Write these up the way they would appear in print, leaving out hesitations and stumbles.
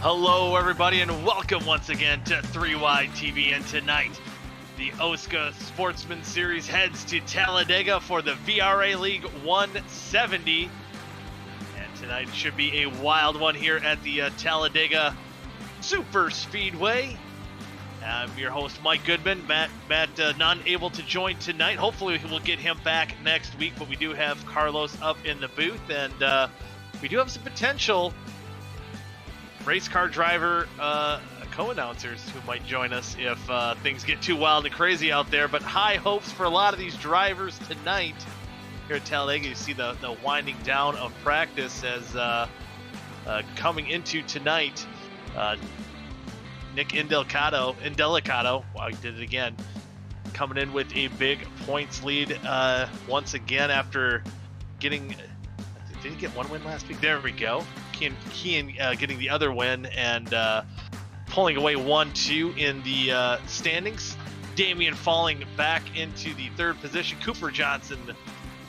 Hello, everybody, and welcome once again to 3Y TV. And tonight, the OSCA Sportsman Series heads to Talladega for the VRA League 170. And tonight should be a wild one here at the Talladega Super Speedway. I'm your host, Mike Goodman. Matt not able to join tonight. Hopefully, we'll get him back next week. But we do have Carlos up in the booth, and we do have some potential race car driver co-announcers who might join us if things get too wild and crazy out there. But high hopes for a lot of these drivers tonight here at Talladega. You see the winding down of practice as coming into tonight. Nick Indelicato, wow, he did it again, coming in with a big points lead once again after getting, did he get one win last week? There we go. Kean getting the other win and pulling away 1-2 in the standings. Damian falling back into the third position. Cooper Johnson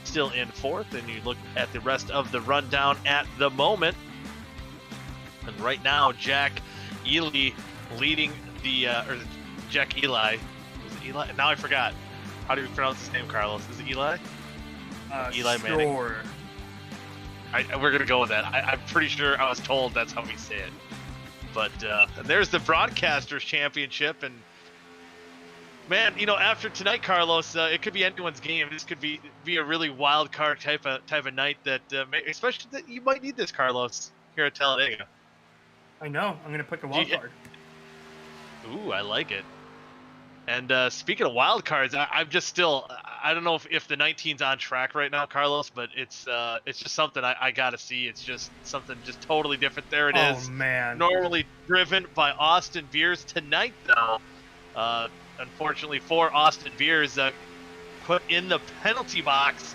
still in fourth. And you look at the rest of the rundown at the moment. And right now, Jack Ely leading the, or Jack Eli. Was it Eli? Now I forgot. How do you pronounce his name, Carlos? Is it Eli? Eli Manning. Sure. We're going to go with that. I'm pretty sure I was told that's how we say it. But there's the Broadcasters Championship. And, man, you know, after tonight, Carlos, it could be anyone's game. This could be a really wild card type of night that, especially that you might need this, Carlos, here at Talladega. I know. I'm going to pick a wild card. Ooh, I like it. And speaking of wild cards, I'm just still, I don't know if the 19's on track right now, Carlos, but it's just something I got to see. It's just something just totally different. There it is. Oh, man. Normally driven by Austin Beers. Tonight, though, unfortunately for Austin Beers, put in the penalty box,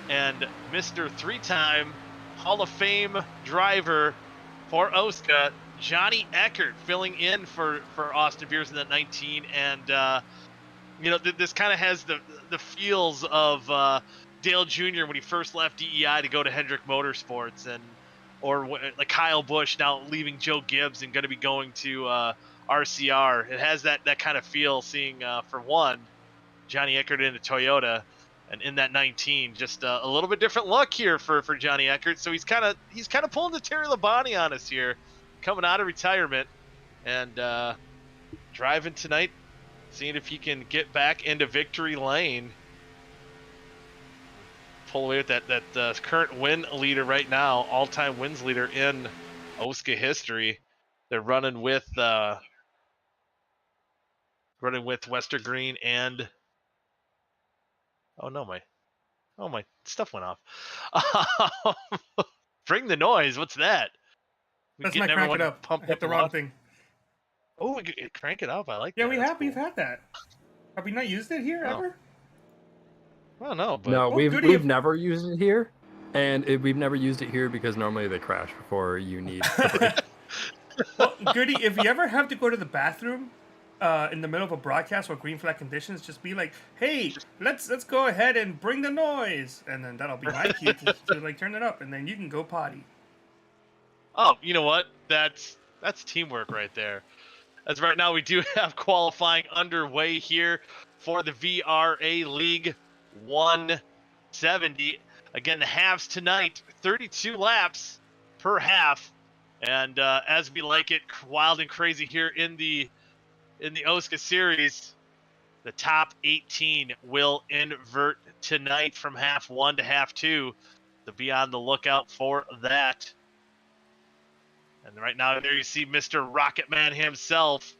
and Mr. Three-time Hall of Fame driver for OSCA, Johnny Eckert, filling in for Austin Beers in that 19, and you know, this kind of has the feels of Dale Jr. when he first left DEI to go to Hendrick Motorsports, and or like Kyle Busch now leaving Joe Gibbs and going to be going to RCR. It has that kind of feel, seeing for one Johnny Eckert in a Toyota, and in that 19, just a little bit different look here for Johnny Eckert. So he's kind of pulling the Terry Labonte on us here, coming out of retirement and driving tonight, seeing if he can get back into victory lane, pull away with that current win leader right now, all-time wins leader in OSCA history. They're running with Westergreen and my stuff went off. Bring the noise. What's that? That's my crank it up. I hit the wrong thing. Oh, we could crank it up. I like that. Yeah, we've had that. Have we not used it here ever? Well, no. But... No, we've never used it here, and we've never used it here because normally they crash before you need. Well, Goody, if you ever have to go to the bathroom in the middle of a broadcast or green flag conditions, just be like, "Hey, let's go ahead and bring the noise," and then that'll be my cue to like turn it up, and then you can go potty. Oh, you know what? That's teamwork right there. As right now, we do have qualifying underway here for the VRA League 170. Again, the halves tonight, 32 laps per half, and as we like it, wild and crazy here in the OSCA series. The top 18 will invert tonight from half one to half two. So be on the lookout for that. And right now, there you see Mr. Rocketman himself,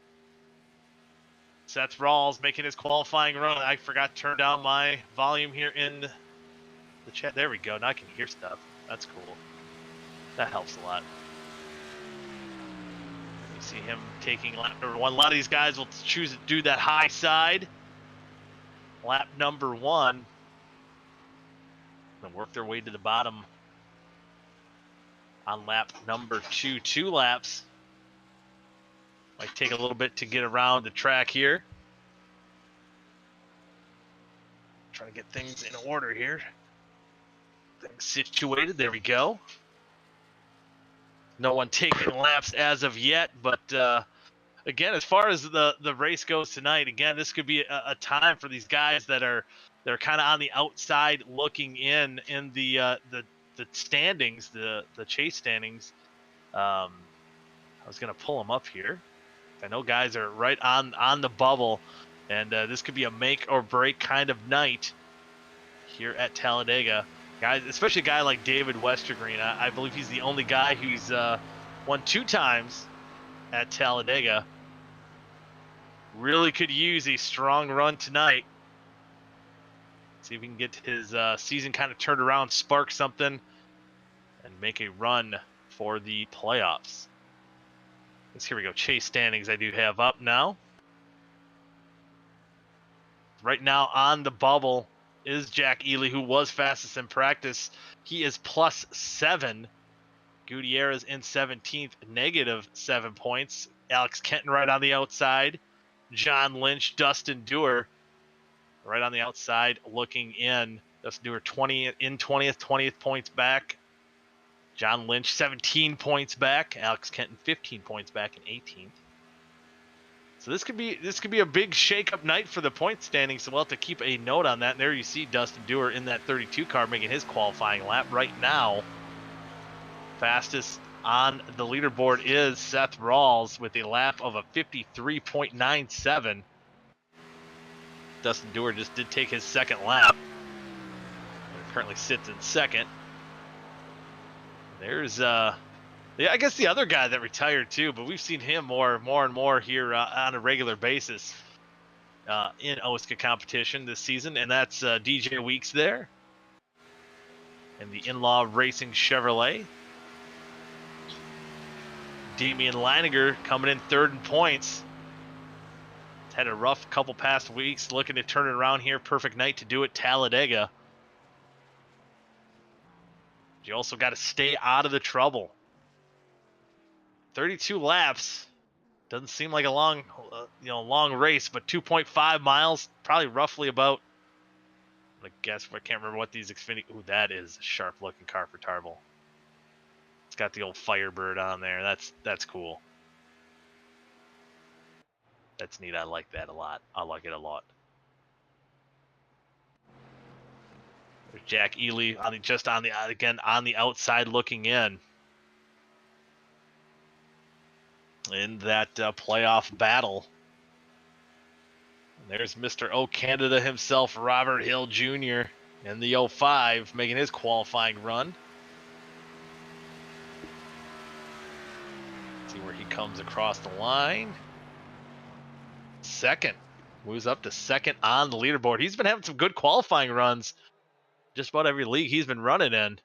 Seth Rawls, making his qualifying run. I forgot to turn down my volume here in the chat. There we go. Now I can hear stuff. That's cool. That helps a lot. You see him taking lap number one. A lot of these guys will choose to do that high side. Lap number one. And work their way to the bottom on lap number two. 2 laps. Might take a little bit to get around the track here. Trying to get things in order here. Things situated. There we go. No one taking laps as of yet, but again, as far as the race goes tonight, again, this could be a time for these guys they're kind of on the outside looking in the standings, the chase standings. I was gonna pull them up here. I know guys are right on the bubble, and this could be a make or break kind of night here at Talladega. Guys, especially a guy like David Westergreen. I believe he's the only guy who's won 2 times at Talladega. Really could use a strong run tonight. See if we can get his season kind of turned around, spark something, and make a run for the playoffs. Here we go. Chase standings I do have up now. Right now on the bubble is Jack Ely, who was fastest in practice. He is +7. Gutierrez in 17th, -7 points. Alex Kenton right on the outside. John Lynch, Dustin Dewar right on the outside looking in. Dustin Dewar 20th points back. John Lynch 17 points back. Alex Kenton 15 points back in 18th. So this could be a big shake-up night for the point standings. So we'll have to keep a note on that. And there you see Dustin Dewar in that 32 car making his qualifying lap right now. Fastest on the leaderboard is Seth Rawls with a lap of a 53.97. Dustin Dewar just did take his second lap. He currently sits in second. There's yeah, I guess the other guy that retired too, but we've seen him more and more here on a regular basis in OSCA competition this season, and that's DJ Weeks there in the In-Law Racing Chevrolet. Damian Leininger coming in 3rd in points. He's had a rough couple past weeks, looking to turn it around here. Perfect night to do it, Talladega. You also got to stay out of the trouble. 32 laps doesn't seem like a long race, but 2.5 miles, probably roughly about. I guess I can't remember what these Xfinity. Ooh, that is a sharp-looking car for Tarbell. It's got the old Firebird on there. That's cool. That's neat. I like that a lot. I like it a lot. There's Jack Ely on the outside looking in that playoff battle. And there's Mr. O Canada himself, Robert Hill Jr. in the 05 making his qualifying run. See where he comes across the line. Second. Moves up to second on the leaderboard. He's been having some good qualifying runs. Just about every league he's been running in.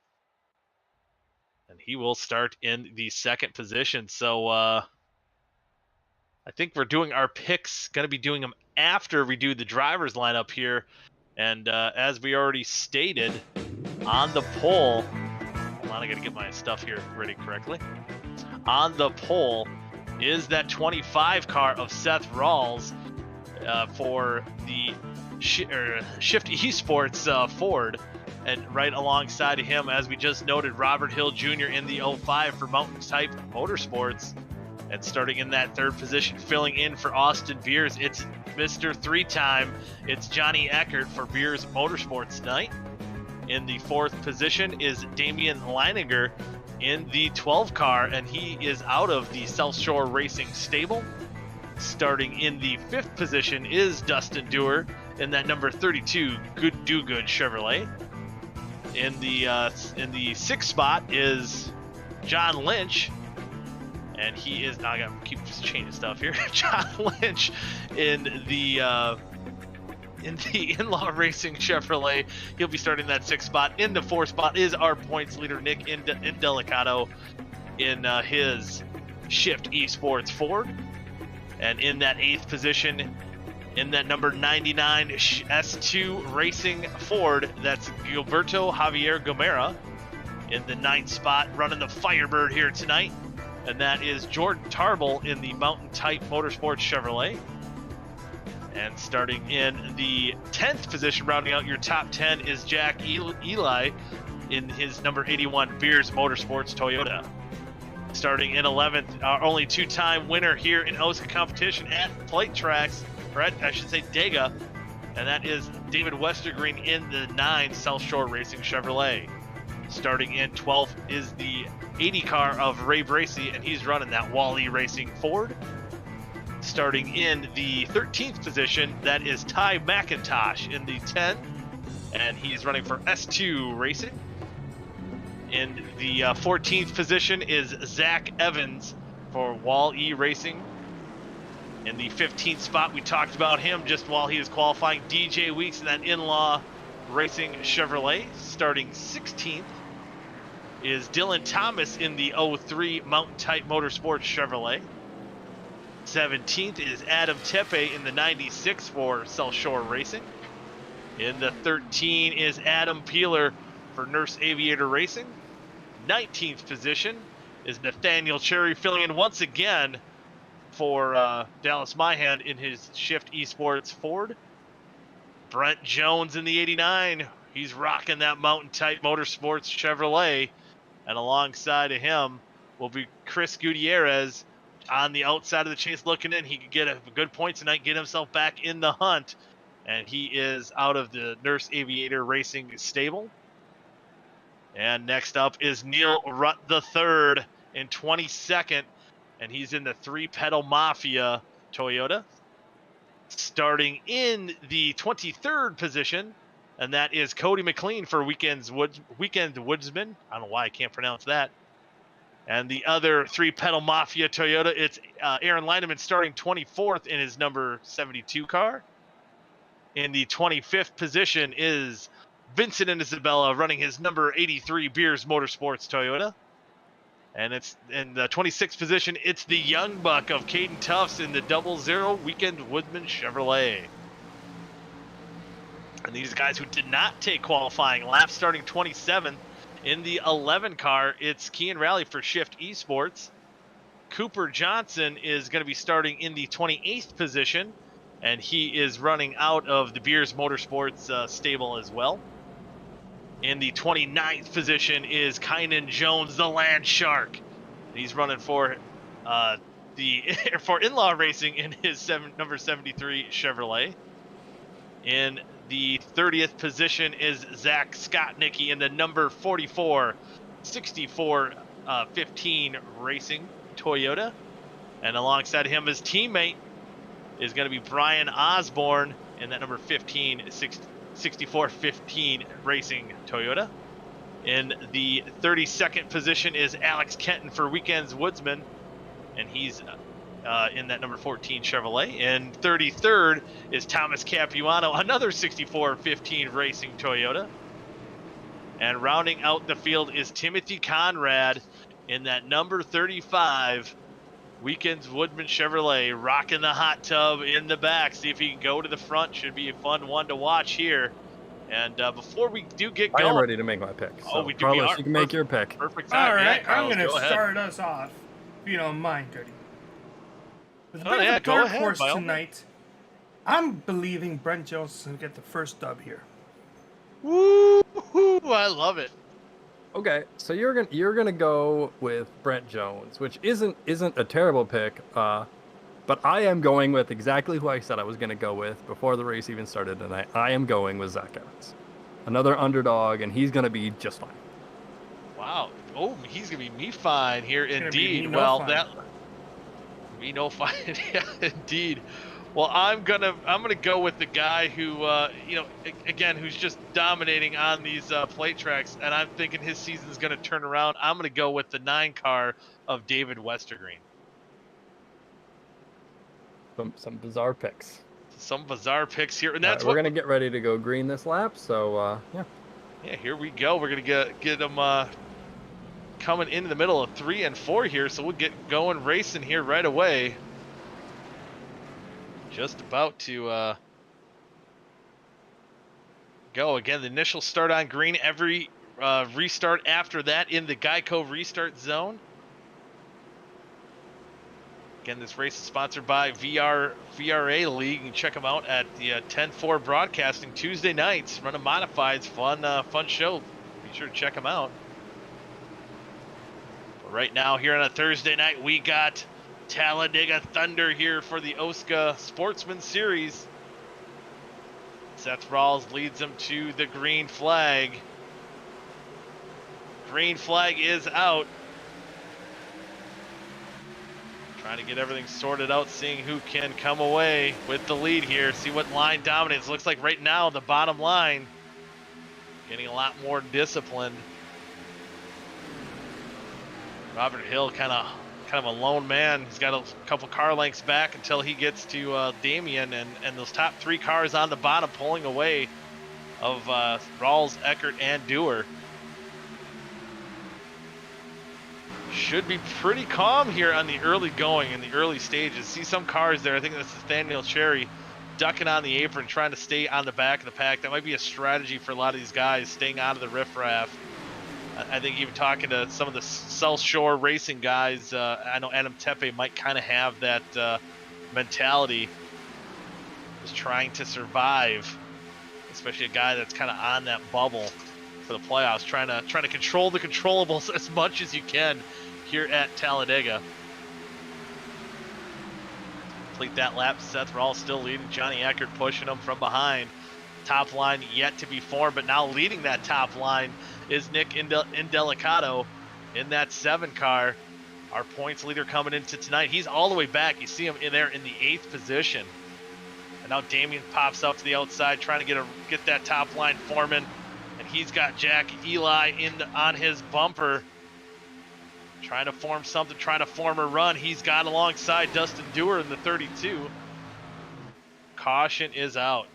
And he will start in the second position. So I think we're doing our picks. Going to be doing them after we do the driver's lineup here. And as we already stated on the poll. Hold on, I got to get my stuff here ready correctly. On the poll is that 25 car of Seth Rawls for the Shift Esports Ford. And right alongside of him, as we just noted, Robert Hill Jr. in the 05 for Mountain Type Motorsports. And starting in that 3rd position, filling in for Austin Beers, it's Mr. 3-time. It's Johnny Eckert for Beers Motorsports tonight. In the 4th position is Damian Leininger in the 12 car, and he is out of the South Shore Racing stable. Starting in the 5th position is Dustin Dewar in that number 32 Good Chevrolet. In the 6th spot is John Lynch, and he is now I gotta keep just changing stuff here. John Lynch in the In-Law Racing Chevrolet. He'll be starting that 6th spot. In the 4th spot is our points leader Nick Indelicato in his Shift Esports Ford. And in that 8th position, in that number 99 S2 Racing Ford, that's Gilberto Javier Gomera. In the 9th spot, running the Firebird here tonight, and that is Jordan Tarbell in the Mountain Type Motorsports Chevrolet. And starting in the 10th position, rounding out your top 10, is Jack Ely in his number 81 Beers Motorsports Toyota. Starting in 11th, our only two-time winner here in OSCA competition at Plate Tracks, or I should say Dega, and that is David Westergreen in the 9 South Shore Racing Chevrolet. Starting in 12th is the 80 car of Ray Bracey, and he's running that Wall-E Racing Ford. Starting in the 13th position, that is Ty McIntosh in the 10, and he's running for S2 Racing. In the 14th position is Zach Evans for Wall-E Racing. In the 15th spot, we talked about him just while he was qualifying, DJ Weeks in that In-Law Racing Chevrolet. Starting 16th is Dylan Thomas in the 03 Mountain Type Motorsports Chevrolet. 17th is Adam Tepe in the 96 for South Shore Racing. In the 13 is Adam Peeler for Nurse Aviator Racing. 19th position is Nathaniel Cherry filling in once again for Dallas Myhand in his Shift Esports Ford. Brent Jones in the 89. He's rocking that Mountain Type Motorsports Chevrolet. And alongside of him will be Chris Gutierrez on the outside of the chase looking in. He could get a good point tonight, get himself back in the hunt. And he is out of the Nurse Aviator Racing stable. And next up is Neil Rutt III in 22nd. And he's in the 3-pedal Mafia Toyota. Starting in the 23rd position, and that is Cody McLean for Weekend Woodsman. I don't know why I can't pronounce that. And the other 3-pedal Mafia Toyota, it's Aaron Lineman starting 24th in his number 72 car. In the 25th position is Vincent and Isabella running his number 83 Beers Motorsports Toyota. And it's in the 26th position, it's the young buck of Caden Tufts in the 00 Weekend Woodman Chevrolet. And these guys who did not take qualifying laps, starting 27th in the 11 car, it's Kean Rally for Shift Esports. Cooper Johnson is going to be starting in the 28th position, and he is running out of the Beers Motorsports stable as well. In the 29th position is Kynan Jones, the Land Shark. He's running for for In-Law Racing in his number 73 Chevrolet. In the 30th position is Zach Skotnicki in the number 44 6415 Racing Toyota. And alongside him, his teammate is going to be Brian Osborne in that number 6415 Racing Toyota. In the 32nd position is Alex Kenton for Weekends Woodsman, and he's in that number 14 Chevrolet. And 33rd is Thomas Capuano, another 6415 Racing Toyota. And rounding out the field is Timothy Conrad in that number 35 Weekends Woodman Chevrolet, rocking the hot tub in the back. See if he can go to the front. Should be a fun one to watch here. And before we do get going, I am ready to make my pick. So we do. Carlos, you can make your pick. Perfect time. All right, yeah, I'm going to go start us off, if you don't mind, Goody. With a bit of a go dark ahead, horse by all tonight, I'm believing Brent Jones is going to get the first dub here. Woo! I love it. Okay, so you're gonna go with Brent Jones, which isn't a terrible pick, but I am going with exactly who I said I was gonna go with before the race even started tonight. I am going with Zach Evans, another underdog, and he's gonna be just fine. Wow. Oh, he's gonna be me fine here, indeed. Me no fine. Yeah, indeed. Well, I'm gonna go with the guy who, again, who's just dominating on these plate tracks, and I'm thinking his season's gonna turn around. I'm gonna go with the 9 car of David Westergreen. Some bizarre picks. Some bizarre picks here, and that's we're gonna get ready to go green this lap. So yeah. Yeah, here we go. We're gonna get them coming into the middle of 3 and 4 here, so we'll get going racing here right away. Just about to go. Again, the initial start on green, every restart after that in the Geico restart zone. Again, this race is sponsored by VRA League. You can check them out at the 10-4 Broadcasting Tuesday nights. Running modifieds, fun show. Be sure to check them out. Right now, here on a Thursday night, we got Talladega Thunder here for the OSCA Sportsman Series. Seth Rawls leads them to the green flag. Green flag is out. Trying to get everything sorted out, seeing who can come away with the lead here. See what line dominates. Looks like right now the bottom line getting a lot more disciplined. Robert Hill kind of a lone man. He's got a couple car lengths back until he gets to Damien, and those top 3 cars on the bottom pulling away of Rawls, Eckert, and Dewar. Should be pretty calm here on the early going in the early stages. See some cars there. I think that's Nathaniel Cherry ducking on the apron, trying to stay on the back of the pack. That might be a strategy for a lot of these guys, staying out of the riffraff. I think even talking to some of the South Shore racing guys, I know Adam Tepe might kind of have that mentality, just trying to survive, especially a guy that's kind of on that bubble for the playoffs, trying to control the controllables as much as you can here at Talladega. Complete that lap. Seth Rawls still leading. Johnny Eckert pushing him from behind. Top line yet to be formed, but now leading that top line is Nick Indelicato in that 7 car. Our points leader coming into tonight. He's all the way back. You see him in there in the 8th position. And now Damien pops out to the outside, trying to get that top line forming. And he's got Jack Eli on his bumper, trying to form something, trying to form a run. He's got alongside Dustin Dewar in the 32. Caution is out.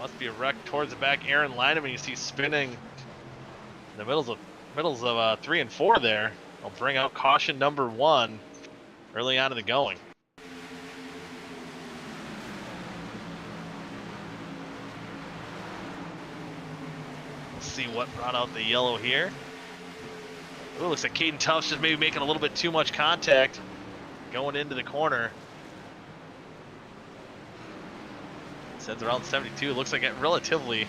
Must be a wreck towards the back. Aaron Lineman, you see spinning in the middles of 3 and 4 there. I'll bring out caution number 1 early on in the going. Let's see what brought out the yellow here. Ooh, looks like Caden Tuff's just maybe making a little bit too much contact going into the corner. Says around 72. Looks like it relatively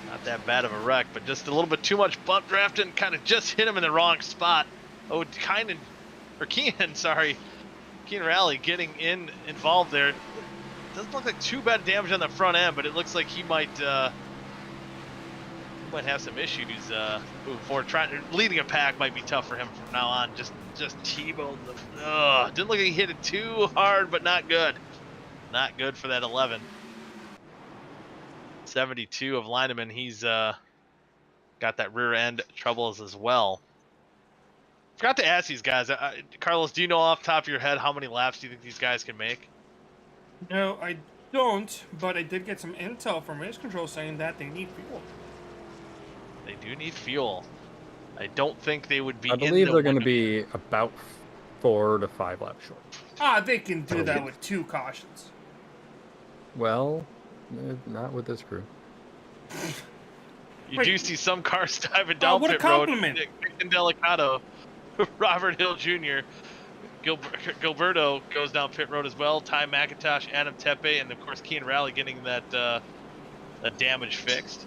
not that bad of a wreck, but just a little bit too much bump drafting. Kind of just hit him in the wrong spot. Oh, Keenan Raleigh getting involved there. Doesn't look like too bad damage on the front end, but it looks like he might have some issues moving forward. Leading a pack might be tough for him from now on. Just T-boned the. Didn't look like he hit it too hard, but not good. Not good for that 11. 72 of Lineman. He's got that rear end troubles as well. Forgot to ask these guys. Carlos, do you know off the top of your head how many laps do you think these guys can make? No, I don't, but I did get some intel from race control saying that they need fuel. They do need fuel. I don't think they would be. I believe they're going to be about 4 to 5 laps short. They can do that with 2 cautions. Well, not with this crew. You do see some cars diving down what a pit road. compliment. Nick Indelicato, Robert Hill Jr., Gilberto goes down pit road as well. Ty McIntosh, Adam Tepe, and of course Keen Raleigh getting that damage fixed.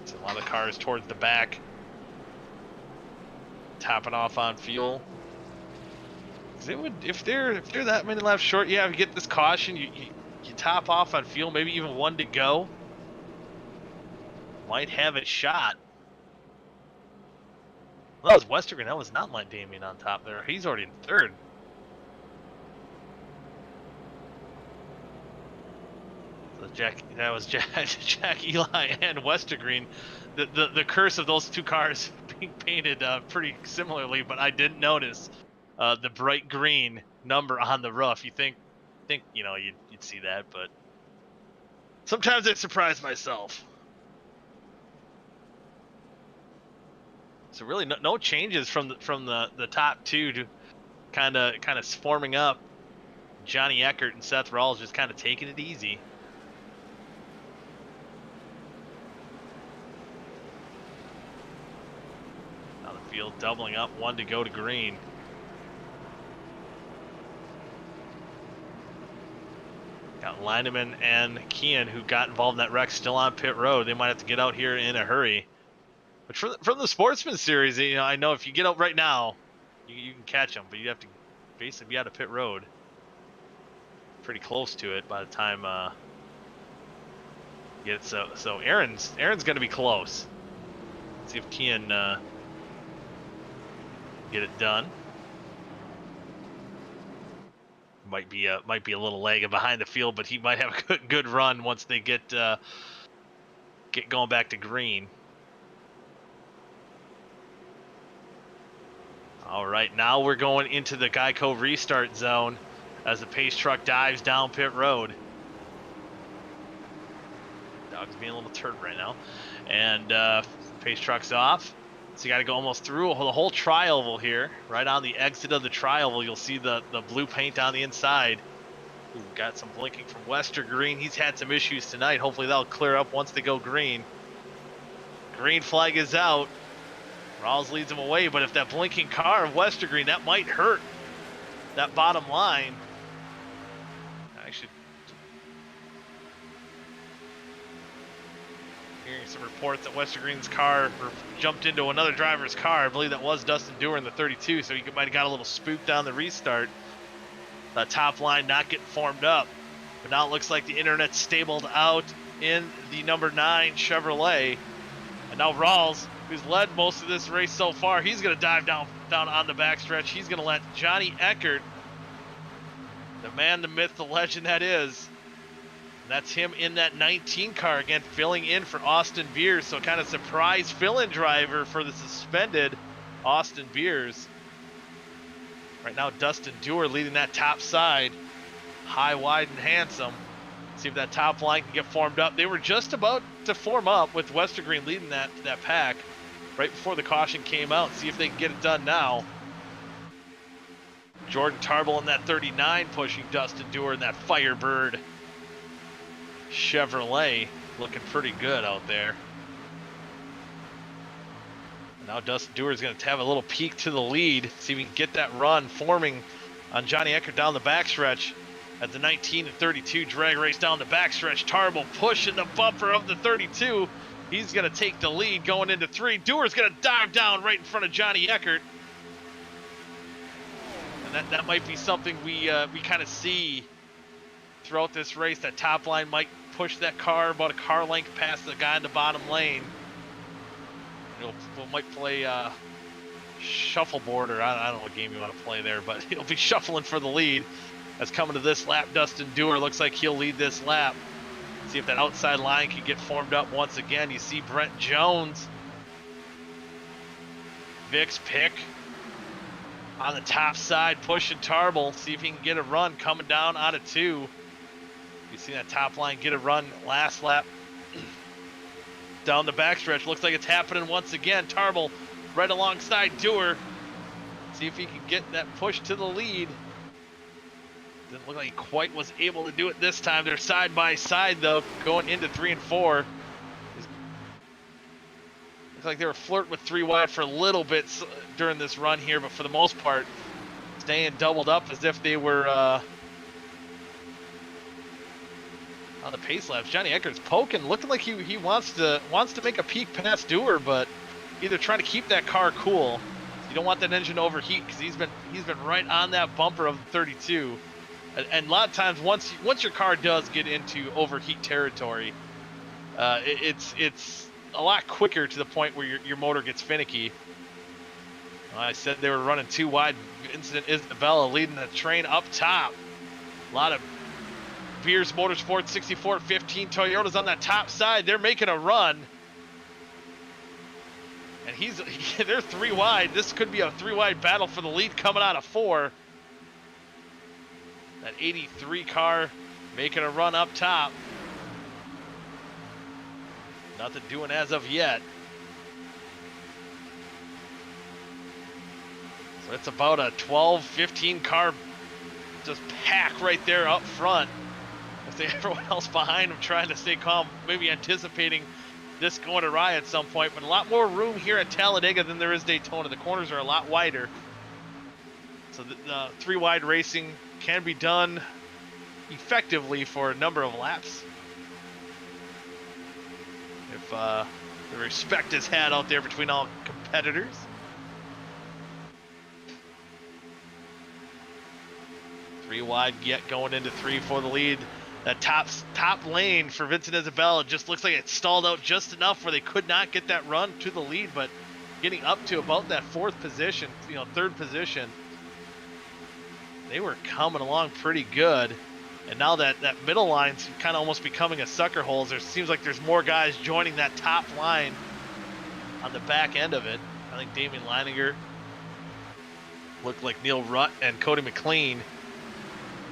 A lot of cars towards the back, topping off on fuel. If they're that many laps short, yeah, if you get this caution, you top off on fuel, maybe even 1 to go. Might have a shot. Well, that was Westergren. That was not like Damien on top there. He's already in 3rd. That was Jack Eli and Westergreen. The curse of those 2 cars being painted pretty similarly, but I didn't notice the bright green number on the roof. You think you'd see that, but sometimes I surprise myself. So really no changes from the top 2 to kind of forming up. Johnny Eckert and Seth Rawls just kind of taking it easy. Field doubling up, 1 to go to green. Got Lineman and Kean, who got involved in that wreck, still on pit road. They might have to get out here in a hurry. But from the Sportsman series, you know, I know if you get out right now, you can catch them, but you have to basically be out of pit road. Pretty close to it by the time you get it. So Aaron's going to be close. Let's see if Kean get it done. Might be a little lagging behind the field, but he might have a good run once they get going back to green. All right, now we're going into the Geico restart zone as the pace truck dives down pit road. Dog's being a little turd right now, and pace truck's off. So you got to go almost through the whole tri-oval here. Right on the exit of the tri-oval, you'll see the blue paint on the inside. Ooh, got some blinking from Wester Green. He's had some issues tonight. Hopefully that'll clear up once they go green. Green flag is out. Rawls leads him away, but if that blinking car of Wester Green, that might hurt that bottom line. Actually, hearing some reports that Wester Green's car jumped into another driver's car. I believe that was Dustin Dewar in the 32, so he might have got a little spooked on the restart. The top line not getting formed up, but now it looks like the internet's stabled out in the number 9 Chevrolet. And now Rawls, who's led most of this race so far, he's going to dive down on the backstretch. He's going to let Johnny Eckert, the man, the myth, the legend that is, and that's him in that 19 car again, filling in for Austin Beers. So kind of surprise fill-in driver for the suspended Austin Beers. Right now, Dustin Dewar leading that top side, high, wide, and handsome. See if that top line can get formed up. They were just about to form up with Wester Green leading that pack right before the caution came out. See if they can get it done now. Jordan Tarble in that 39 pushing Dustin Dewar in that Firebird Chevrolet, looking pretty good out there. Now Dustin Dewar is going to have a little peek to the lead, see if we can get that run forming on Johnny Eckert down the backstretch. At the 19 and 32 drag race down the backstretch, Tarble pushing the bumper of the 32. He's going to take the lead going into 3. Dewar's going to dive down right in front of Johnny Eckert. And that might be something we kind of see throughout this race. That top line might push that car about a car length past the guy in the bottom lane. We might play shuffleboard, or I don't know what game you want to play there, but he'll be shuffling for the lead. As coming to this lap, Dustin Dewar looks like he'll lead this lap. See if that outside line can get formed up once again. You see Brent Jones, Vic's pick on the top side, pushing Tarble. See if he can get a run coming down out of 2. You see that top line get a run last lap down the backstretch. Looks like it's happening once again. Tarble right alongside Dewar. See if he can get that push to the lead. Didn't look like he quite was able to do it this time. They're side by side though, going into 3 and 4. Looks like they were flirting with 3 wide for a little bit during this run here, but for the most part, staying doubled up as if they were on the pace laps. Johnny Eckert's poking, looking like he wants to make a peek past Dewar, but either trying to keep that car cool. You don't want that engine to overheat because he's been right on that bumper of the 32. And a lot of times, once your car does get into overheat territory, it's a lot quicker to the point where your motor gets finicky. I said they were running 2 wide. Vincent Isabella leading the train up top. A lot of Beers Motorsports 6415 Toyotas on that top side. They're making a run. And they're 3 wide. This could be a 3 wide battle for the lead coming out of 4. That 83 car making a run up top. Nothing doing as of yet. So it's about a 12, 15 car just pack right there up front. I think everyone else behind them trying to stay calm, maybe anticipating this going awry at some point, but a lot more room here at Talladega than there is Daytona. The corners are a lot wider. So the 3 wide racing can be done effectively for a number of laps. If the respect is had out there between all competitors. Three wide yet going into 3 for the lead. That top lane for Vincent Isabella just looks like it stalled out just enough where they could not get that run to the lead, but getting up to about that 4th position, 3rd position, they were coming along pretty good. And now that middle line's kind of almost becoming a sucker hole. There seems like there's more guys joining that top line on the back end of it. I think Damian Leininger looked like Neil Rutt and Cody McLean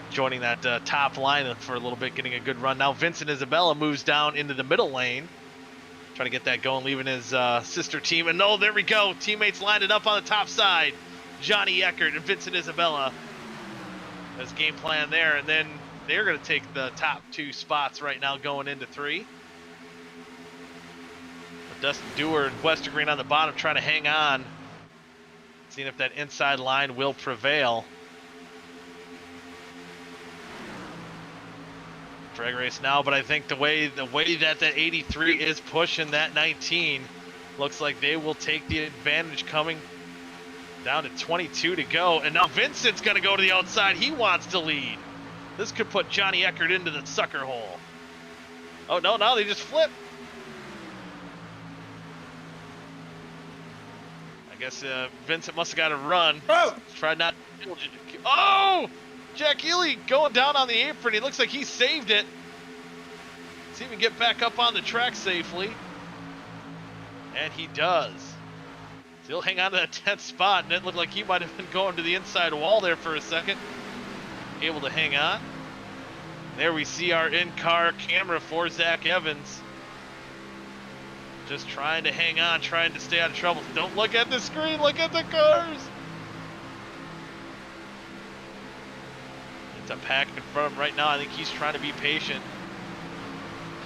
joining that top line for a little bit, getting a good run. Now Vincent Isabella moves down into the middle lane, trying to get that going, leaving his sister team. And there we go. Teammates lined it up on the top side. Johnny Eckert and Vincent Isabella. That's game plan there. And then they're going to take the top 2 spots right now going into 3. But Dustin Dewar and Westergreen on the bottom trying to hang on, seeing if that inside line will prevail. Drag race now, but I think the way that 83 is pushing that 19, looks like they will take the advantage coming down to 22 to go. And now Vincent's going to go to the outside. He wants to lead. This could put Johnny Eckert into the sucker hole. Oh, no, now they just flip. I guess Vincent must have got a run. Oh! Tried not to. Oh! Jack Ely going down on the apron. He looks like he saved it. See if he can get back up on the track safely. And he does. So he'll hang on to that 10th spot, and it looked like he might have been going to the inside wall there for a second. Able to hang on. There we see our in-car camera for Zach Evans. Just trying to hang on, trying to stay out of trouble. Don't look at the screen, look at the cars. It's a pack in front of him right now. I think he's trying to be patient.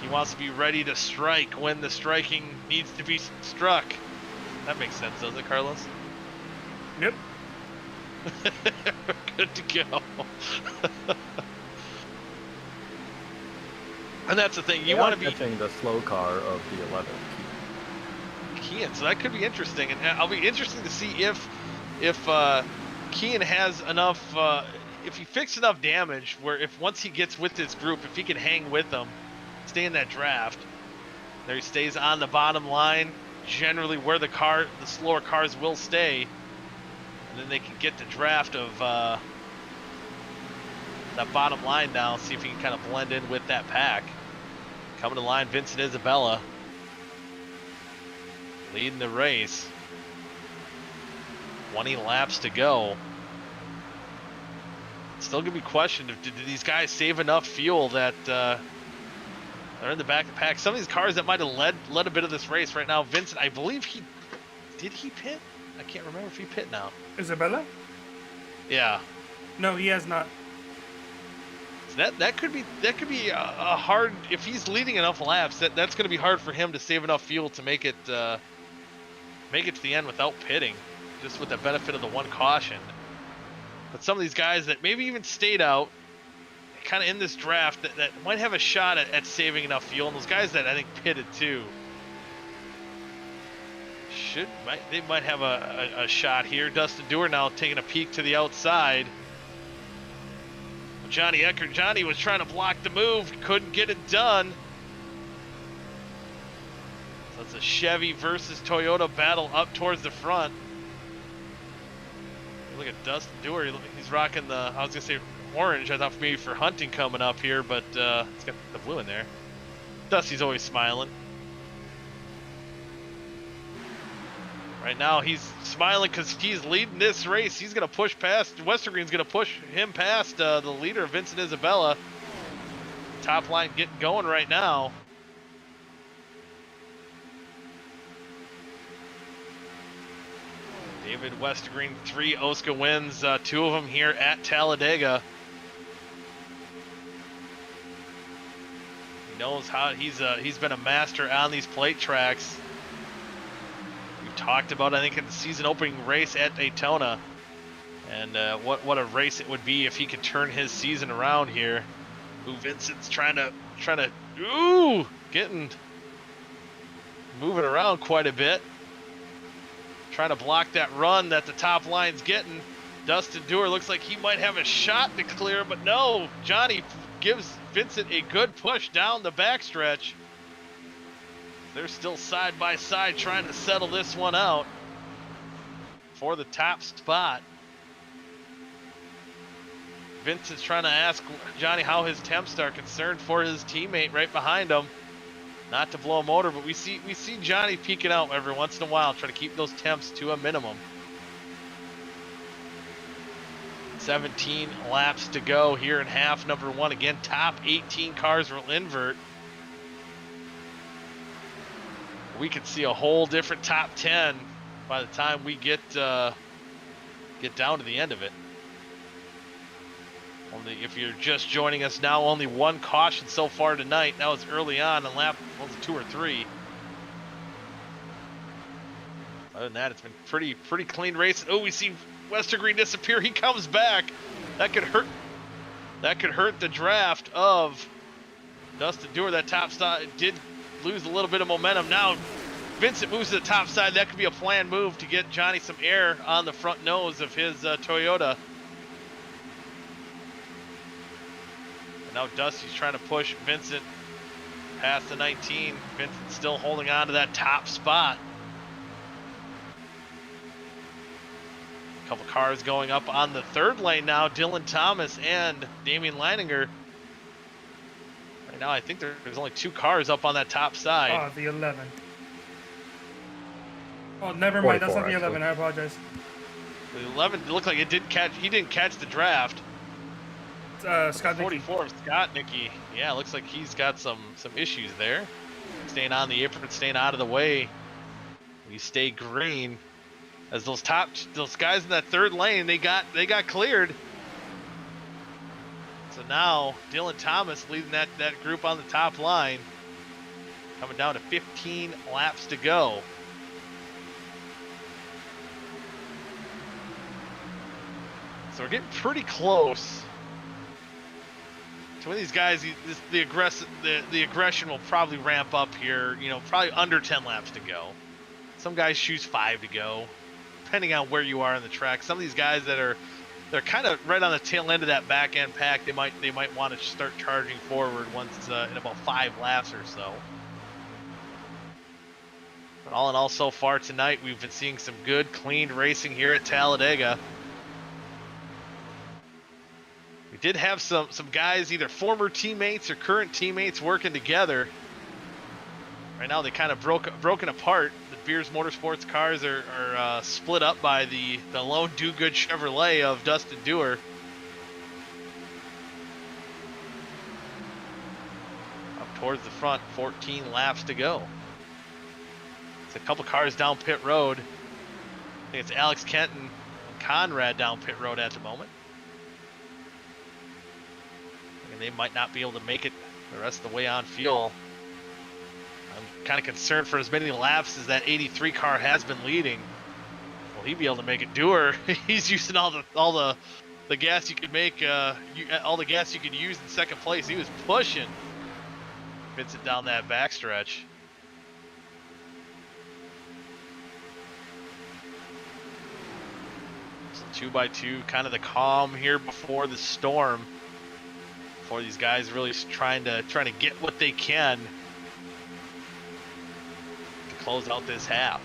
He wants to be ready to strike when the striking needs to be struck. That makes sense, doesn't it, Carlos? Yep. Good to go. And that's the thing, you want to be catching the slow car of the 11th. Kean, so that could be interesting, and I'll be interested to see if Kean has enough, if he fixed enough damage where if once he gets with this group, if he can hang with them, stay in that draft. There he stays on the bottom line, generally where the slower cars will stay, and then they can get the draft of that bottom line now, see if he can kind of blend in with that pack. Coming to line, Vincent Isabella leading the race. 20 laps to go. Still gonna be questioned if did these guys save enough fuel that they're in the back of the pack. Some of these cars that might have led a bit of this race right now. Vincent, I believe did he pit? I can't remember if he pit now. Isabella? Yeah. No, he has not. So that could be a hard, if he's leading enough laps, that's going to be hard for him to save enough fuel to make it to the end without pitting, just with the benefit of the one caution. But some of these guys that maybe even stayed out, kind of in this draft, that might have a shot at saving enough fuel, and those guys that I think pitted too, they might have a shot here. Dustin Dewar now taking a peek to the outside. Johnny Eckert. Johnny was trying to block the move, couldn't get it done. So it's a Chevy versus Toyota battle up towards the front. Look at Dustin Dewar. He's rocking the, I was going to say orange. I thought maybe for hunting coming up here, but it's got the blue in there. Dusty's always smiling. Right now, he's smiling because he's leading this race. He's going to push past, Westergreen's going to push him past the leader, Vincent Isabella. Top line getting going right now. David Westergreen, 3 OSCA wins, 2 of them here at Talladega. He knows how, he's been a master on these plate tracks. Talked about, I think, in the season opening race at Daytona, and what a race it would be if he could turn his season around here. Ooh, Vincent's trying to, moving around quite a bit. Trying to block that run that the top line's getting. Dustin Dewar looks like he might have a shot to clear, but no, Johnny gives Vincent a good push down the backstretch. They're still side by side trying to settle this one out for the top spot. Vincent's trying to ask Johnny how his temps are, concerned for his teammate right behind him. Not to blow a motor, but we see Johnny peeking out every once in a while, trying to keep those temps to a minimum. 17 laps to go here in half number one. Again, top 18 cars will invert. We could see a whole different top 10 by the time we get down to the end of it. Only if you're just joining us now, only one caution so far tonight. That was early on lap 2 or 3. Other than that, it's been pretty clean racing. Oh, we see Westergreen disappear. He comes back. That could hurt the draft of Dustin Dewar. That top side did lose a little bit of momentum. Now Vincent moves to the top side. That could be a planned move to get Johnny some air on the front nose of his Toyota. Now Dusty's trying to push Vincent past the 19. Vincent still holding on to that top spot. A couple cars going up on the third lane now. Dylan Thomas and Damian Leininger. Right now I think there's only 2 cars up on that top side. Oh, the 11. Oh, never mind. That's not the 11. Actually. I apologize. The 11 looked like he didn't catch the draft. Scott 44 of Scott Nicky. Yeah, looks like he's got some issues there. Staying on the apron, staying out of the way. We stay green. As those guys in that third lane, they got cleared. So now Dylan Thomas leading that group on the top line. Coming down to 15 laps to go. So we're getting pretty close. So when these guys, the aggression will probably ramp up here. You know, probably under 10 laps to go. Some guys choose 5 to go, depending on where you are in the track. Some of these guys they're kind of right on the tail end of that back end pack. They might want to start charging forward once in about 5 laps or so. But all in all, so far tonight, we've been seeing some good, clean racing here at Talladega. We did have some guys, either former teammates or current teammates, working together. Right now, they kind of broken apart. The Beers Motorsports cars are split up by the lone do-good Chevrolet of Dustin Dewar. Up towards the front, 14 laps to go. It's a couple cars down pit road. I think it's Alex Kenton and Conrad down pit road at the moment. And they might not be able to make it the rest of the way on fuel. I'm kind of concerned for as many laps as that 83 car has been leading. Will he be able to make it? Dewar, he's using all the gas you could make, all the gas you could use in second place. He was pushing Vincent down that backstretch. So 2x2, kind of the calm here before the storm. Before these guys really trying to get what they can to close out this half.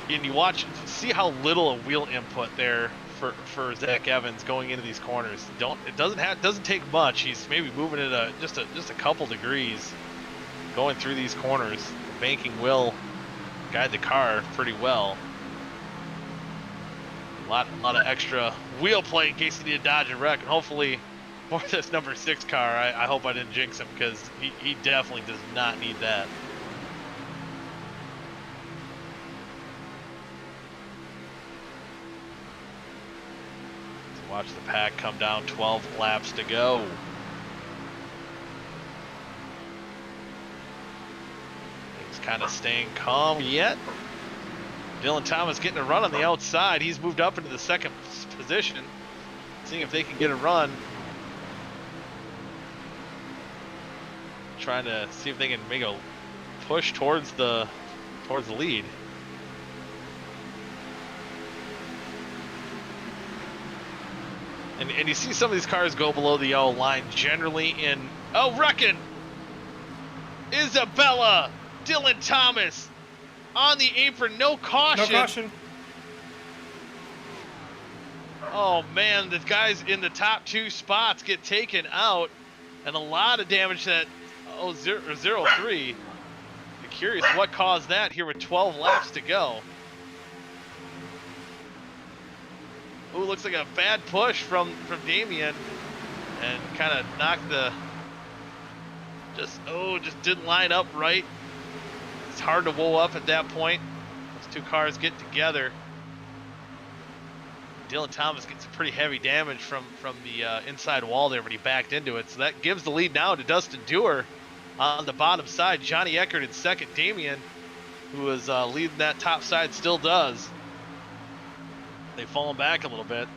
And you see how little a wheel input there for Zach Evans going into these corners. It doesn't take much. He's maybe moving it just a couple degrees going through these corners. The banking will guide the car pretty well. A lot of extra wheel play in case you need to dodge a wreck, and hopefully for this number 6 car, I hope I didn't jinx him, because he definitely does not need that. Watch the pack come down, 12 laps to go. Things kind of staying calm yet. Dylan Thomas getting a run on the outside. He's moved up into the second position. seeing if they can get a run. Trying to see if they can make a push towards the lead. And you see some of these cars go below the yellow line generally in, oh, wrecking! Isabella, Dylan Thomas on the apron, no caution. No caution. Oh man, the guys in the top 2 spots get taken out, and a lot of damage that 03. I'm curious what caused that here with 12 laps to go. Ooh, looks like a bad push from Damian, and kind of knocked the, just didn't line up right. It's hard to wool up at that point. Those 2 cars get together. Dylan Thomas gets pretty heavy damage from the inside wall there when he backed into it. So that gives the lead now to Dustin Dewar on the bottom side. Johnny Eckert in second. Damian, who was leading that top side, still does. They've fallen back a little bit.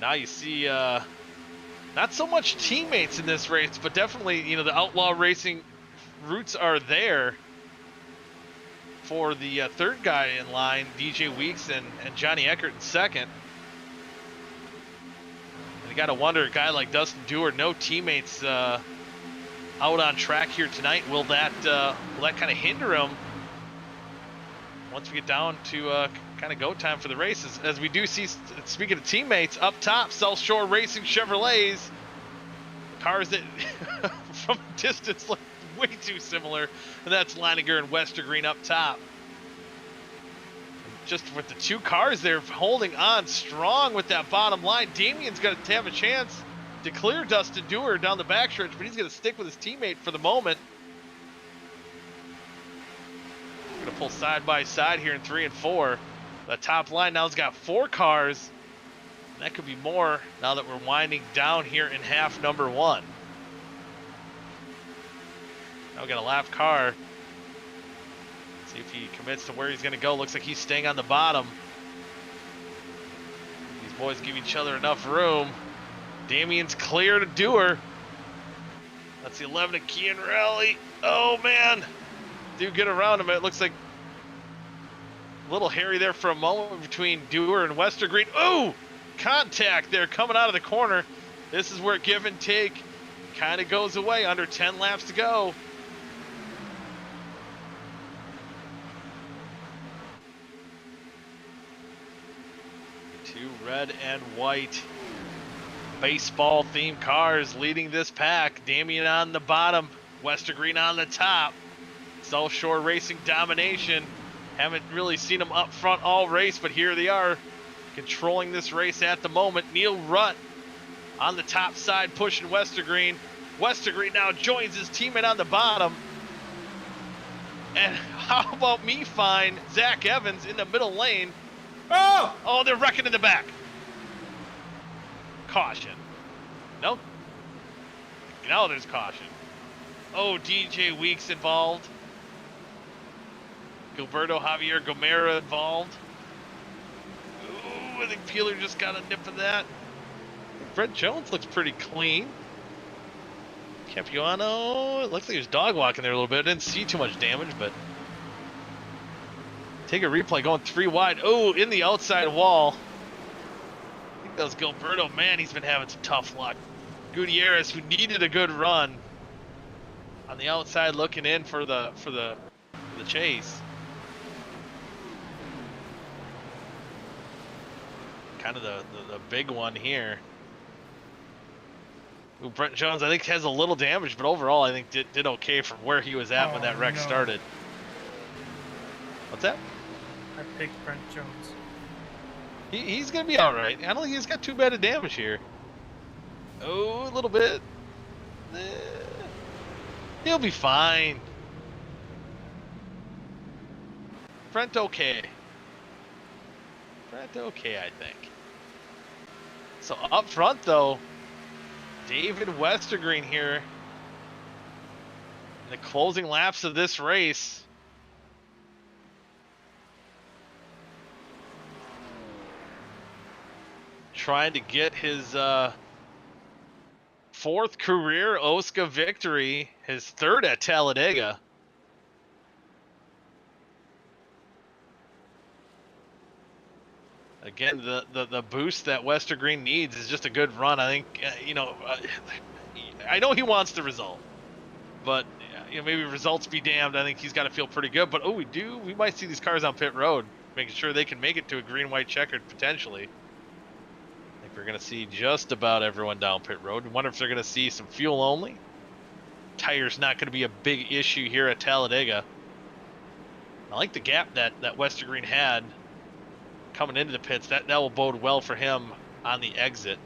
Now you see not so much teammates in this race, but definitely, you know, the Outlaw Racing roots are there for the third guy in line, DJ Weeks and Johnny Eckert in second. And you got to wonder, a guy like Dustin Dewar, no teammates out on track here tonight. Will that kind of hinder him once we get down to kind of go time for the races? As we do see, speaking of teammates, up top, South Shore Racing Chevrolets, cars that from a distance look way too similar, and that's Leininger and Westergreen up top. Just with the 2 cars there holding on strong with that bottom line, Damian's going to have a chance to clear Dustin Dewar down the backstretch, but he's going to stick with his teammate for the moment. Going to pull side by side here in 3 and 4. The top line now has got 4 cars. And that could be more now that we're winding down here in half number 1. Now we got a lap car. See if he commits to where he's going to go. Looks like he's staying on the bottom. These boys give each other enough room. Damian's clear to Dewar. That's the 11 of Cianrelli. Oh, man. Do get around him. It looks like a little hairy there for a moment between Dewar and Westergreen. Ooh! Contact there coming out of the corner. This is where give and take kind of goes away. Under 10 laps to go. 2 red and white baseball themed cars leading this pack. Damian on the bottom, Westergreen on the top. South Shore Racing domination. Haven't really seen them up front all race, but here they are controlling this race at the moment. Neil Rutt on the top side pushing Westergreen. Westergreen now joins his teammate on the bottom. And how about me find Zach Evans in the middle lane? Oh, they're wrecking in the back. Caution. Nope. Now there's caution. Oh, DJ Weeks involved. Gilberto Javier Gomera involved. Ooh, I think Peeler just got a nip of that. Brett Jones looks pretty clean. Capuano, it looks like there's dog walking there a little bit. I didn't see too much damage, but take a replay going 3 wide. Oh, in the outside wall. I think that was Gilberto. Man, he's been having some tough luck. Gutierrez, who needed a good run, on the outside looking in for the chase. Kind of the big one here. Ooh, Brent Jones, I think, has a little damage, but overall, I think did okay from where he was at when that wreck started. What's that? I picked Brent Jones. He's going to be all right. I don't think he's got too bad of damage here. Oh, a little bit. He'll be fine. Brent okay. Brent okay, I think. So up front, though, David Westergreen here in the closing laps of this race. trying to get his fourth career OSCA victory, his third at Talladega. Again, the boost that Westergreen needs is just a good run. I think, I know he wants the result, but maybe results be damned. I think he's got to feel pretty good. But we might see these cars on pit road, making sure they can make it to a green-white checkered potentially. I think we're going to see just about everyone down pit road. I wonder if they're going to see some fuel only. Tires not going to be a big issue here at Talladega. I like the gap that Westergreen had coming into the pits. That will bode well for him on the exit,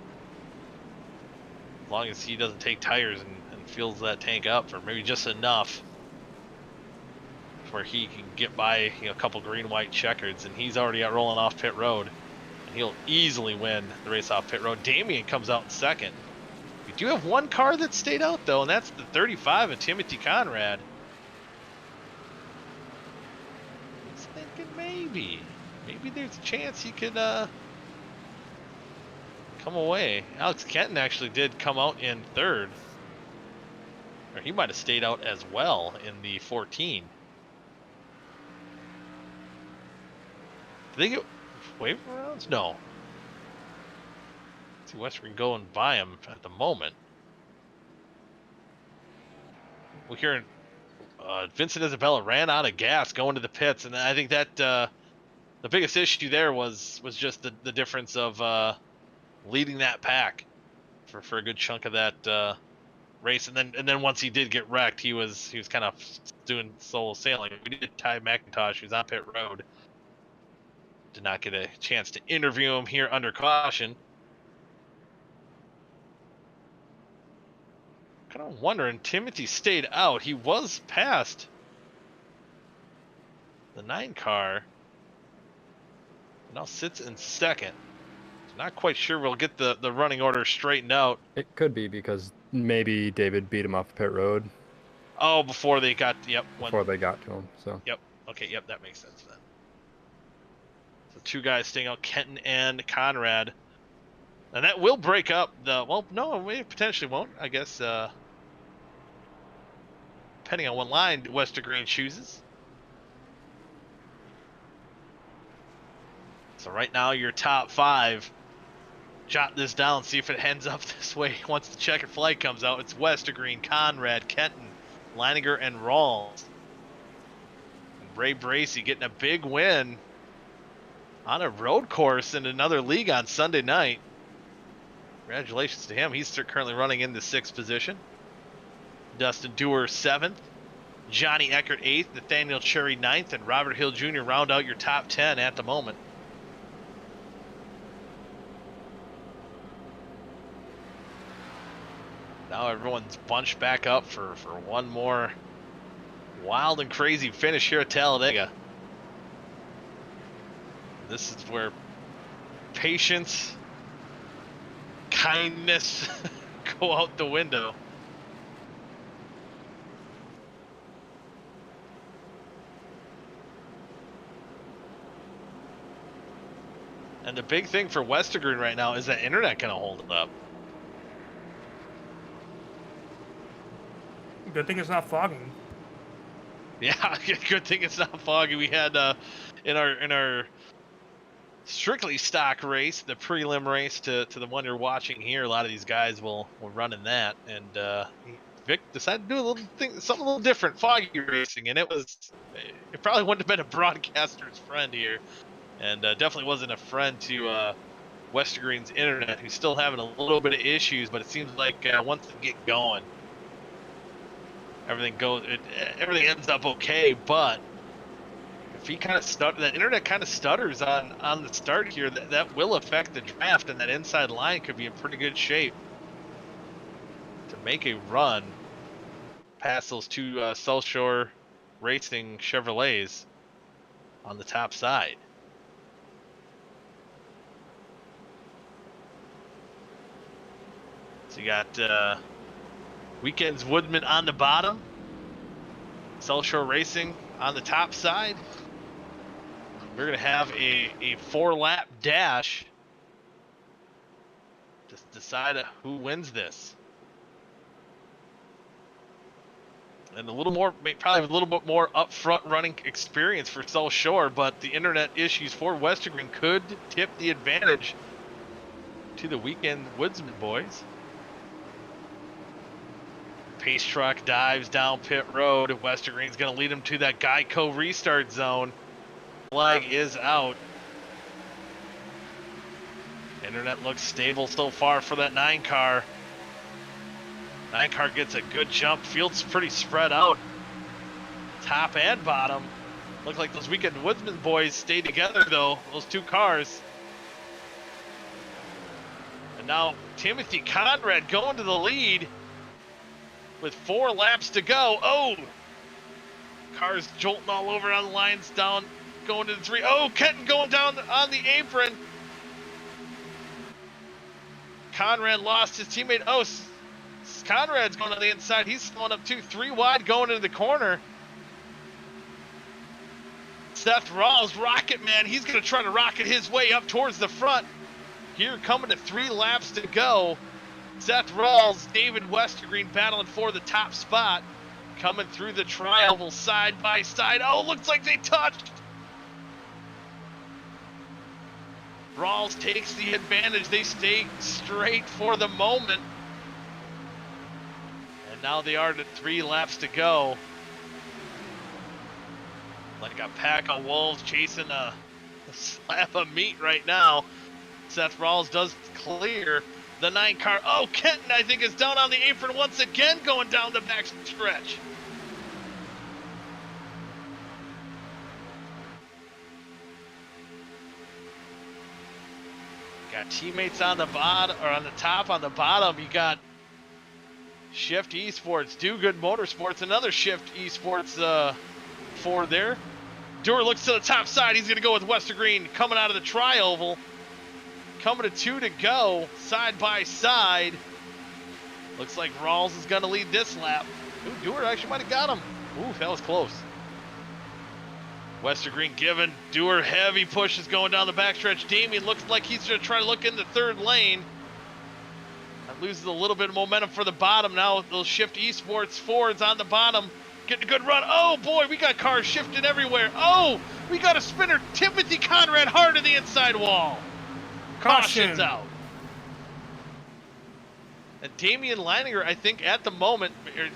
as long as he doesn't take tires and fills that tank up for maybe just enough where he can get by a couple green-white checkers, and he's already out rolling off pit road, and he'll easily win the race off pit road. Damian comes out in second. We do have one car that stayed out though, and that's the 35 of Timothy Conrad. He's thinking maybe there's a chance he could come away. Alex Kenton actually did come out in third, or he might have stayed out as well in the 14. Did they get waiver rounds? No. Let's see Westergreen going by him at the moment. We're hearing Vincent Isabella ran out of gas going to the pits, and I think that the biggest issue there was just the difference of leading that pack for a good chunk of that race, and then once he did get wrecked, he was kind of doing solo sailing. We did Ty McIntosh, who's on pit road. Did not get a chance to interview him here under caution. Kind of wondering, Timothy stayed out. He was past the 9 car. Now sits in second. Not quite sure we'll get the running order straightened out. It could be because maybe David beat him off pit road. Oh, before they got before they got to him. So yep. Okay, yep, that makes sense then. So 2 guys staying out, Kenton and Conrad. And that will break up the no, it potentially won't, I guess, depending on what line Westergreen chooses. So right now your top 5, jot this down, see if it ends up this way once the checkered flag comes out. It's Westergreen, Conrad, Kenton, Leininger, and Rawls. And Ray Bracey getting a big win on a road course in another league on Sunday night. Congratulations to him. He's currently running in the 6th position. Dustin Dewar 7th. Johnny Eckert 8th. Nathaniel Cherry 9th. And Robert Hill Jr. round out your top 10 at the moment. Now everyone's bunched back up for one more wild and crazy finish here at Talladega. This is where patience, kindness go out the window. And the big thing for Westergreen right now is that internet gonna hold it up. Good thing it's not fogging. Yeah, good thing it's not foggy. We had in our strictly stock race, the prelim race to the one you're watching here, a lot of these guys will run in that, and Vic decided to do something a little different, foggy racing, and it probably wouldn't have been a broadcaster's friend here, and definitely wasn't a friend to Westergreen's internet, who's still having a little bit of issues, but it seems like once they get going, everything ends up okay. But if he that internet kind of stutters on the start here, that will affect the draft, and that inside line could be in pretty good shape to make a run past those 2 South Shore Racing Chevrolets on the top side. So you got Weekends Woodman on the bottom, South Shore Racing on the top side. We're going to have a 4-lap dash Just decide who wins this. And a little more, probably a little bit more upfront running experience for South Shore, but the internet issues for Westergren could tip the advantage to the weekend Woodsman boys. Pace truck dives down pit road. Westergren's going to lead him to that Geico restart zone. Flag is out. Internet looks stable so far for that 9 car. 9 car gets a good jump. Field's pretty spread out. Top and bottom. Look like those weekend Woodsman boys stay together though, those 2 cars. And now Timothy Conrad going to the lead with 4 laps to go. Oh! Cars jolting all over on the lines down, going to the 3. Oh, Kenton going down on the apron. Conrad lost his teammate. Oh, Conrad's going on the inside. He's slowing up too. 3 wide going into the corner. Seth Rawls, Rocket Man, he's going to try to rocket his way up towards the front. Here coming to 3 laps to go. Seth Rawls, David Westergren battling for the top spot. Coming through the tri-oval side by side. Oh, looks like they touched. Rawls takes the advantage. They stay straight for the moment. And now they are at 3 laps to go. Like a pack of wolves chasing a slab of meat right now. Seth Rawls does clear the 9 car. Oh, Kenton, I think, is down on the apron once again, going down the back stretch. Got teammates on the bottom, or on the top, on the bottom. You got Shift Esports, Do Good Motorsports, another Shift Esports Ford there. Dewar looks to the top side. He's going to go with Westergren coming out of the tri-oval. Coming to 2 to go, side by side. Looks like Rawls is going to lead this lap. Ooh, Dewar actually might have got him. Ooh, that was close. Westergren giving Dewar heavy pushes going down the backstretch. Damien looks like he's going to try to look in the 3rd lane. That loses a little bit of momentum for the bottom. Now those Shift Esports Fords on the bottom. Getting a good run. Oh boy, we got cars shifting everywhere. Oh, we got a spinner. Timothy Conrad hard to the inside wall. Caution's out. And Damian Leininger, I think at the moment,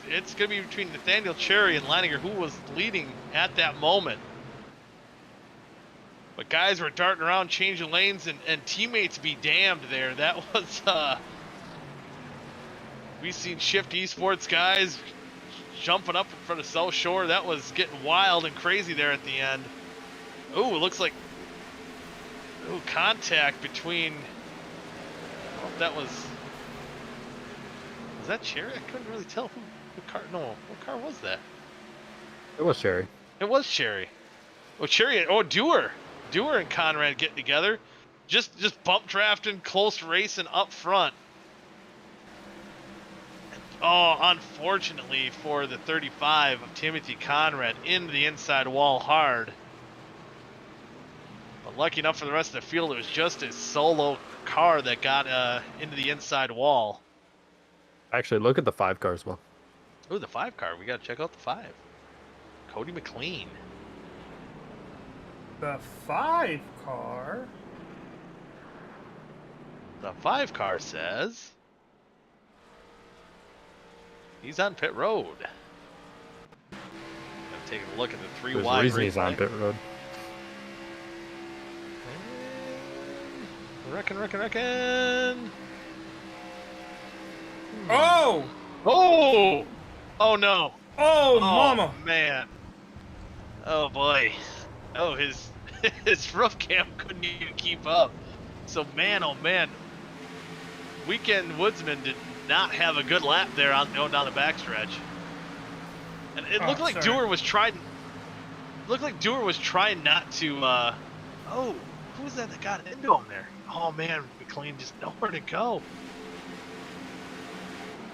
it's going to be between Nathaniel Cherry and Leininger, who was leading at that moment. But guys were darting around, changing lanes, and teammates be damned there. That was, we've seen Shift Esports guys jumping up in front of South Shore. That was getting wild and crazy there at the end. Ooh, it looks like, ooh, contact between, I don't know if that was that Cherry? I couldn't really tell who car, no, what car was that? It was Cherry. It was Cherry. Oh, Cherry, oh, Dewar and Conrad getting together. Just bump drafting, close racing up front. Oh, unfortunately for the 35 of Timothy Conrad, into the inside wall hard. But lucky enough for the rest of the field, it was just a solo car that got into the inside wall. Actually, look at the 5 car as well. Ooh, the 5 car. We got to check out the 5. Cody McLean. The 5 car? The 5 car says he's on pit road. I'm taking a look at the 3 There's wide. reason he's on pit road. Reckon. Oh! Oh! Oh no! Oh, mama! Man! Oh boy! Oh, his roof cam couldn't even keep up. So man, oh man! Weekend Woodsman did not have a good lap there on going down the backstretch. And it looked like Dewar was trying. Looked like Dewar was trying not to. Oh, who was that got into him there? Oh man, McLean just nowhere to go.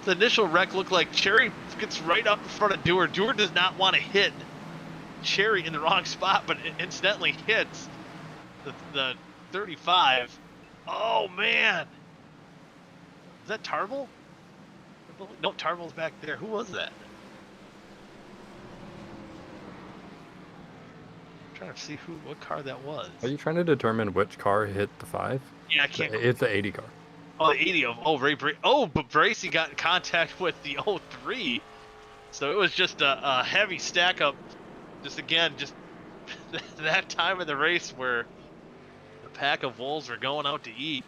The initial wreck looked like Cherry gets right up in front of Dewar. Dewar does not want to hit Cherry in the wrong spot, but it incidentally hits the 35. Oh man! that Tarble? No, Tarble's back there. Who was that? I'm trying to see what car that was. Are you trying to determine which car hit the 5? Yeah, I can't. It's the 80 car. Oh, the 80 of but Bracy got in contact with the 03. So it was just a heavy stack up. Just that time of the race where the pack of wolves were going out to eat.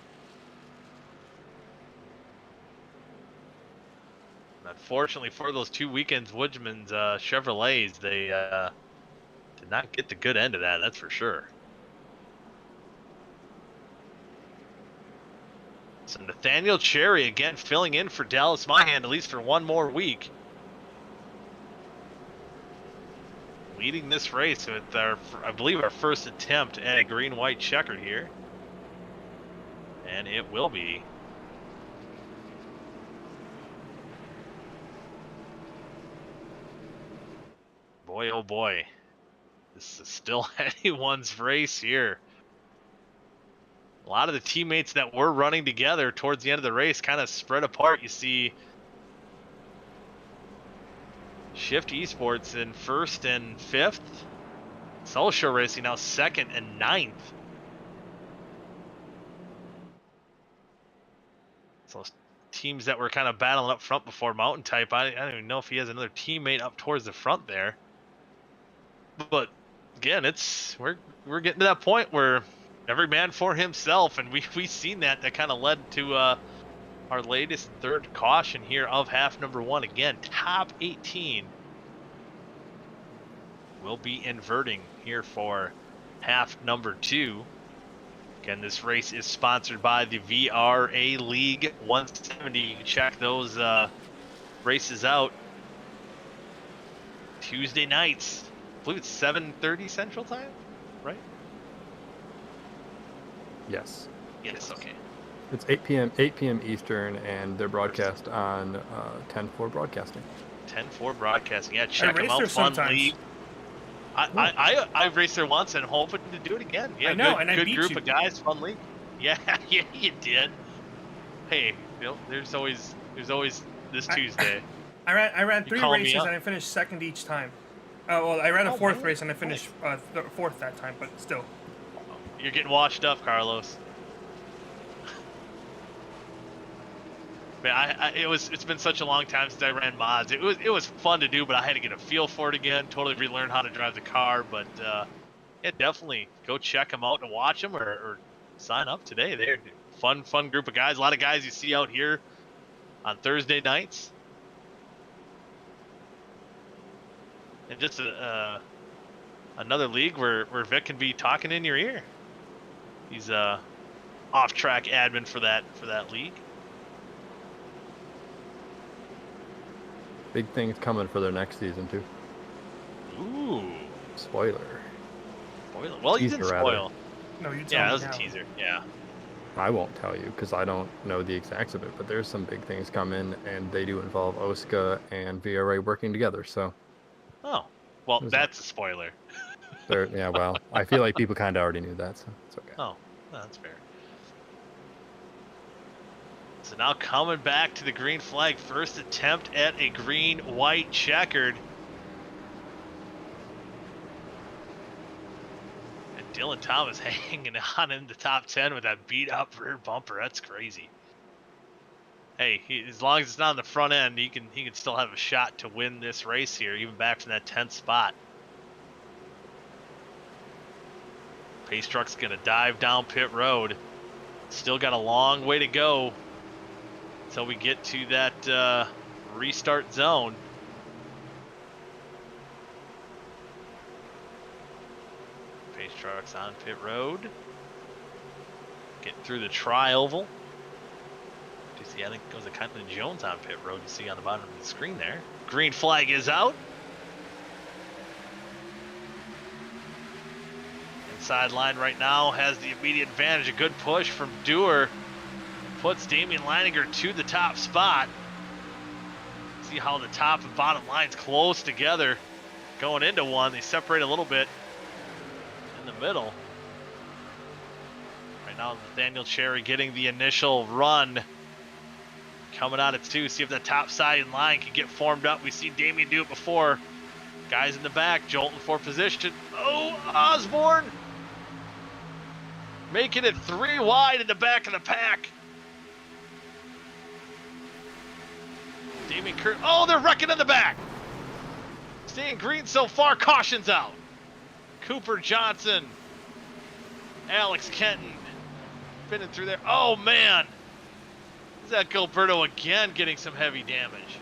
Unfortunately for those 2 weekends, Woodman's Chevrolets, they did not get the good end of that, that's for sure. So Nathaniel Cherry again filling in for Dallas Mahan, at least for one more week. Leading this race with I believe our first attempt at a green-white checkered here. And it will be. Boy, oh boy. This is still anyone's race here. A lot of the teammates that were running together towards the end of the race kind of spread apart. You see Shift Esports in 1st and 5th. Solo Show Racing now 2nd and 9th. So teams that were kind of battling up front before Mountain Type, I don't even know if he has another teammate up towards the front there. But again, we're getting to that point where every man for himself, and we've seen that kind of led to our latest third caution here of half number 1. Again, top 18 will be inverting here for half number 2. Again, this race is sponsored by the VRA League 170. You can check those races out Tuesday nights. I believe it's 7:30 Central Time, right? Yes. Yes, okay. It's 8 p.m. Eastern, and they're broadcast on 10-4 Broadcasting. 10-4 Broadcasting. Yeah, check them raced out. there Fun sometimes. league. I've raced there once and hoping to do it again. Yeah, I know, good, and I good beat group you. of guys, fun league. Yeah, yeah, you did. Hey, there's always this Tuesday. I ran 3 call me races up? and I finished 2nd each time. Well, I ran a 4th really? race and I finished 4th that time, but still. You're getting washed up, Carlos. Man, it's been such a long time since I ran mods. It was fun to do, but I had to get a feel for it again. Totally relearn how to drive the car, but yeah, definitely go check them out and watch them, or sign up today. They're fun group of guys. A lot of guys you see out here on Thursday nights, and just another league where Vic can be talking in your ear. He's off-track admin for that league. Big things coming for their next season too. Ooh. Spoiler. Well, you didn't Teaser, spoil. No, you tell Yeah, me that was now. a teaser. Yeah. I won't tell you because I don't know the exacts of it, but there's some big things coming, and they do involve OSCA and VRA working together. So. Oh. Well, There's that's a spoiler. Yeah, well, I feel like people kind of already knew that, so it's okay. Oh, that's fair. So now coming back to the green flag, first attempt at a green-white checkered. And Dylan Thomas hanging on in the top 10 with that beat-up rear bumper. That's crazy. Hey, as long as it's not on the front end, he can still have a shot to win this race here, even back from that 10th spot. Pace truck's gonna dive down pit road. Still got a long way to go until we get to that restart zone. Pace truck's on pit road. Getting through the tri-oval. You see, I think it goes to Kenton Jones on pit road. You see on the bottom of the screen there. Green flag is out. Inside line right now has the immediate advantage. A good push from Dewar puts Damian Leininger to the top spot. See how the top and bottom lines close together going into one. They separate a little bit in the middle. Right now, Nathaniel Cherry getting the initial run Coming out at 2, see if the top side line can get formed up. We've seen Damien do it before. Guys in the back, jolting for position. Oh, Osborne! Making it 3 wide in the back of the pack. Damien Kurt. Oh, they're wrecking in the back. Staying green so far. Caution's out. Cooper Johnson. Alex Kenton. Spinning through there. Oh, man. Zach Gilberto again getting some heavy damage.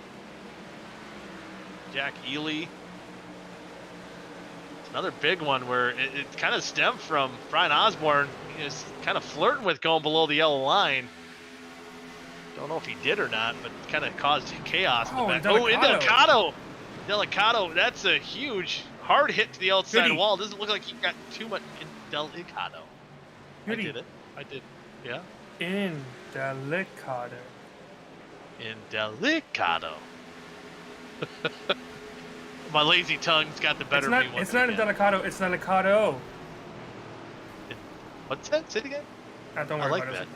Jack Ely. It's another big one where it kind of stemmed from Brian Osborne. He was kind of flirting with going below the yellow line. Don't know if he did or not, but kind of caused chaos in the back. Oh, Indelicato. Indelicato, that's a huge, hard hit to the outside wall. Doesn't look like he got too much Indelicato. I did it. I did. Yeah. Indelicato. Indelicato. My lazy tongue's got the better of me. It's not Indelicato, it's Indelicato. What's that? Say it again. Don't worry I like about that. it.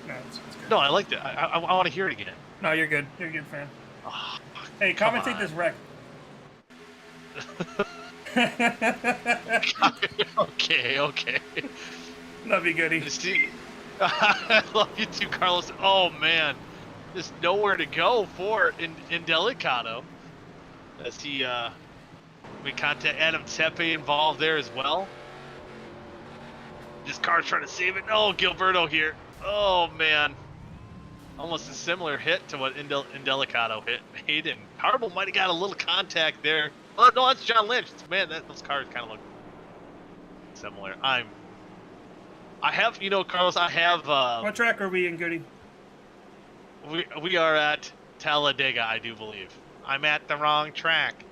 No, it's good. No, I like that. I want to hear it again. No, you're good. You're a good fan. Oh, hey, commentate this wreck. Okay. Love you, Goody. I love you too, Carlos. Oh, man. There's nowhere to go for Indelicato. As we contact Adam Tepe involved there as well. This car's trying to save it. Oh, Gilberto here. Oh, man. Almost a similar hit to what Indelicato made, and Harble might have got a little contact there. Oh, no, that's John Lynch. Man, those cars kind of look similar. Carlos, I have... what track are we in, Goody? We are at Talladega, I do believe. I'm at the wrong track.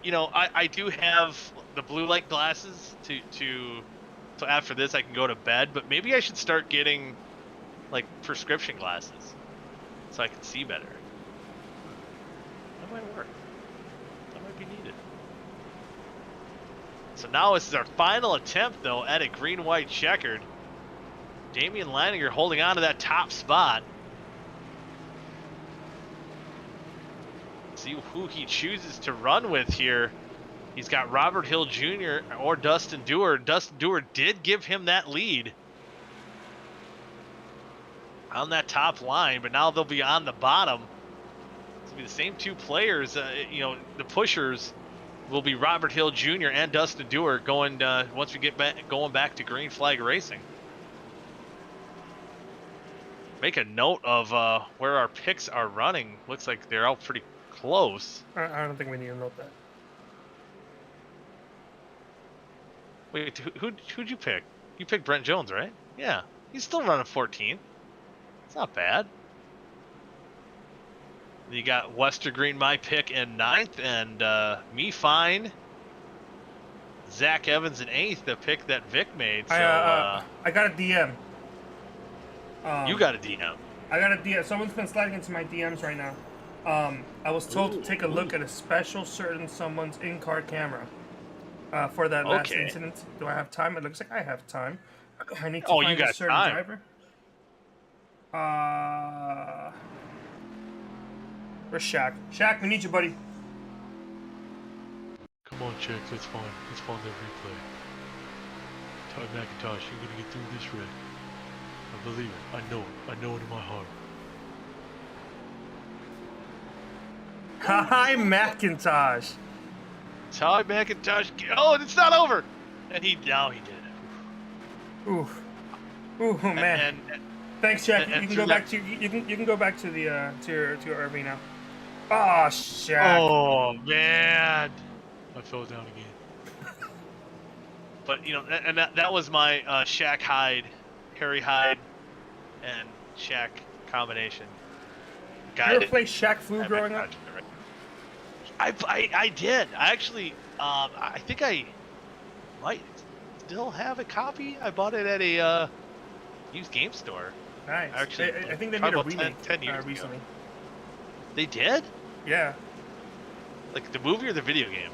I do have the blue light glasses so after this I can go to bed, but maybe I should start getting like prescription glasses so I can see better. That might work. That might be needed. So now this is our final attempt though at a green-white checkered. Damian Leininger holding on to that top spot. See who he chooses to run with here. He's got Robert Hill Jr. or Dustin Dewar. Dustin Dewar did give him that lead on that top line, but now they'll be on the bottom. It'll be the same 2 players. The pushers will be Robert Hill Jr. and Dustin Dewar going once we get going back to green flag racing. Make a note of where our picks are running. Looks like they're all pretty close. I don't think we need to note that. Wait, who'd you pick? You picked Brent Jones, right? Yeah, he's still running 14th. It's not bad. You got Westergreen, my pick, in 9th, and me fine. Zach Evans in 8th, the pick that Vic made. So I got a DM. You got a DM. I got a DM. Someone's been sliding into my DMs right now. I was told to take a look at a special certain someone's in-car camera for that last incident. Do I have time? It looks like I have time. I need to find a certain driver. Where's Shaq? Shaq, we need you, buddy. Come on, Jack. Let's find that replay. Todd McIntosh, you're gonna get through this wreck. I believe it. I know it. I know it in my heart. Hi, McIntosh. Todd McIntosh. Oh, it's not over. And he did it. Ooh, man. Thanks, Jack. You can go back to you can go back to the to your RV now. Oh, Shaq. Oh man, I fell down again. But and that was my Shaq Hyde, Harry Hyde, and Shaq combination. You ever play Shaq Fu growing up? I did. I actually, I think I might still have a copy. I bought it at a used game store. Nice. Actually, I think they made a remake 10 years recently. ago. They did? Yeah. Like the movie or the video game?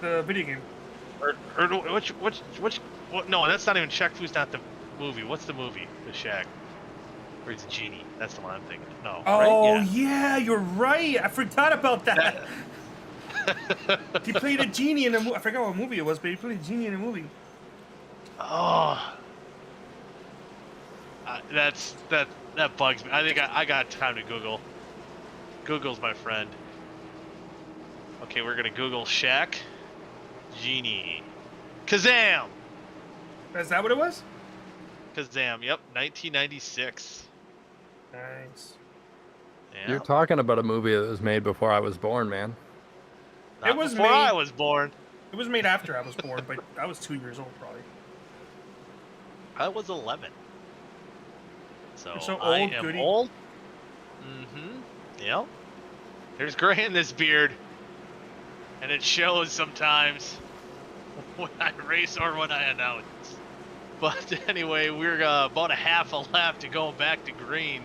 The video game. Or which? No, that's not even Shaq Fu's not the movie. What's the movie? The Shaq. Or he's a genie. That's the one I'm thinking. No. Oh, right? yeah, you're right. I forgot about that. He played a genie in a movie. I forgot what movie it was, but he played a genie in a movie. Oh. That bugs me. I think I got time to Google. Google's my friend. Okay, we're gonna Google Shaq Genie. Kazam! Is that what it was? Kazam, yep, 1996. Nice. Yeah. You're talking about a movie that was made before I was born, man. Not It was before made- I was born. It was made after I was born, but I was 2 years old probably. I was 11. So, You're so I old, am Goody. old. Yep. There's gray in this beard. And it shows sometimes when I race or when I announce. But anyway, we're about a half a lap to go back to green.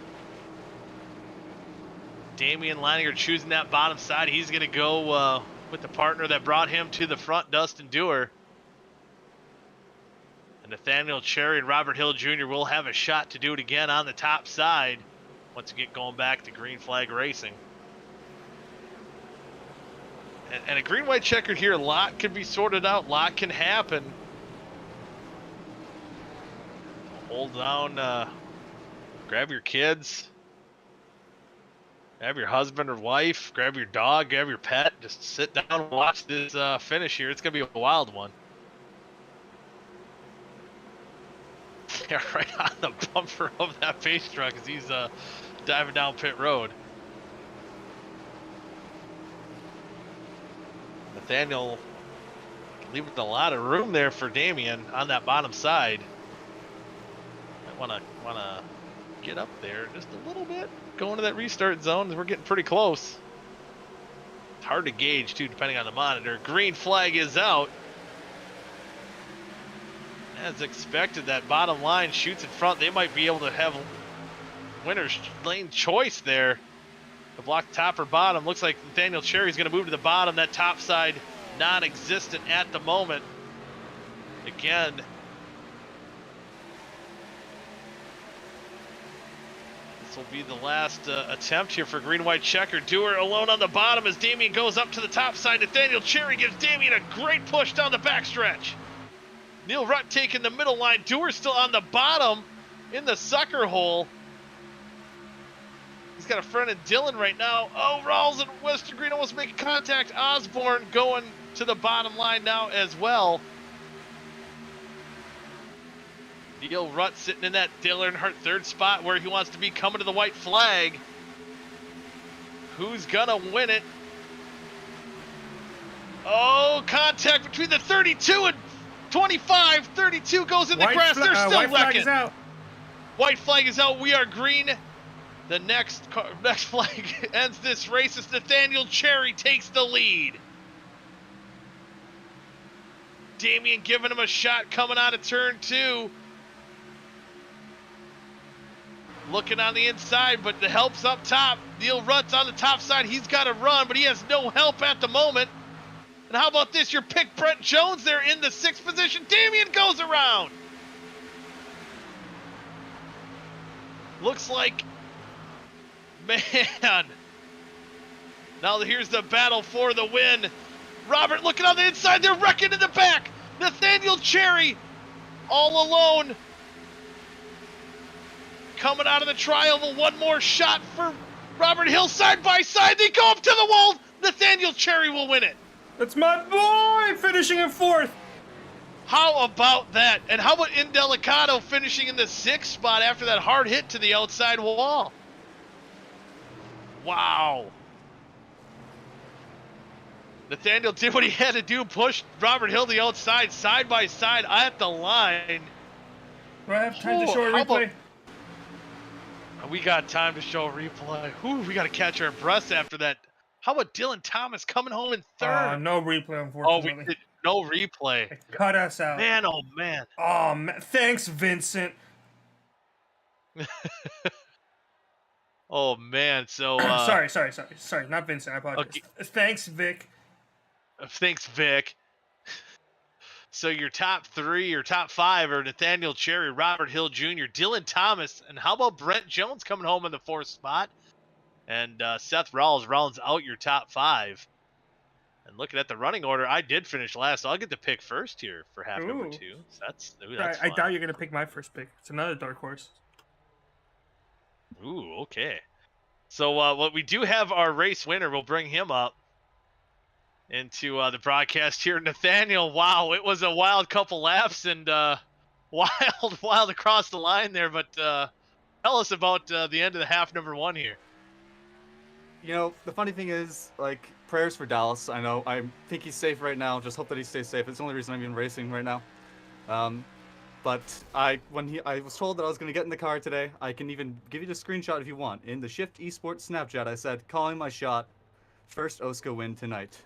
Damian Leininger choosing that bottom side. He's going to go with the partner that brought him to the front, Dustin Dewar. And Nathaniel Cherry and Robert Hill Jr. will have a shot to do it again on the top side once we get going back to green flag racing. And a green-white checkered here, a lot can be sorted out, a lot can happen. Hold down, grab your kids, grab your husband or wife, grab your dog, grab your pet, just sit down and watch this finish here. It's going to be a wild one. Yeah, right on the bumper of that pace truck as he's diving down pit road. Nathaniel leaving a lot of room there for Damian on that bottom side. I wanna get up there just a little bit, going to that restart zone. We're getting pretty close. It's hard to gauge too, depending on the monitor. Green flag is out. As expected, that bottom line shoots in front. They might be able to have winner's lane choice there. The block top or bottom. Looks like Nathaniel Cherry's going to move to the bottom. That top side non-existent at the moment. Again, this will be the last attempt here for green-white checker. Dewar alone on the bottom as Damian goes up to the top side. Nathaniel Cherry gives Damian a great push down the backstretch. Neil Rutt taking the middle line. Dewar still on the bottom in the sucker hole. He's got a friend in Dylan right now. Oh, Rawls and Western Green almost making contact. Osborne going to the bottom line now as well. Neil Rutt sitting in that Dale Earnhardt third spot where he wants to be, coming to the white flag. Who's gonna win it? Oh, contact between the 32 and 25. 32 goes in the grass. They're still white flag wrecking. is out. White flag is out. We are green. The next flag ends this race as Nathaniel Cherry takes the lead. Damian giving him a shot coming out of turn 2. Looking on the inside, but the help's up top. Neil Rutt's on the top side. He's got to run, but he has no help at the moment. And how about this? Your pick, Brent Jones, there in the 6th position. Damian goes around. Looks like, man. Now here's the battle for the win. Robert looking on the inside. They're wrecking in the back. Nathaniel Cherry all alone. Coming out of the tri-oval. One more shot for Robert Hill side by side. They go up to the wall. Nathaniel Cherry will win it. That's my boy finishing in 4th. How about that? And how about Indelicato finishing in the 6th spot after that hard hit to the outside wall? Wow. Nathaniel did what he had to do, pushed Robert Hill the outside, side by side at the line. Do I have time to show a how about- replay? We got time to show a replay. Whew, we got to catch our breaths after that. How about Dylan Thomas coming home in 3rd? No replay, Oh, unfortunately. we did no replay. They cut us out. Man, oh man. Oh, man. Thanks, Vincent. Oh man. So Sorry. Not Vincent. I apologize. Okay. Thanks, Vic. Thanks, Vic. So your top 3 or top 5 are Nathaniel Cherry, Robert Hill Jr., Dylan Thomas, and how about Brent Jones coming home in the 4th spot? And Seth Rawls rounds out your top 5. And looking at the running order, I did finish last, so I'll get to pick first here for half number 2. So that's I fun. doubt you're gonna pick my first pick. It's another dark horse. Ooh, okay. So what we do have our race winner. We'll bring him up into the broadcast here. Nathaniel, wow, it was a wild couple laps and wild across the line there. But tell us about the end of the half number 1 here. You know, the funny thing is, like, prayers for Dallas. I know. I think he's safe right now. Just hope that he stays safe. It's the only reason I'm even racing right now. But when I was told that I was going to get in the car today, I can even give you the screenshot if you want. In the Shift Esports Snapchat, I said, calling my shot, first OSCA win tonight.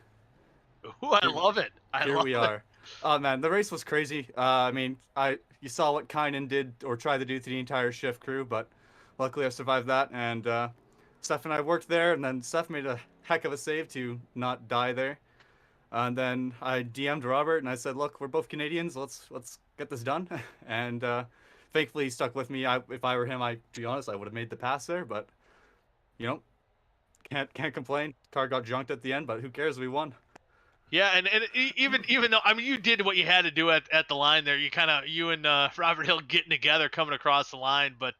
Ooh, I love it. Here we are. Oh, man, the race was crazy. I mean, you saw what Kynan did or tried to do to the entire Shift crew, but luckily I survived that. And Steph and I worked there, and then Steph made a heck of a save to not die there. And then I DM'd Robert, and I said, look, we're both Canadians. Let's get this done. And thankfully, he stuck with me. If I were him, to be honest, I would have made the pass there. But, you know, can't complain. Car got junked at the end, but who cares? We won. Yeah, and even though, I mean, you did what you had to do at the line there. You and Robert Hill getting together, coming across the line. But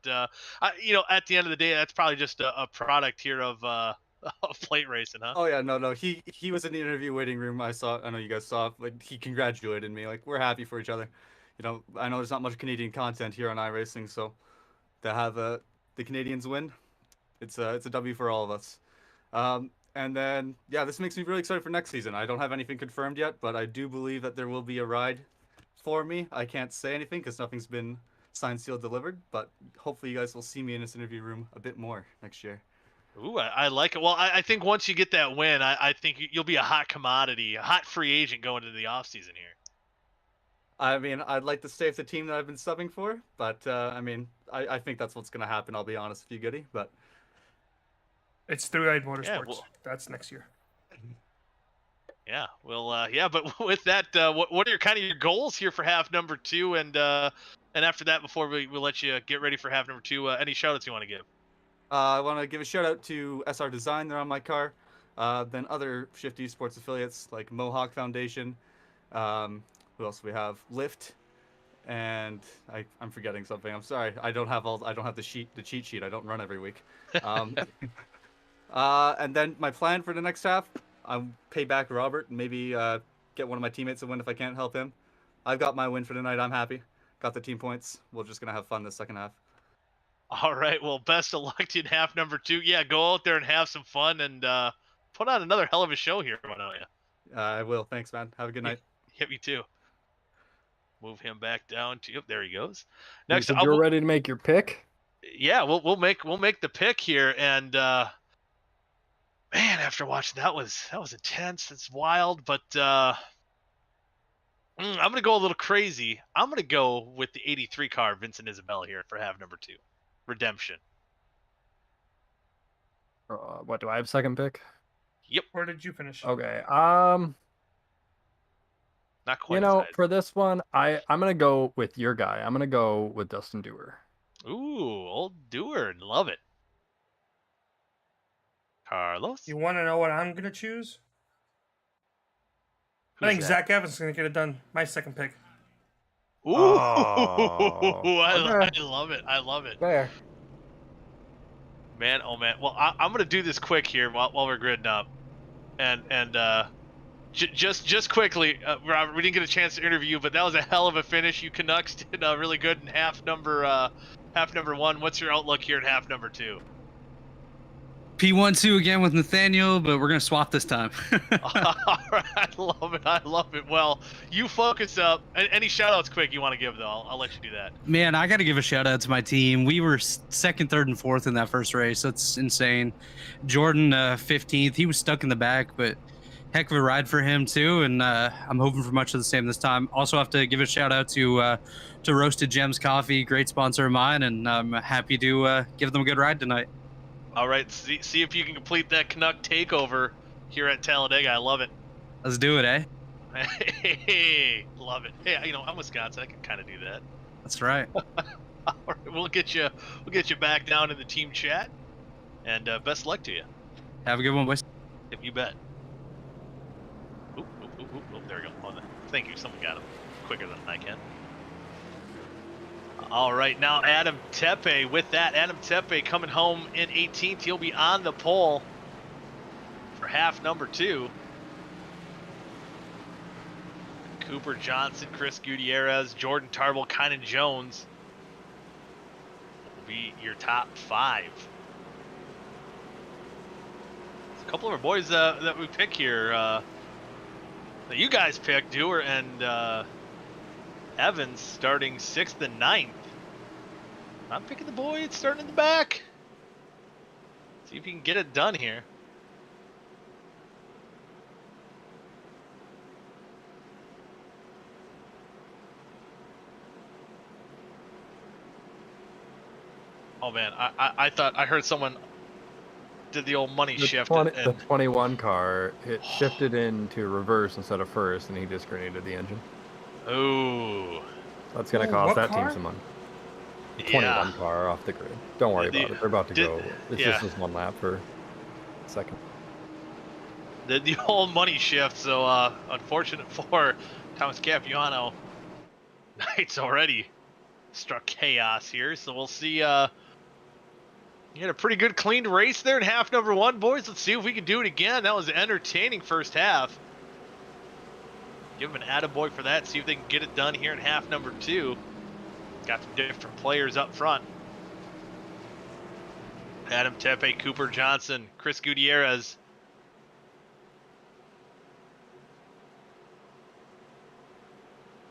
you know, at the end of the day, that's probably just a product here of plate racing, huh? Oh yeah, no. He was in the interview waiting room. I know you guys saw. Like, he congratulated me. Like, we're happy for each other. You know, I know there's not much Canadian content here on iRacing, so to have the Canadians win, it's a W for all of us. And then, yeah, this makes me really excited for next season. I don't have anything confirmed yet, but I do believe that there will be a ride for me. I can't say anything because nothing's been signed, sealed, delivered, but hopefully you guys will see me in this interview room a bit more next year. Ooh, I like it. Well, I think once you get that win, I think you'll be a hot commodity, a hot free agent going into the offseason here. I mean, I'd like to stay with the team that I've been subbing for, but I mean, I think that's what's going to happen. I'll be honest with you, Goody, but... It's Three Eyed Motorsports. Yeah, well, that's next year. Yeah, well, yeah, but with that, what are your goals here for half number 2, and after that, before we'll let you get ready for half number 2, any shout-outs you want to give? I want to give a shout-out to SR Design. They're on my car. Then other Shift Esports affiliates like Mohawk Foundation. Who else do we have? Lyft. And I'm forgetting something. I'm sorry. I don't have the cheat sheet. I don't run every week. And then my plan for the next half, I'll pay back Robert and maybe get one of my teammates to win if I can't help him. I've got my win for tonight. I'm happy. Got the team points. We're just going to have fun this second half. All right. Well, best of luck to you in half number 2. Yeah, go out there and have some fun and put on another hell of a show here. Why don't you? I will. Thanks, man. Have a good night. Hit me too. Move him back down to. Yep, there he goes. Next, you're ready to make your pick. Yeah, we'll make the pick here, and man, after watching that was intense. It's wild, but I'm gonna go a little crazy. I'm gonna go with the '83 car, Vincent Isabella here for half number 2, Redemption. What do I have second pick? Yep. Where did you finish? Okay. Not quite. You know, for this one, I'm gonna go with your guy. I'm gonna go with Dustin Dewar. Ooh, old Dewar, love it. Carlos. You want to know what I'm gonna choose? Who's I think that? Zach Evans is gonna get it done. My second pick. Ooh, Oh, I love it. I love it. There. Man, oh man. Well, I'm gonna do this quick here while we're gridding up, and just quickly, Robert. We didn't get a chance to interview you, but that was a hell of a finish. You Canucks did really good in half number 1. What's your outlook here in half number 2? P1-2 again with Nathaniel, but we're gonna swap this time. All right, I love it. I love it. Well, you focus up. Any shout-outs quick you want to give, though? I'll let you do that. Man, I got to give a shout out to my team. We were second, third, and fourth in that first race. That's insane. Jordan, 15th. He was stuck in the back, but heck of a ride for him too. And I'm hoping for much of the same this time. Also have to give a shout out to Roasted Gems Coffee, great sponsor of mine, and I'm happy to give them a good ride tonight. All right, see if you can complete that Canuck takeover here at Talladega. I love it. Let's do it, eh? Hey, love it. Hey, you know, I'm Wisconsin. I can kind of do that. That's right. All right, we'll get you back down in the team chat, and best luck to you. Have a good one, boys. If you bet. Oop, oop, oop, oop, oop, there we go. Oh, thank you. Someone got him quicker than I can. All right, now Adam Tepe. With that, Adam Tepe coming home in 18th. He'll be on the pole for half number 2. Cooper Johnson, Chris Gutierrez, Jordan Tarble, Kynan Jones will be your top 5. A couple of our boys that we pick here, that you guys picked, Dewar and Evans, starting 6th and 9th. I'm picking the boy starting in the back. See if you can get it done here. Oh man, I thought I heard someone did the old money shift. The 21 car, it shifted into reverse instead of first, and he just grenaded the engine. Ooh. That's going to cost that car? team some money. The 21 car off the grid. Don't worry about it. They're about to go. It's just this one lap for a second. Did the old money shift, so unfortunate for Thomas Capuano. Knights already struck chaos here, so we'll see. You had a pretty good clean race there in half number 1, boys. Let's see if we can do it again. That was an entertaining first half. Give them an attaboy for that. See if they can get it done here in half number 2. Got some different players up front. Adam Tepe, Cooper Johnson, Chris Gutierrez.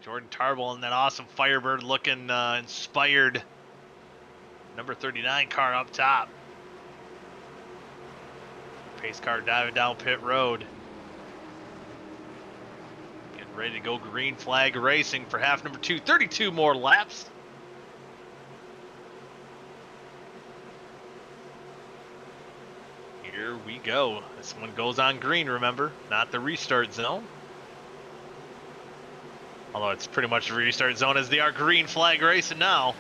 Jordan Tarble and that awesome Firebird looking inspired number 39 car up top. Pace car diving down pit road. Getting ready to go green flag racing for half number 2. 32 more laps. Here we go. This one goes on green, remember, not the restart zone. Although it's pretty much the restart zone as they are green flag racing now.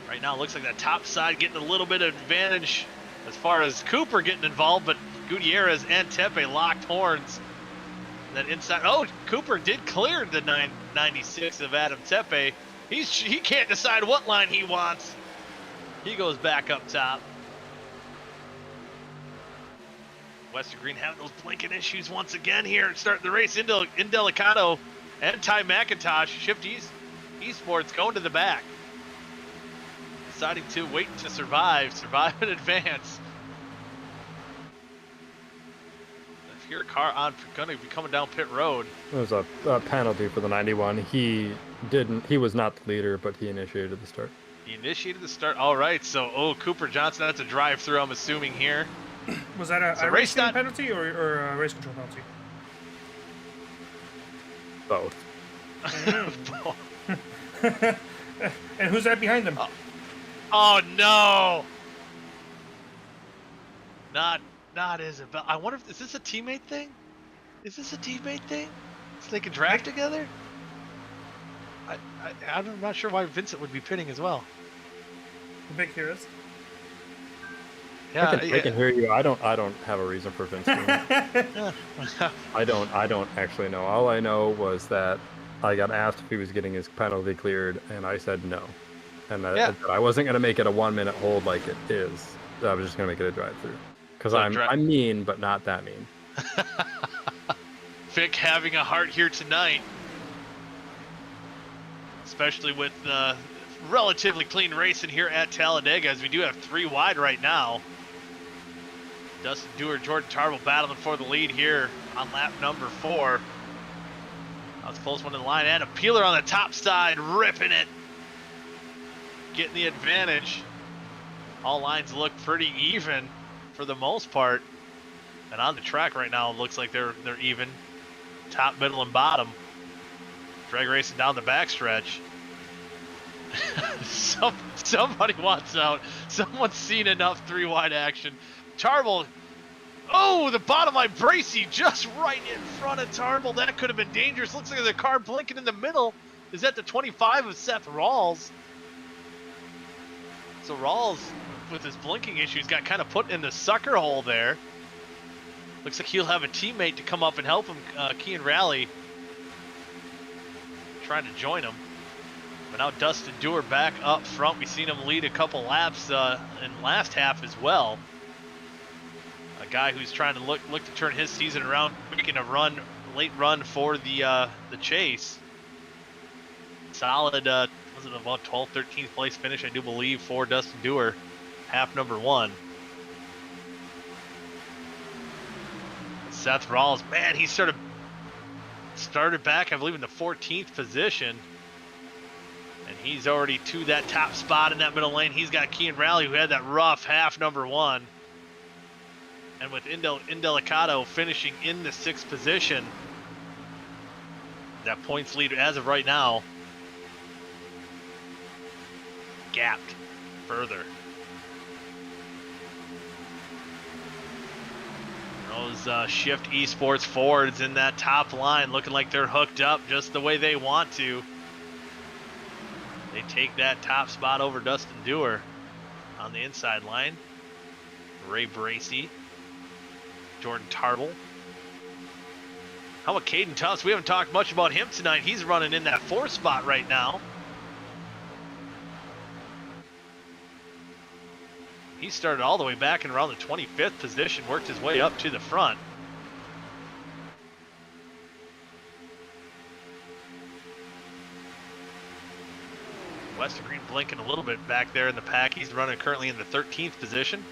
Right now it looks like that top side getting a little bit of advantage as far as Cooper getting involved, but Gutierrez and Tepe locked horns. That inside, oh, Cooper did clear the 996 of Adam Tepe. He can't decide what line he wants. He goes back up top. Western Green having those blinking issues once again here, starting the race. Indelicato and Ty McIntosh, Shift Esports going to the back. Deciding to wait to survive and advance. If you're a car on, going to be coming down pit road. There was a penalty for the 91. He was not the leader, but he initiated the start. He initiated the start. All right, so Cooper Johnson, that's a drive-through, I'm assuming here. Was that a race racing penalty or a race control penalty? Both. And who's that behind them? Oh no! Not Isabel. I wonder if is this a teammate thing? Is this a teammate thing? So they can drive together? I'm not sure why Vincent would be pitting as well. Big heroes. Yeah, I can hear you. I don't have a reason for Vincent. I don't actually know. All I know was that I got asked if he was getting his penalty cleared, and I said no. And that I wasn't going to make it a 1-minute hold like it is. I was just going to make it a drive-through. Because I'm mean, but not that mean. Vic having a heart here tonight. Especially with relatively clean racing here at Talladega, as we do have 3 wide right now. Dustin Dewar, Jordan Tarble battling for the lead here on lap number 4. That was a close one in the line. And a Peeler on the top side, ripping it. Getting the advantage. All lines look pretty even for the most part. And on the track right now, it looks like they're even. Top, middle, and bottom. Drag racing down the backstretch. Somebody wants out. Someone's seen enough 3 wide action. Tarble, Oh, the bottom line Bracy just right in front of Turnbull. That could have been dangerous. Looks like the car blinking in the middle is at the 25 of Seth Rawls. So Rawls, with his blinking issues, got kind of put in the sucker hole there. Looks like he'll have a teammate to come up and help him, Kean Rally, trying to join him. But now Dustin Dewar back up front. We've seen him lead a couple laps in last half as well. A guy who's trying to look to turn his season around, making a late run for the chase. Solid, was it about 12th, 13th place finish, I do believe, for Dustin Dewar, half number 1. Seth Rawls, man, he started back, I believe, in the 14th position. And he's already to that top spot in that middle lane. He's got Kean Rally, who had that rough half number 1. And with Indelicato finishing in the 6th position, that points lead as of right now gapped further. Those Shift Esports Fords in that top line looking like they're hooked up just the way they want to. They take that top spot over Dustin Dewar on the inside line. Ray Bracy, Jordan Tarble. How about Caden Tufts? We haven't talked much about him tonight. He's running in that 4th spot right now. He started all the way back in around the 25th position, worked his way up to the front. Westergreen blinking a little bit back there in the pack. He's running currently in the 13th position.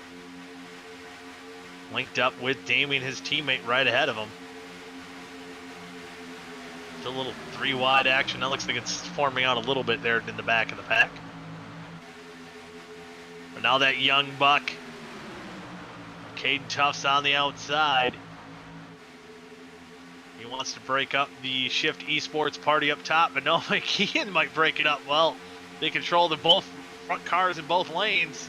Linked up with Damien, his teammate, right ahead of him. Still a little 3 wide action. That looks like it's forming out a little bit there in the back of the pack. But now that young buck, Caden Tufts on the outside. He wants to break up the Shift Esports party up top, but no, Kean might break it up. Well, they control the both front cars in both lanes.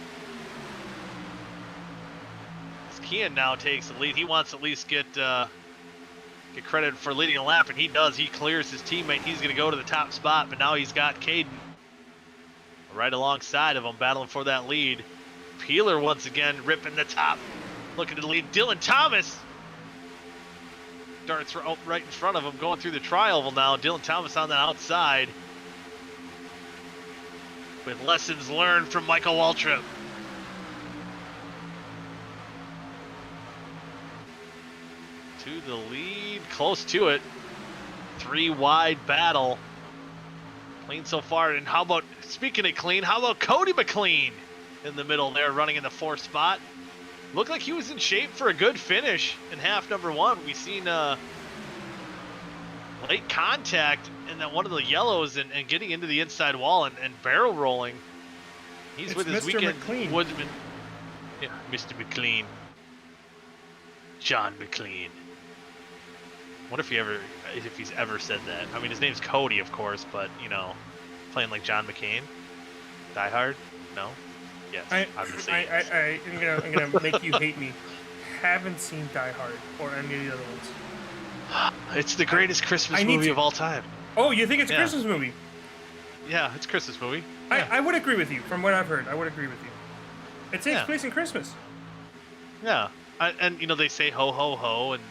Kean now takes the lead. He wants to at least get credit for leading a lap, and he does. He clears his teammate. He's going to go to the top spot, but now he's got Caden right alongside of him, battling for that lead. Peeler once again ripping the top, looking to lead. Dylan Thomas darts right in front of him, going through the tri-oval now. Dylan Thomas on the outside with lessons learned from Michael Waltrip. To the lead, close to it. 3 wide battle. Clean so far. And how about, speaking of clean, how about Cody McLean in the middle there, running in the 4th spot? Looked like he was in shape for a good finish in half number 1. We've seen late contact in that one of the yellows and getting into the inside wall and barrel rolling. He's with his Mr. weekend McLean. woodsman. Yeah, Mr. McLean. John McLean. What if he's ever said that? I mean, his name's Cody, of course, but you know, playing like John McCain. Die Hard? No. Yes. I'm gonna make you hate me. Haven't seen Die Hard or any of the other ones. It's the greatest Christmas movie of all time. Oh, you think it's a Christmas movie? Yeah, it's a Christmas movie. Yeah. I would agree with you. From what I've heard, I would agree with you. It takes place in Christmas. Yeah, and you know they say ho ho ho, and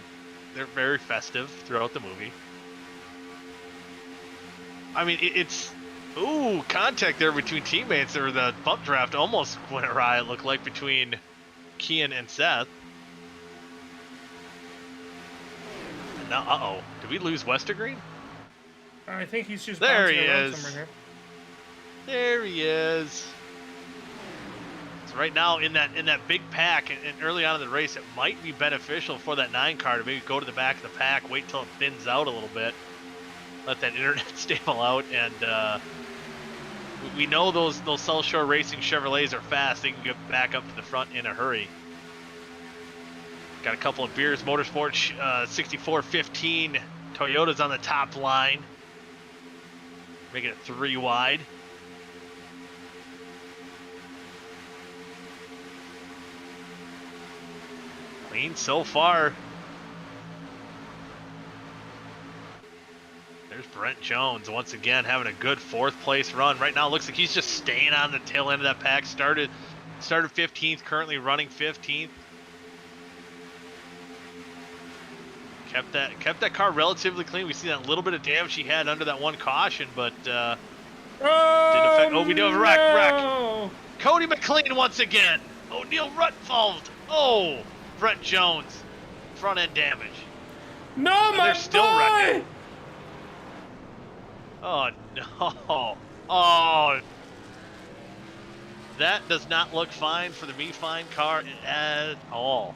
they're very festive throughout the movie. I mean, it's contact there between teammates, or the bump draft almost went awry. It looked like between Kean and Seth. And now, did we lose Westergreen? I think he's just there. He bouncing around is. somewhere here. There he is. So right now in that big pack and early on in the race, it might be beneficial for that 9 car to maybe go to the back of the pack, wait till it thins out a little bit, let that internet stable out, and we know those South Shore Racing Chevrolets are fast. They can get back up to the front in a hurry. Got a couple of Beers Motorsports 6415 Toyotas on the top line, making it 3 wide. Clean so far. There's Brent Jones once again having a good 4th place run. Right now it looks like he's just staying on the tail end of that pack. Started 15th, currently running 15th. Kept that car relatively clean. We see that little bit of damage he had under that one caution, but didn't affect. Oh, we do have a wreck. Cody McLean once again. O'Neal Rutt involved. Oh, Brent Jones, front end damage. No, And my they're still boy! wrecking. Oh no! Oh, that does not look fine for the Me Fine car at all.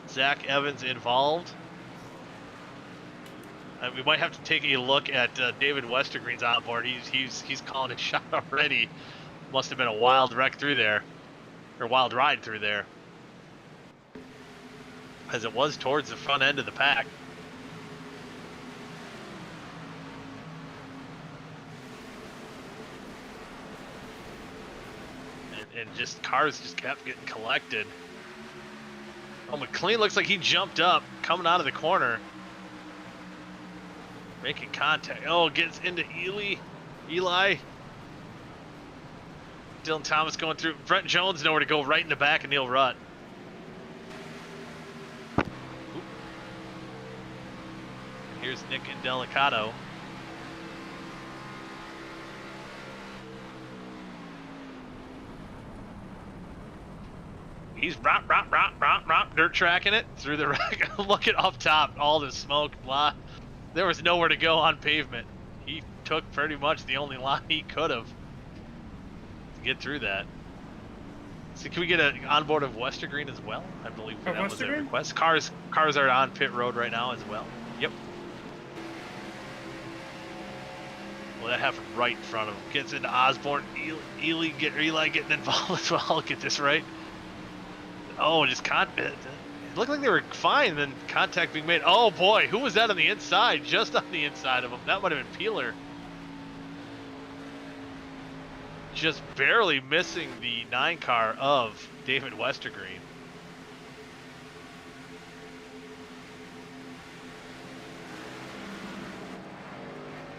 Zach Evans involved. And we might have to take a look at David Westergreen's onboard. He's calling a shot already. Must have been a wild wreck through there, or wild ride through there, as it was towards the front end of the pack. And just cars just kept getting collected. Oh, McLean looks like he jumped up, coming out of the corner. Making contact. Oh, gets into Eli. Dylan Thomas going through. Brent Jones nowhere to go, right in the back of Neil Rutt. Oop. Here's Nick Indelicato. He's dirt tracking it through the wreck. Look at up top, all the smoke, blah. There was nowhere to go on pavement. He took pretty much the only line he could have to get through that. So can we get an onboard of Westergreen as well? I believe that was their request. Cars are on pit road right now as well. Yep. Well, that happened right in front of him. Gets into Osborne. Eli getting involved as well. I'll get this right. Oh, just it looked like they were fine, then contact being made. Oh boy, who was that on the inside? Just on the inside of him. That might have been Peeler. Just barely missing the 9 car of David Westergreen.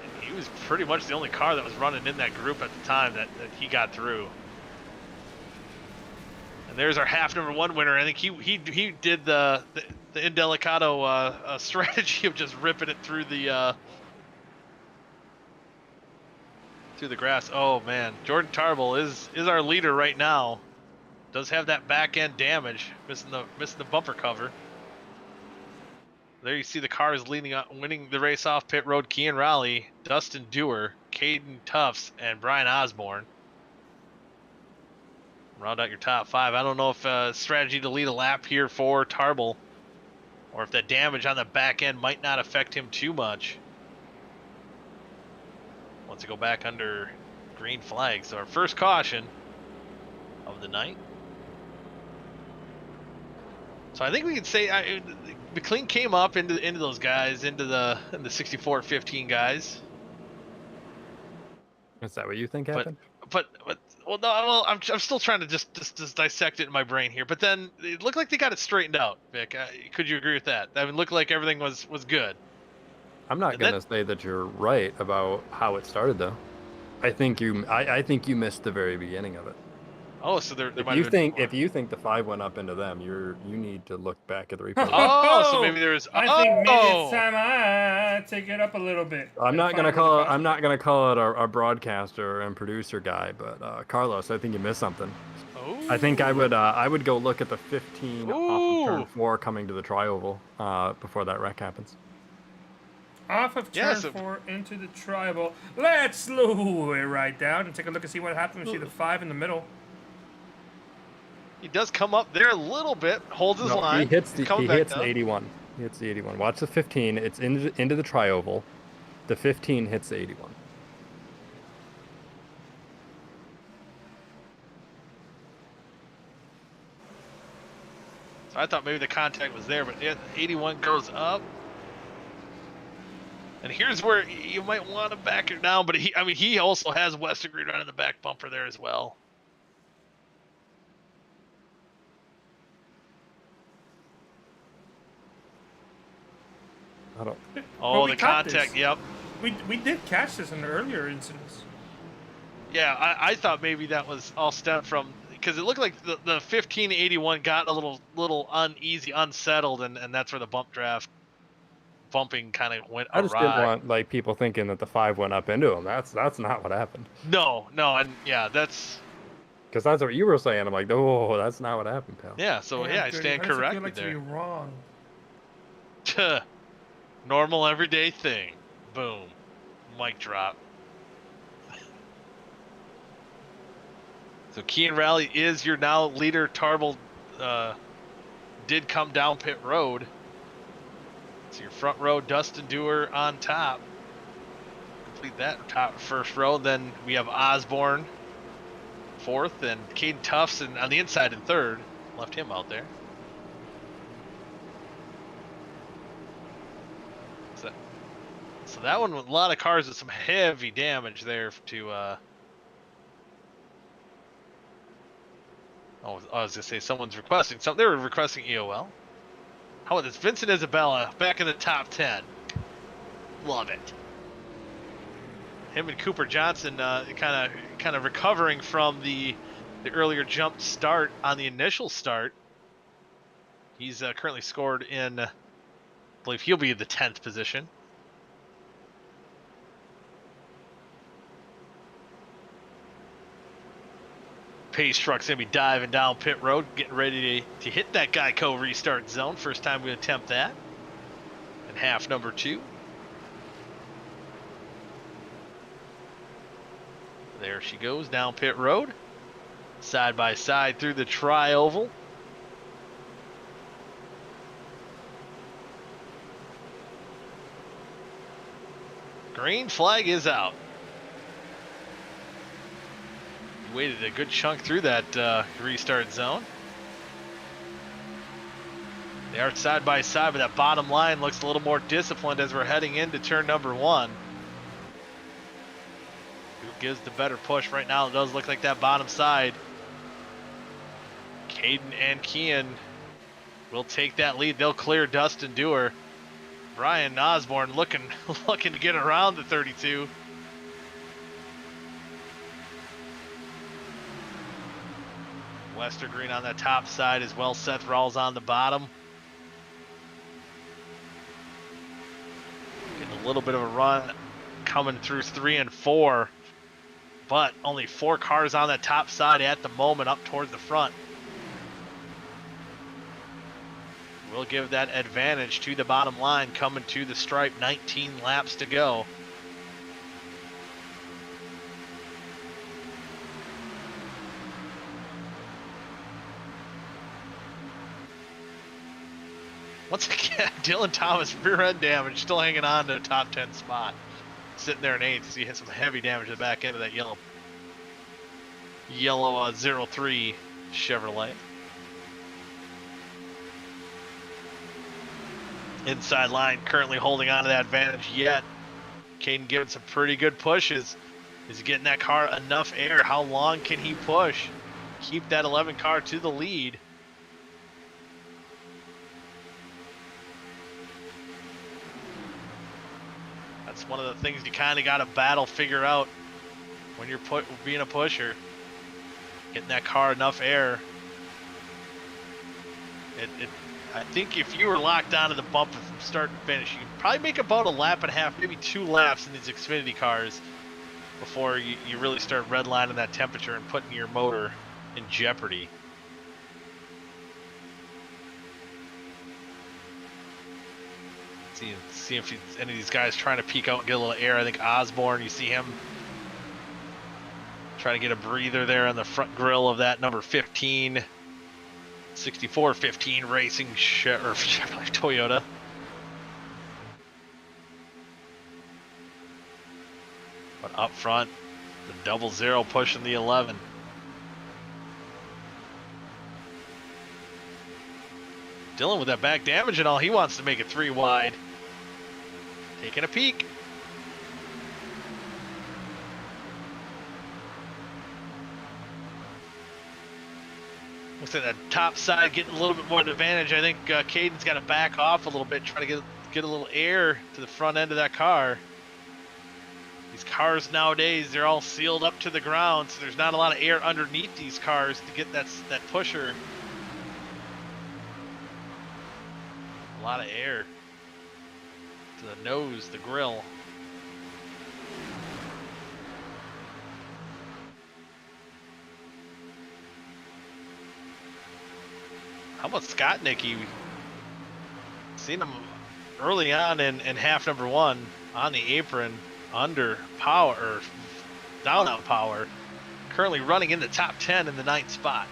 And he was pretty much the only car that was running in that group at the time that he got through. And there's our half number 1 winner. I think he did the Indelicato strategy of just ripping it through the grass. Oh man, Jordan Tarbell is our leader right now. Does have that back end damage, missing the bumper cover. There you see the cars winning the race off pit road. Kean Raleigh, Dustin Dewar, Caden Tufts, and Brian Osborne. Round out your top 5. I don't know if strategy to lead a lap here for Tarbell, or if that damage on the back end might not affect him too much. Wants to go back under green flag. So our first caution of the night. So I think we can say McLean came up into those guys, into the 64-15 guys. Is that what you think happened? But well, no, well, I'm still trying to just dissect it in my brain here. But then it looked like they got it straightened out, Vic. Could you agree with that? I mean, it looked like everything was good. I'm not gonna say that you're right about how it started, though. I think you missed the very beginning of it. Oh, so there If might you have been think if you think the 5 went up into them, you need to look back at the replay. Oh, so maybe there's. I think maybe it's time I take it up a little bit. I'm not gonna call it our broadcaster and producer guy, but Carlos, I think you missed something. Oh. I think I would go look at the 15 off of turn 4 coming to the tri-oval before that wreck happens. Off of turn 4 into the tri-oval. Let's slow it right down and take a look and see what happens. We see the 5 in the middle. He does come up there a little bit, holds his line. He hits the 81. He hits the 81. Watch the 15. It's into the tri-oval. The 15 hits the 81. So I thought maybe the contact was there, but 81 goes up. And here's where you might want to back it down, but he also has Westergreen running the back bumper there as well. I don't. Oh, we the caught contact. this. Yep. We did catch this in the earlier incidents. Yeah, I thought maybe that was all stemmed from because it looked like the 1581 got a little uneasy, unsettled, and that's where the bumping kind of went I just didn't awry. want like people thinking that the 5 went up into him. That's not what happened. No, and yeah, that's Because that's what you were saying. I'm like, oh, that's not what happened, pal. yeah. So yeah, I Goody, stand how does it feel corrected like to be there. wrong? Normal everyday thing. Boom. Mic drop. So Kean Rally is your now leader. Tarble did come down pit road. So your front row, Dustin Dewar on top. Complete that top first row. Then we have Osborne fourth and Caden Tufts on the inside in third. Left him out there. So that one with a lot of cars with some heavy damage there to oh, I was gonna say someone's requesting something. They were requesting EOL. How about this? Vincent Isabella back in the top 10. Love it. Him and Cooper Johnson kind of recovering from the earlier jump start on the initial start. He's currently scored in, I believe he'll be in the 10th position. Pace truck's gonna be diving down pit road, getting ready to hit that Geico restart zone. First time we attempt that. And half number 2. There she goes down pit road. Side by side through the tri-oval. Green flag is out. Waited a good chunk through that restart zone. They are side by side, but that bottom line looks a little more disciplined as we're heading into turn number 1. Who gives the better push right now? It does look like that bottom side. Caden and Kean will take that lead. They'll clear Dustin Dewar. Brian Osborne looking to get around the 32. Lester Green on the top side as well. Seth Rawls on the bottom. Getting a little bit of a run coming through 3 and 4. But only 4 cars on the top side at the moment up towards the front. We'll give that advantage to the bottom line coming to the stripe. 19 laps to go. Once again, Dylan Thomas rear end damage, still hanging on to a top 10 spot. Sitting there in 8th, so he hit some heavy damage to the back end of that yellow 03 Chevrolet. Inside line currently holding on to that advantage yet. Caden giving some pretty good pushes. Is he getting that car enough air? How long can he push? Keep that 11 car to the lead. That's one of the things you kind of got to figure out when you're being a pusher. Getting that car enough air. I think if you were locked onto the bumper from start to finish, you'd probably make about a lap and a half, maybe 2 laps in these Xfinity cars before you really start redlining that temperature and putting your motor in jeopardy. See if any of these guys trying to peek out and get a little air. I think Osborne, you see him trying to get a breather there on the front grill of that number 15. 6415 Racing Chevrolet Toyota. But up front, the 00 pushing the 11. Dylan with that back damage and all, he wants to make it 3 wide. Taking a peek. Looks like that top side getting a little bit more advantage. I think Caden's got to back off a little bit, try to get get a little air to the front end of that car. These cars nowadays, they're all sealed up to the ground, so there's not a lot of air underneath these cars to get that pusher. A lot of air to the nose, the grill. How about Scott Nicky? Seen him early on in half number one on the apron, under power, or down on power. Currently running in the top 10 in the 9th spot.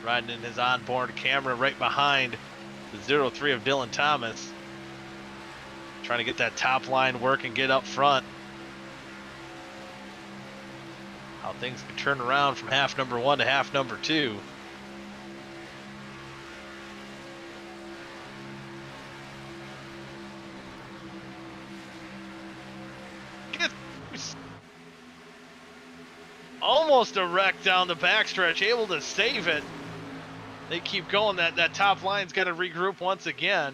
Riding in his onboard camera right behind the 03 of Dylan Thomas. Trying to get that top line work and get up front. How things can turn around from half number one to half number two. Almost a wreck down the backstretch, able to save it. They keep going. That top line's got to regroup once again.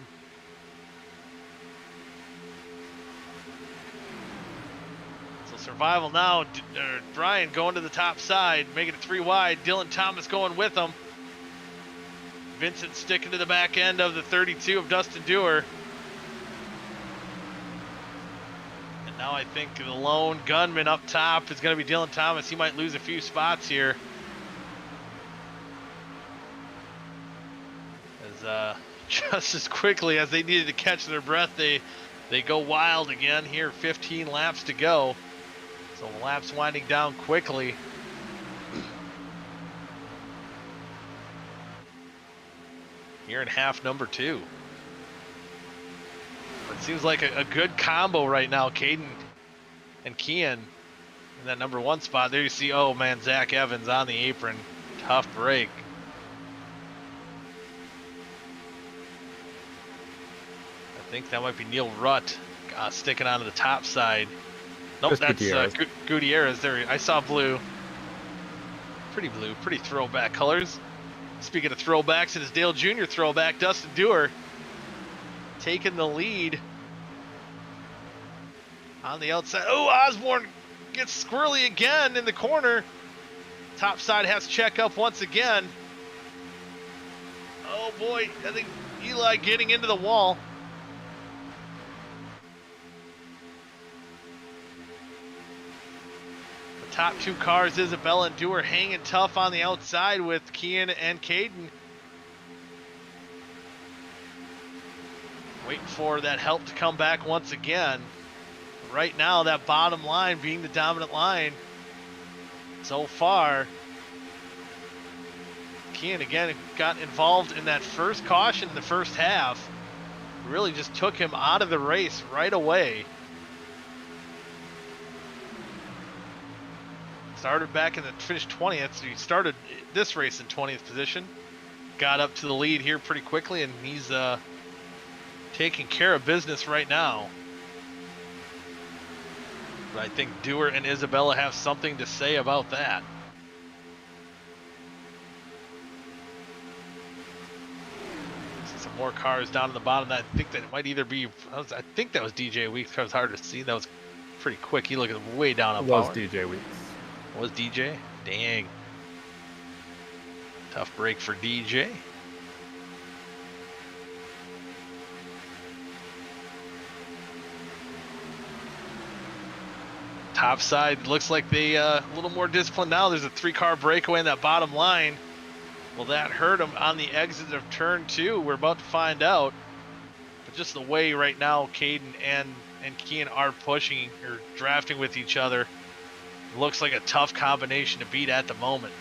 So survival now. Brian going to the top side, making it 3 wide. Dylan Thomas going with him. Vincent sticking to the back end of the 32 of Dustin Dewar. Now I think the lone gunman up top is going to be Dylan Thomas. He might lose a few spots here. As just as quickly as they needed to catch their breath, they go wild again here. 15 laps to go. So laps winding down quickly. Here in half number two. It seems like a good combo right now, Caden and Kian in that number one spot. There you see, oh man, Zach Evans on the apron. Tough break. I think that might be Neil Rutt sticking onto the top side. Nope, Just that's Gutierrez. Gutierrez. There, I saw blue. Pretty blue, pretty throwback colors. Speaking of throwbacks, it is Dale Jr. throwback, Dustin Dewar. Taking the lead on the outside. Oh, Osborne gets squirrely again in the corner. Top side has to check up once again. Oh boy, I think Eli getting into the wall. The top two cars, Isabella and Dewar, hanging tough on the outside with Kian and Caden. Waiting for that help to come back once again. Right now, that bottom line being the dominant line so far. Kian again got involved in that first caution in the first half. Really just took him out of the race right away. Started back in the finished 20th, so he started this race in 20th position. Got up to the lead here pretty quickly, and he's taking care of business right now. But I think Dewar and Isabella have something to say about that. See some more cars down at the bottom. I think that it might either be, I think that was DJ Weeks. It was hard to see. That was pretty quick. He looked way down on It was power. DJ Weeks. Was DJ? Dang. Tough break for DJ. Top side looks like they a little more disciplined now. There's a 3-car breakaway in that bottom line. Will that hurt them on the exit of turn 2? We're about to find out. But just the way right now Caden and Kian are pushing or drafting with each other, looks like a tough combination to beat at the moment.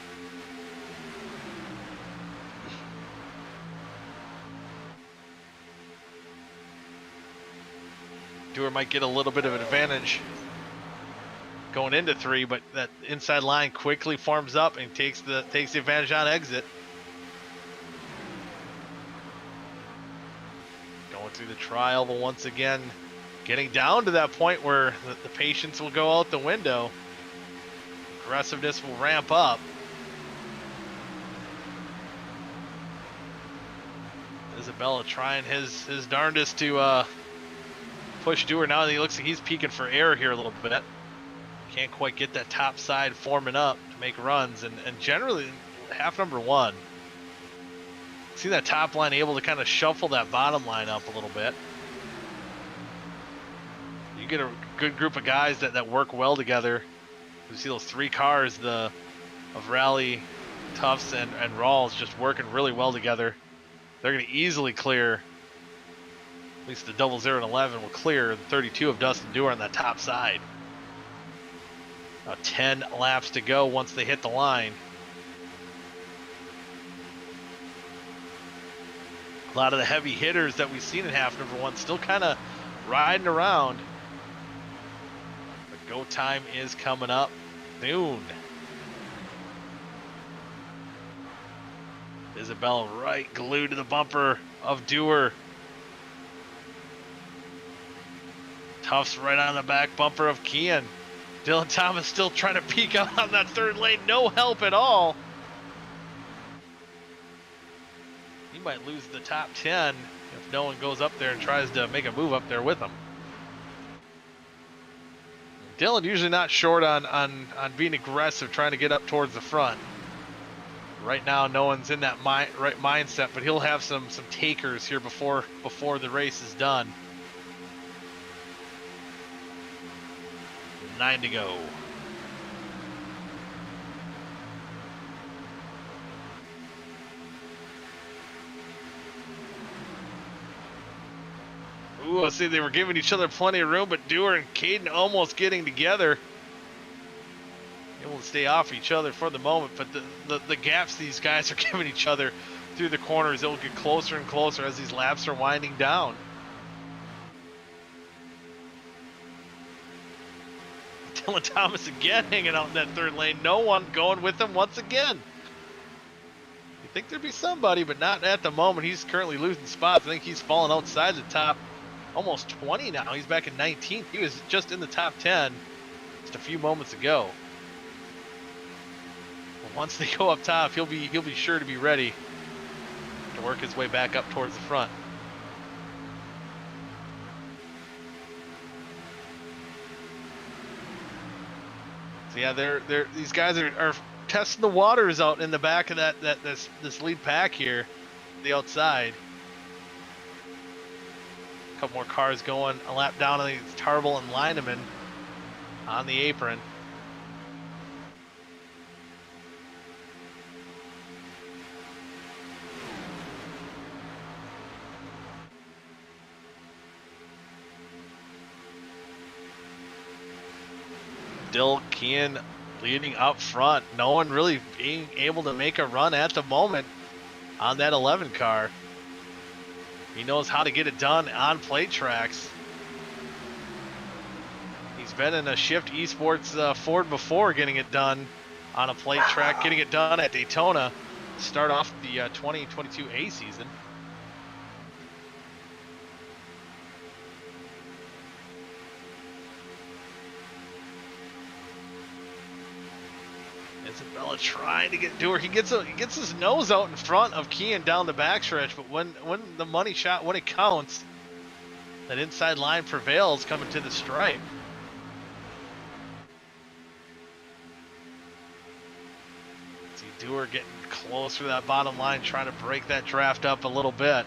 Dewar might get a little bit of an advantage going into 3, but that inside line quickly forms up and takes the advantage on exit. Going through the trial, but once again getting down to that point where the patience will go out the window. Aggressiveness will ramp up. Isabella trying his darndest to push Dewar. Now he looks like he's peeking for air here a little bit. Can't quite get that top side forming up to make runs, and generally half number one. See that top line able to kind of shuffle that bottom line up a little bit. You get a good group of guys that work well together. You see those three cars, of Rally, Tufts, and Rawls just working really well together. They're going to easily clear, at least the 00 and 11 will clear the 32 of Dustin Dewar on that top side. 10 laps to go once they hit the line. A lot of the heavy hitters that we've seen in half number one still kind of riding around. But go time is coming up noon. Isabella right glued to the bumper of Dewar. Tufts right on the back bumper of Kian. Dylan Thomas still trying to peek out on that third lane. No help at all. He might lose the top 10 if no one goes up there and tries to make a move up there with him. Dylan usually not short on being aggressive, trying to get up towards the front. Right now, no one's in that right mindset, but he'll have some takers here before the race is done. 9 to go. Ooh, I see they were giving each other plenty of room, but Dewar and Caden almost getting together. Able to stay off each other for the moment, but the gaps these guys are giving each other through the corners, it'll get closer and closer as these laps are winding down. Dylan Thomas again hanging out in that third lane. No one going with him once again. You think there'd be somebody, but not at the moment. He's currently losing spots. I think he's falling outside the top almost 20 now. He's back in 19th. He was just in the top 10 just a few moments ago. Well, once they go up top, he'll be sure to be ready to work his way back up towards the front. So yeah, these guys are testing the waters out in the back of this lead pack here, the outside. A couple more cars going a lap down on these Tarble and Lineman on the apron. Still Kian leading up front. No one really being able to make a run at the moment on that 11 car. He knows how to get it done on plate tracks. He's been in a Shift Esports Ford before, getting it done on a plate track, getting it done at Daytona to start off the 2022 A season. Isabella trying to get Dewar. He gets his nose out in front of Kian down the backstretch, but when the money shot, when it counts, that inside line prevails coming to the stripe. See Dewar getting closer to that bottom line, trying to break that draft up a little bit.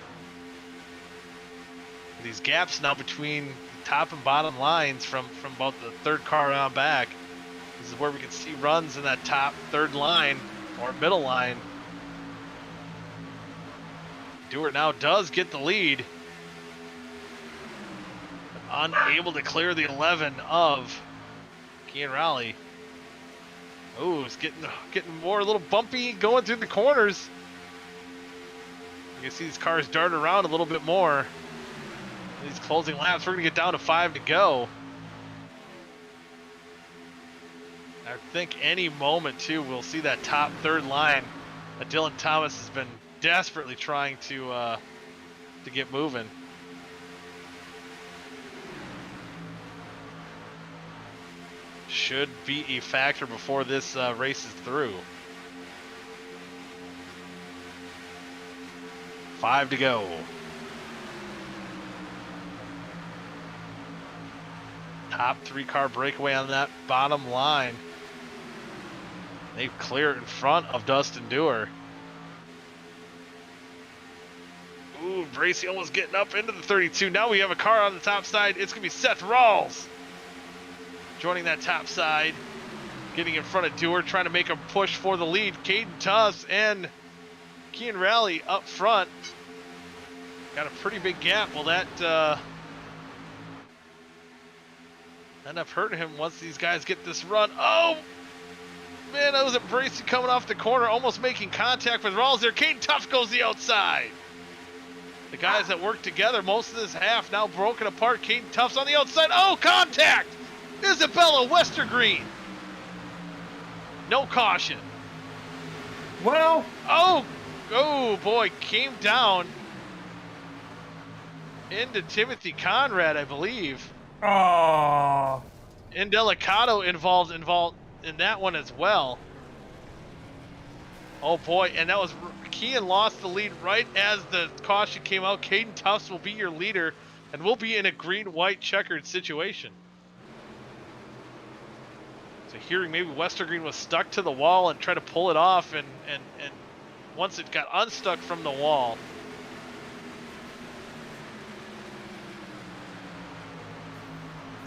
These gaps now between the top and bottom lines from about the third car on back. This is where we can see runs in that top third line or middle line. Dewar now does get the lead. Unable to clear the 11 of Kian Rowley. Oh, it's getting more a little bumpy going through the corners. You can see these cars dart around a little bit more. These closing laps, we're gonna get down to 5 to go. I think any moment too, we'll see that top third line that Dylan Thomas has been desperately trying to get moving. Should be a factor before this race is through. 5 to go. Top 3-car breakaway on that bottom line. They clear it in front of Dustin Dewar. Ooh, Bracy almost getting up into the 32. Now we have a car on the top side. It's going to be Seth Rawls joining that top side, getting in front of Dewar, trying to make a push for the lead. Caden Tufts and Kean Raleigh up front. Got a pretty big gap. Will that end up hurting him once these guys get this run? Oh, man, that was a Bracy coming off the corner, almost making contact with Rawls there. Caden Tufts goes the outside. The guys that worked together most of this half now broken apart. Caden Tufts on the outside. Oh, contact! Isabella Westergreen. No caution. Well. Oh boy, came down into Timothy Conrad, I believe. Oh. Indelicado involved in that one as well. Oh boy, and that was Kean lost the lead right as the caution came out. Caden Tufts will be your leader, and we'll be in a green-white checkered situation. So hearing maybe Westergreen was stuck to the wall and tried to pull it off, and once it got unstuck from the wall,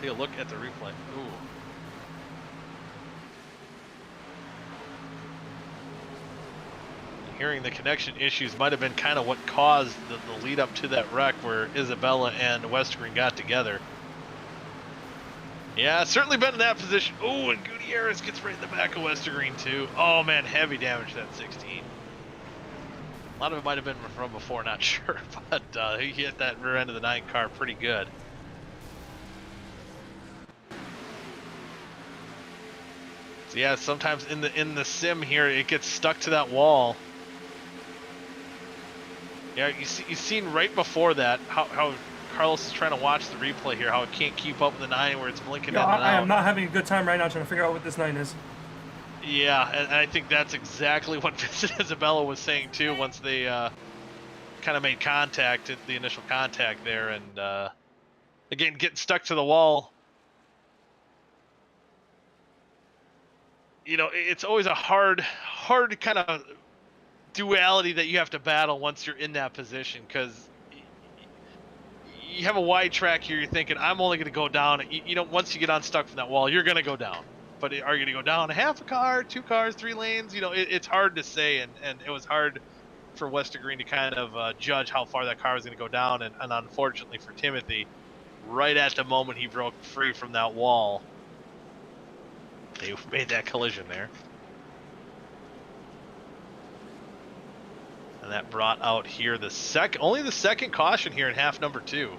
take a look at the replay. Ooh. Hearing the connection issues might have been kind of what caused the lead up to that wreck where Isabella and Westergreen got together. Yeah, certainly been in that position. Oh, and Gutierrez gets right in the back of Westergreen too. Oh man, heavy damage to that 16. A lot of it might have been from before, not sure, but he hit that rear end of the 9 car pretty good. So yeah, sometimes in the sim here, it gets stuck to that wall. Yeah, you've seen right before that how Carlos is trying to watch the replay here, how it can't keep up with the 9 where it's blinking in and out. I am not having a good time right now trying to figure out what this 9 is. Yeah, and I think that's exactly what Vincent Isabella was saying too once they kind of made contact, the initial contact there, and again, getting stuck to the wall. You know, it's always a hard kind of duality that you have to battle once you're in that position, because you have a wide track here. You're thinking, I'm only going to go down. You know, once you get unstuck from that wall, you're going to go down. But are you going to go down a half a car, 2 cars, 3 lanes? You know, it's hard to say, and it was hard for Westergreen to kind of judge how far that car was going to go down. And unfortunately for Timothy, right at the moment he broke free from that wall, they made that collision there. And that brought out here only the second caution here in half number 2.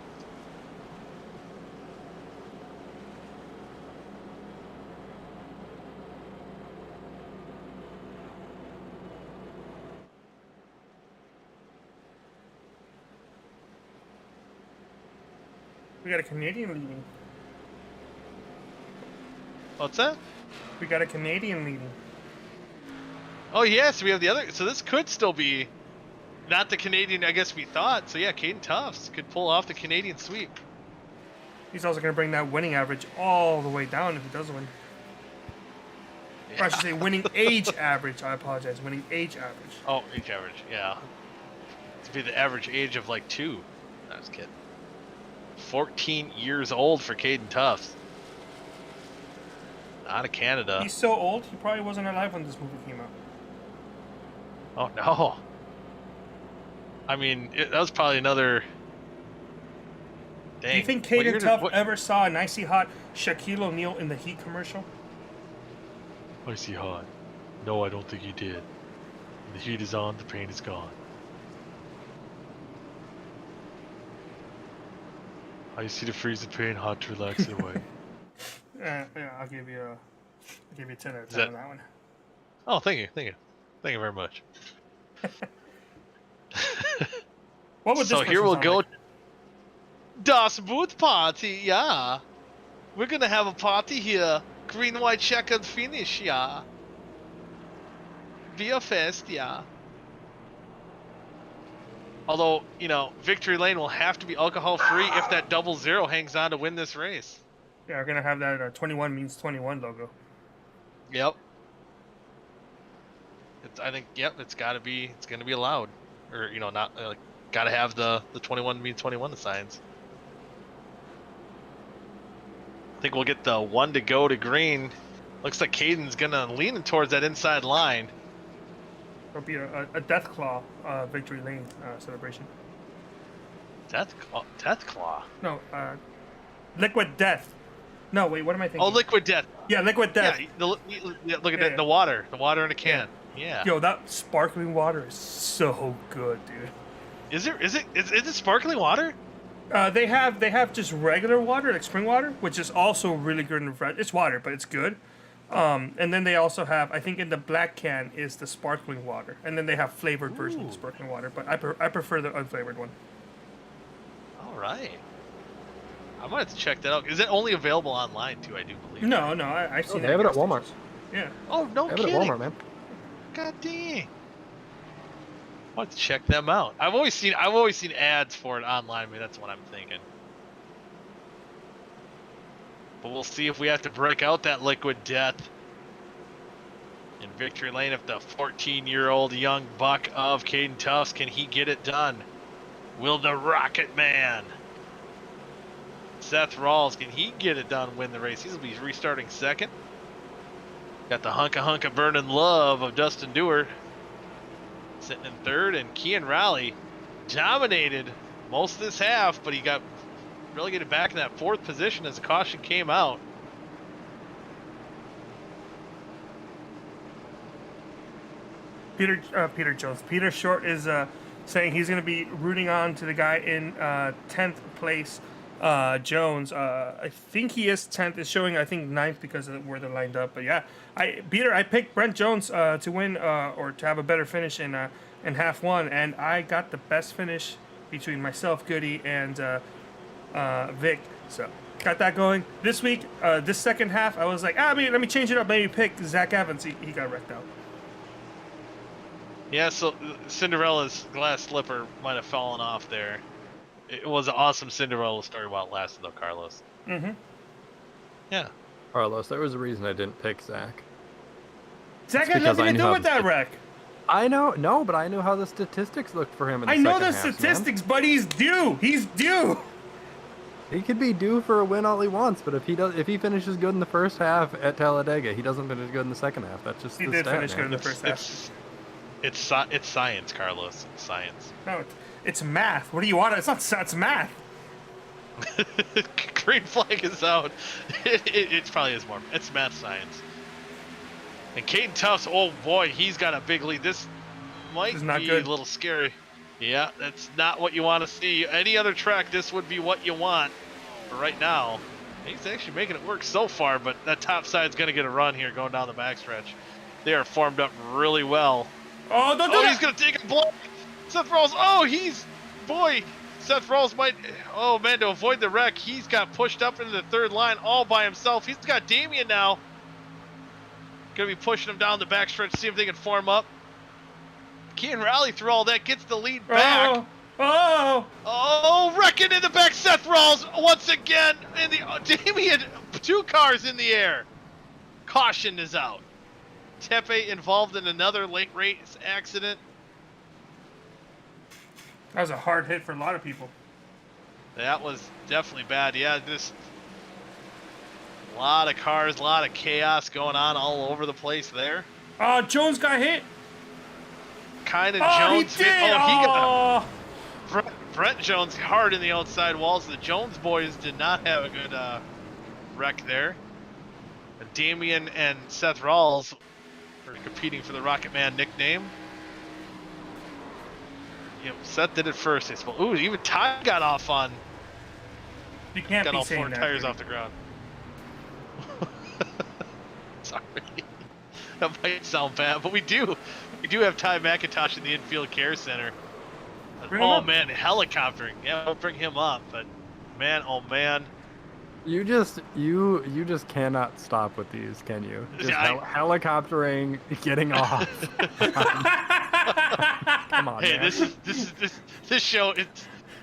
We got a Canadian leading. What's that? We got a Canadian leading. Oh yes, we have the other. So this could still be not the Canadian, I guess we thought. So yeah, Caden Tufts could pull off the Canadian sweep. He's also going to bring that winning average all the way down if he does win. Yeah. Or I should say winning age average. I apologize. Winning age average. Oh, age average, yeah. To be the average age of like 2. I was kidding. 14 years old for Caden Tufts. Out of Canada. He's so old, he probably wasn't alive when this movie came out. Oh no. I mean, that was probably another. Dang. Do you think Caden Tufts ever saw an icy hot Shaquille O'Neal in the Heat commercial? Icy hot. No, I don't think he did. The heat is on, the pain is gone. Icy to freeze the pain, hot to relax it away. Yeah, I'll give you a 10 out of 10 on that one. Oh, thank you very much. What would this so here we'll go. like? Das Boot Party, yeah. We're gonna have a party here. Green, white, checkered finish, yeah. Beer fest, yeah. Although, you know, Victory Lane will have to be alcohol-free if that 00 hangs on to win this race. Yeah, we're gonna have that 21 means 21 logo. Yep. I think, yep, it's gonna be allowed. Or, you know, not, gotta have the 21 means 21 signs. I think we'll get the 1 to go to green. Looks like Caden's gonna lean towards that inside line. It'll be a Death Claw Victory Lane celebration. Death Claw? No, Liquid Death. No, wait, what am I thinking? Oh, Liquid Death. Yeah, Liquid Death. Yeah, look at that, the water in a can. Yeah. Yo, that sparkling water is so good, dude. Is it sparkling water? They have just regular water, like spring water, which is also really good and fresh. It's water, but it's good. And then they also have, I think in the black can is the sparkling water, and then they have flavored version of the sparkling water. But I prefer the unflavored one. All right. I might have to check that out. Is it only available online too? I do believe. No, I've seen They have it at Walmart. Yeah. Oh no They have it kidding! at Walmart, man. God dang. I'll have to check them out. I've always seen ads for it online. Maybe that's what I'm thinking. But we'll see if we have to break out that Liquid Death in Victory Lane. If the 14-year-old young buck of Caden Tufts, can he get it done? Will the Rocket Man, Seth Rawls, can he get it done and win the race? He'll be restarting second. Got the hunka burning love of Dustin Dewar sitting in third, and Kian Raleigh dominated most of this half, but he got relegated back in that fourth position as the caution came out. Peter Jones. Peter Short is saying he's going to be rooting on to the guy in 10th place, Jones. I think he is 10th. It's showing, I think, 9th because of where they're lined up. But yeah, Peter, I picked Brent Jones to win or to have a better finish in half one, and I got the best finish between myself, Goody, and Vic. So got that going. This week, this second half, I was like, let me change it up. Maybe pick Zach Evans. He got wrecked out. Yeah, so Cinderella's glass slipper might have fallen off there. It was an awesome Cinderella story while it lasted, though, Carlos. Mm-hmm. Yeah. Carlos, there was a reason I didn't pick Zach. Zach had nothing to do with that wreck. I know, no, but I knew how the statistics looked for him in the I know second the half, statistics, but he's due. He's due. He could be due for a win all he wants, but if he finishes good in the first half at Talladega, he doesn't finish good in the second half. That's just He the did stat, finish man. good in the first half. It's science, Carlos. It's science. No, it's math. What do you want? It's not. It's math. Green flag is out. It probably is more. It's math science. And Caden Tufts, oh boy, he's got a big lead. This might be good. a little scary. Yeah, that's not what you want to see. Any other track, this would be what you want. But right now, he's actually making it work so far, but that top side's going to get a run here going down the backstretch. They are formed up really well. Oh, don't do that. He's going to take a block. Seth Rawls, Seth Rawls might, to avoid the wreck, he's got pushed up into the third line all by himself. He's got Damien now. Going to be pushing him down the backstretch, see if they can form up. Kian Raleigh through all that, gets the lead back. Wrecking in the back, Seth Rawls once again. Damien, 2 cars in the air. Caution is out. Tepe involved in another late race accident. That was a hard hit for a lot of people. That was definitely bad. Yeah, just a lot of cars, a lot of chaos going on all over the place there. Jones got hit. Jones he did. hit. He got Brent Jones hard in the outside walls. The Jones boys did not have a good wreck there. Damien and Seth Rawls are competing for the Rocket Man nickname. Seth did it first. Ooh, even Ty got off on. You can't got be all saying 4 that, tires dude. off the ground. Sorry. That might sound bad, but we do have Ty McIntosh in the infield care center. Bring him up. Man, helicoptering. Yeah, we'll bring him up, but man, oh man. You just cannot stop with these, can you? Just helicoptering, getting off. Come on, Hey, man. this show.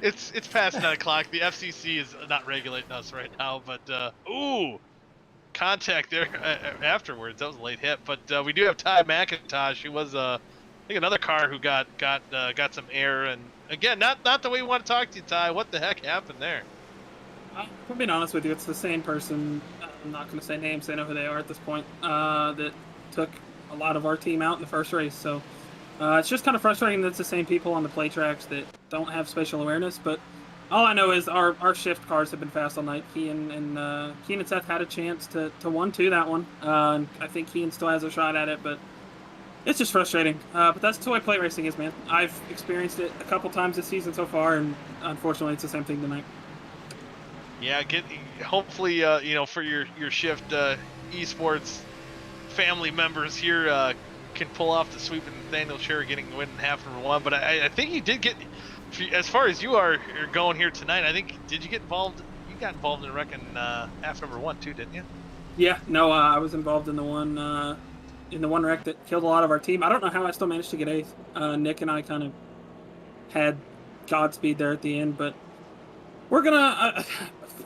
It's past 9 o'clock. The FCC is not regulating us right now. But ooh, contact there afterwards. That was a late hit. But we do have Ty McIntosh, who was I think another car who got some air. And again, not the way we want to talk to you, Ty. What the heck happened there? I'm being honest with you, it's the same person. I'm not going to say names. They know who they are at this point. That took a lot of our team out in the first race. So it's just kind of frustrating that it's the same people on the play tracks that don't have spatial awareness. But all I know is our shift cars have been fast all night. Kean and Seth had a chance to 1-2 that one. And I think Kean still has a shot at it, but it's just frustrating. But that's the way play racing is, man. I've experienced it a couple times this season so far, and unfortunately, it's the same thing tonight. Yeah, hopefully for your shift esports family members here can pull off the sweep and Nathaniel Cherry getting win in half number 1. But I think you did get, as far as you're going here tonight, I think, did you get involved? You got involved in wrecking half number 1 too, didn't you? Yeah, no, I was involved in the one wreck that killed a lot of our team. I don't know how I still managed to get 8th. Nick and I kind of had Godspeed there at the end, but we're gonna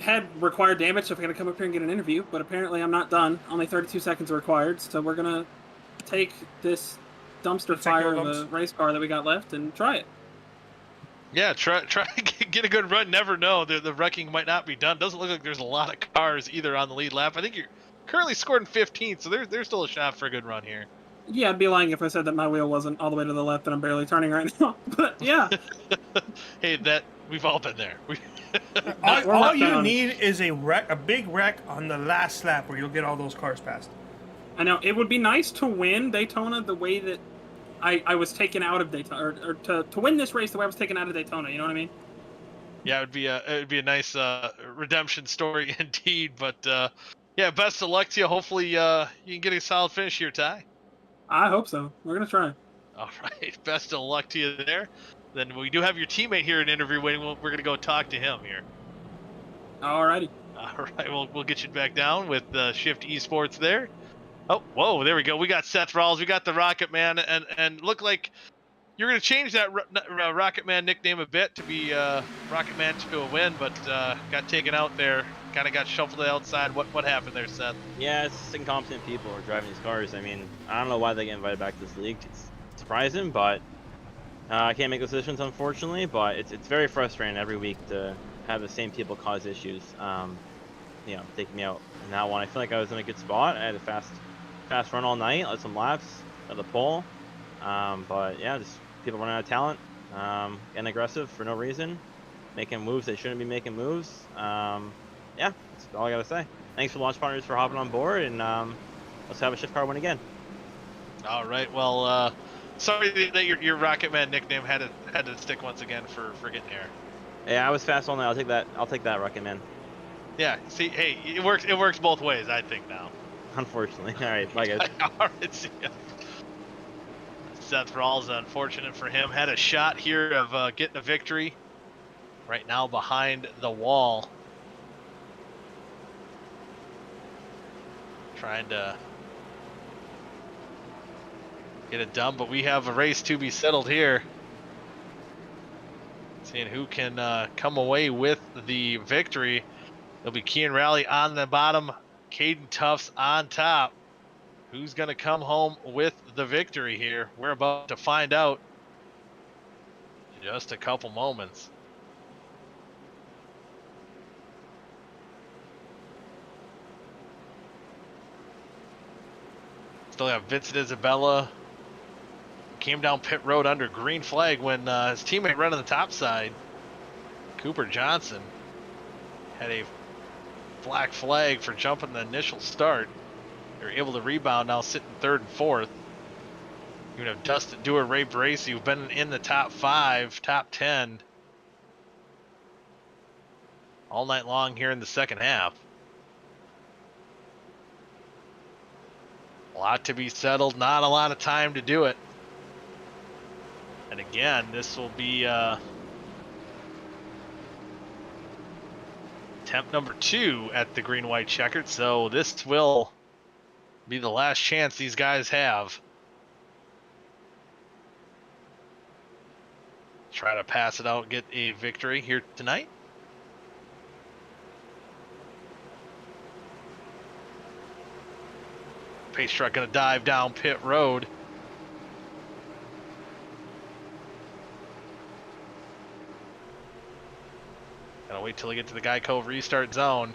had required damage, so we're gonna come up here and get an interview. But apparently, I'm not done. Only 32 seconds are required, so we're gonna take this dumpster fire of a race car that we got left and try it. Yeah, try get a good run. Never know. The wrecking might not be done. Doesn't look like there's a lot of cars either on the lead lap. I think you're currently scored in 15th, so there's still a shot for a good run here. Yeah, I'd be lying if I said that my wheel wasn't all the way to the left and I'm barely turning right now. But yeah. Hey, we've all been there. all you need is a big wreck on the last lap where you'll get all those cars past. I know. It would be nice to win Daytona the way that I was taken out of Daytona, or to win this race the way I was taken out of Daytona. You know what I mean? Yeah, it would be a nice redemption story indeed. But yeah, best of luck to you. Hopefully you can get a solid finish here, Ty. I hope so. We're gonna try. All right, best of luck to you there. Then we do have your teammate here in interview waiting. We're gonna go talk to him here. Alrighty. All right, we'll get you back down with Shift Esports there. Oh, whoa, there we go. We got Seth Rawls, we got the Rocket Man, and look like you're gonna change that Rocket Man nickname a bit to be Rocket Man to a win, but got taken out there. Kind of got shuffled outside. What happened there, Seth? Yeah, it's just incompetent people who are driving these cars. I mean, I don't know why they get invited back to this league. It's surprising, but I can't make decisions, unfortunately. But it's very frustrating every week to have the same people cause issues. Taking me out in that one. I feel like I was in a good spot. I had a fast run all night, led some laps at the pole. But yeah, just people running out of talent, getting aggressive for no reason, making moves they shouldn't be making moves. Yeah, that's all I gotta say. Thanks for launch partners for hopping on board, and let's have a shift car win again. All right. Well, sorry that your Rocket Man nickname had to stick once again for getting there. Yeah, I was fast all night. I'll take that, Rocket Man. Yeah. See, hey, it works both ways, I think now. Unfortunately. All right. Bye, guys. All right. See ya. Seth Rawls, unfortunate for him, had a shot here of getting a victory. Right now behind the wall. Trying to get it done, but we have a race to be settled here. Seeing who can come away with the victory. It'll be Kean Rally on the bottom, Caden Tufts on top. Who's going to come home with the victory here? We're about to find out in just a couple moments. Still have Vincent Isabella. Came down pit road under green flag when his teammate ran on the top side. Cooper Johnson had a black flag for jumping the initial start. They were able to rebound, now sitting 3rd and 4th. You have Dustin Dewar, Ray Bracey, who've been in the top 5, top 10 all night long here in the second half. A lot to be settled, not a lot of time to do it. And again, this will be attempt number 2 at the green-white checkered, so this will be the last chance these guys have. try to pass it out and get a victory here tonight. Pace truck going to dive down pit road. Gotta wait till we get to the Geico restart zone.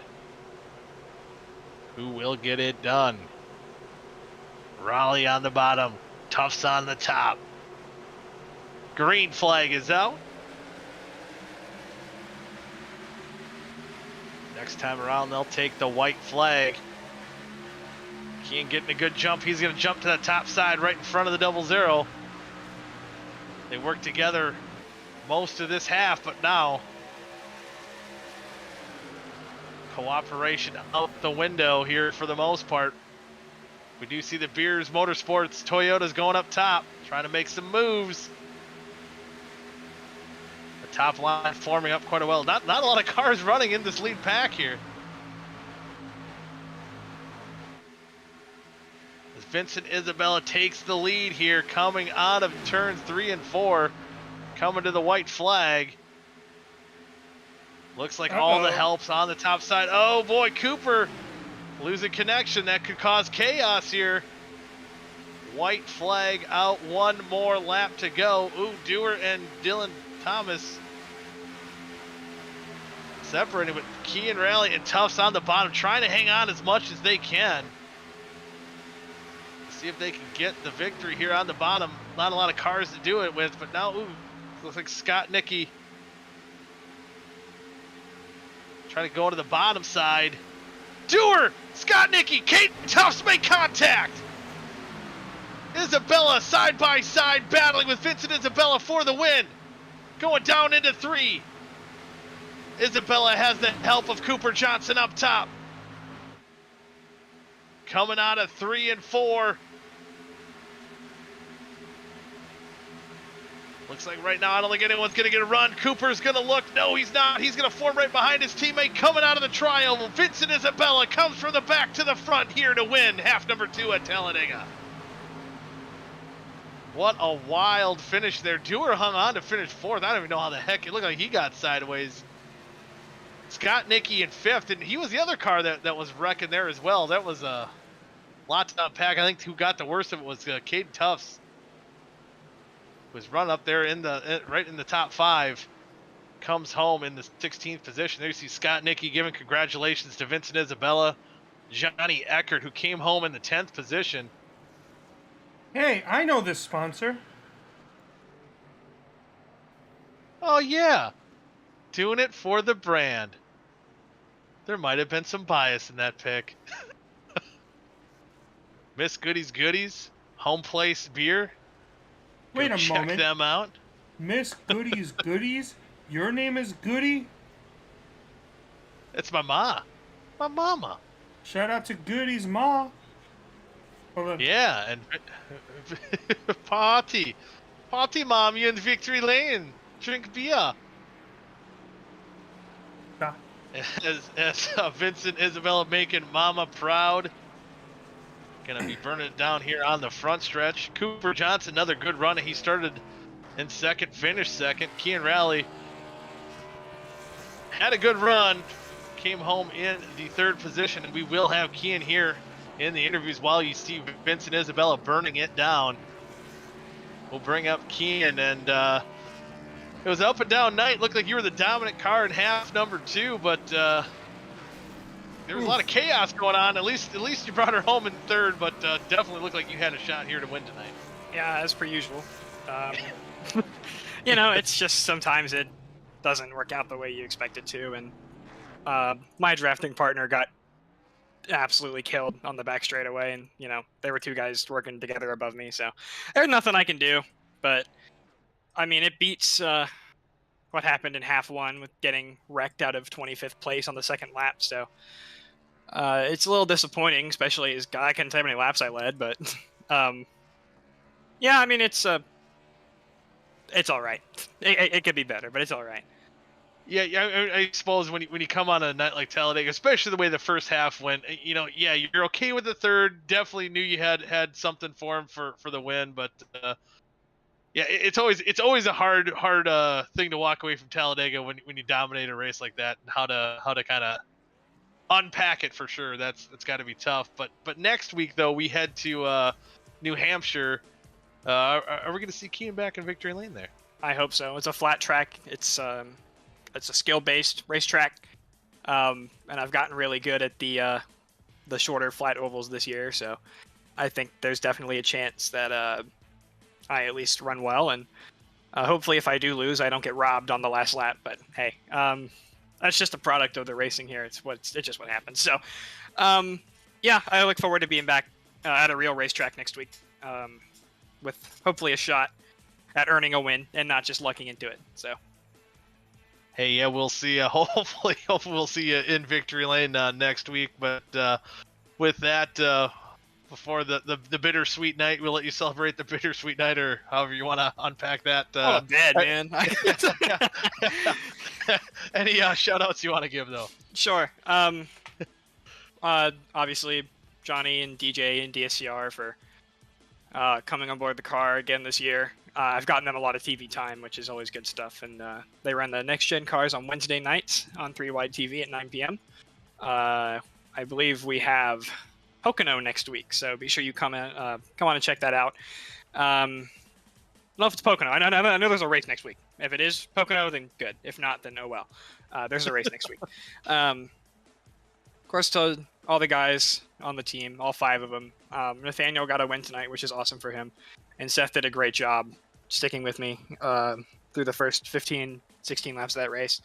Who will get it done? Raleigh on the bottom. Tufts on the top. Green flag is out. Next time around, they'll take the white flag. Keane getting a good jump. He's going to jump to the top side right in front of the 00. They work together most of this half, but now cooperation out the window here for the most part. We do see the Beers Motorsports Toyotas going up top, trying to make some moves. The top line forming up quite well. Not a lot of cars running in this lead pack here. As Vincent Isabella takes the lead here, coming out of turns 3 and 4, coming to the white flag. Looks like all the help's on the top side. Oh boy, Cooper losing connection. That could cause chaos here. White flag out, one more lap to go. Ooh, Dewar and Dylan Thomas separating, but Kean Raleigh and Tufts on the bottom, trying to hang on as much as they can. See if they can get the victory here on the bottom. Not a lot of cars to do it with, but now, ooh, looks like Scott Nicky trying to go to the bottom side. Dewar, Scott Nicky, Kate Tufts make contact. Isabella side by side battling with Vincent Isabella for the win. Going down into 3. Isabella has the help of Cooper Johnson up top. Coming out of 3 and 4. Looks like right now I don't think anyone's going to get a run. Cooper's going to look. No, he's not. He's going to form right behind his teammate coming out of the tri-oval. Vincent Isabella comes from the back to the front here to win half number 2 at Talladega. What a wild finish there. Dewar hung on to finish 4th. I don't even know how the heck it looked like he got sideways. Scott Nicky in 5th, and he was the other car that was wrecking there as well. That was a lot to unpack. I think who got the worst of it was Caden Tufts. Was run up there in the right in the top 5, comes home in the 16th position. There you see Scott Nicky giving congratulations to Vincent Isabella, Johnny Eckert, who came home in the 10th position. Hey, I know this sponsor. Oh yeah, doing it for the brand. There might have been some bias in that pick. Miss Goodies Goodies, Home Place Beer. Wait a check moment. them out. Miss Goodies Goodies? Your name is Goody? It's my ma. My mama. Shout out to Goody's ma. Hold on. Yeah, and party. Party, mom, you in Victory Lane. Drink beer. Ah. As Vincent Isabella making mama proud. Gonna be burning it down here on the front stretch. Cooper Johnson, another good run. He started in 2nd, finished 2nd. Kean Raleigh had a good run, came home in the 3rd position, and we will have Kean here in the interviews while you see Vincent Isabella burning it down. We'll bring up Kean, and it was up and down night. Looked like you were the dominant car in half number 2, but there was a lot of chaos going on. At least you brought her home in 3rd, but definitely looked like you had a shot here to win tonight. Yeah, as per usual. You know, it's just sometimes it doesn't work out the way you expect it to, and my drafting partner got absolutely killed on the back straightaway, and you know, there were 2 guys working together above me, so there's nothing I can do. But I mean, it beats what happened in half 1 with getting wrecked out of 25th place on the 2nd lap, so it's a little disappointing, especially as I couldn't tell you how many laps I led, but yeah, I mean, it's all right. It could be better, but it's all right. Yeah, I suppose when you come on a night like Talladega, especially the way the first half went, you know, yeah, you're okay with the 3rd. Definitely knew you had something for him for the win, but Yeah, it's always a hard thing to walk away from Talladega when you dominate a race like that, and how to kind of unpack it for sure. That's got to be tough. But next week though, we head to New Hampshire. Are we going to see Kean back in victory lane there? I hope so. It's a flat track. It's a skill-based racetrack, and I've gotten really good at the shorter flat ovals this year. So I think there's definitely a chance that I at least run well, and hopefully if I do lose, I don't get robbed on the last lap. But hey, that's just a product of the racing here. It's just what happens. So yeah, I look forward to being back at a real racetrack next week, with hopefully a shot at earning a win and not just lucking into it. So hey, yeah, we'll see. Hopefully we'll see you in victory lane next week. But with that, before the bittersweet night, we'll let you celebrate the bittersweet night, or however you want to unpack that. Bad, man. Any shout outs you want to give though? Sure. Obviously Johnny and DJ and DSCR for coming on board the car again this year. I've gotten them a lot of TV time, which is always good stuff. And they run the next gen cars on Wednesday nights on 3 Wide TV at 9 p.m. I believe we have Pocono next week, so be sure you come on and check that out. I don't know if it's Pocono. I know there's a race next week. If it is Pocono, then good. If not, then oh well. There's a race next week. Of course, to all the guys on the team, all 5 of them. Nathaniel got a win tonight, which is awesome for him. And Seth did a great job sticking with me through the first 15, 16 laps of that race.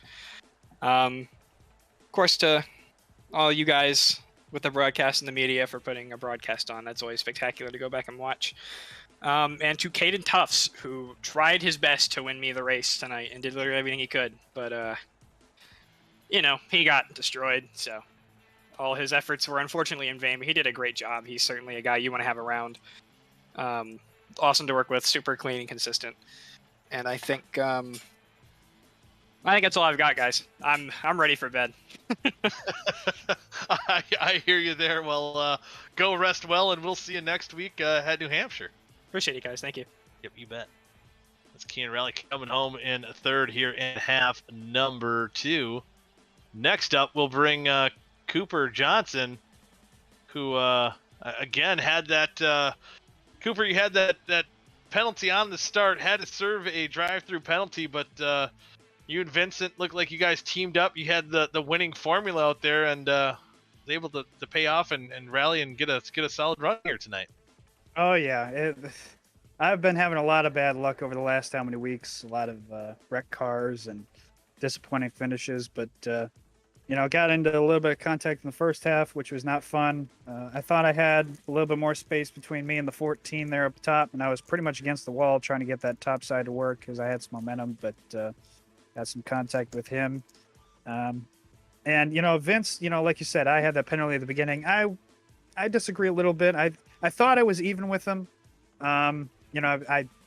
Of course, to all you guys with the broadcast and the media for putting a broadcast on. That's always spectacular to go back and watch. And to Caden Tufts, who tried his best to win me the race tonight and did literally everything he could. But, he got destroyed, so all his efforts were unfortunately in vain, but he did a great job. He's certainly a guy you want to have around. Awesome to work with, super clean and consistent. And I think that's all I've got, guys. I'm ready for bed. I hear you there. Well, go rest well, and we'll see you next week at New Hampshire. Appreciate you guys. Thank you. Yep, you bet. That's Kean Raleigh coming home in third here in half number 2. Next up, we'll bring Cooper Johnson, who again had that. Cooper, you had that penalty on the start. Had to serve a drive-through penalty, but you and Vincent looked like you guys teamed up. You had the winning formula out there, and was able to pay off and rally and get a solid run here tonight. Oh yeah, I've been having a lot of bad luck over the last how many weeks. A lot of wrecked cars and disappointing finishes, but got into a little bit of contact in the first half, which was not fun. I thought I had a little bit more space between me and the 14 there up top, and I was pretty much against the wall trying to get that top side to work because I had some momentum, but had some contact with him. And Vince, like you said, I had that penalty at the beginning. I disagree a little bit. I thought I was even with him. I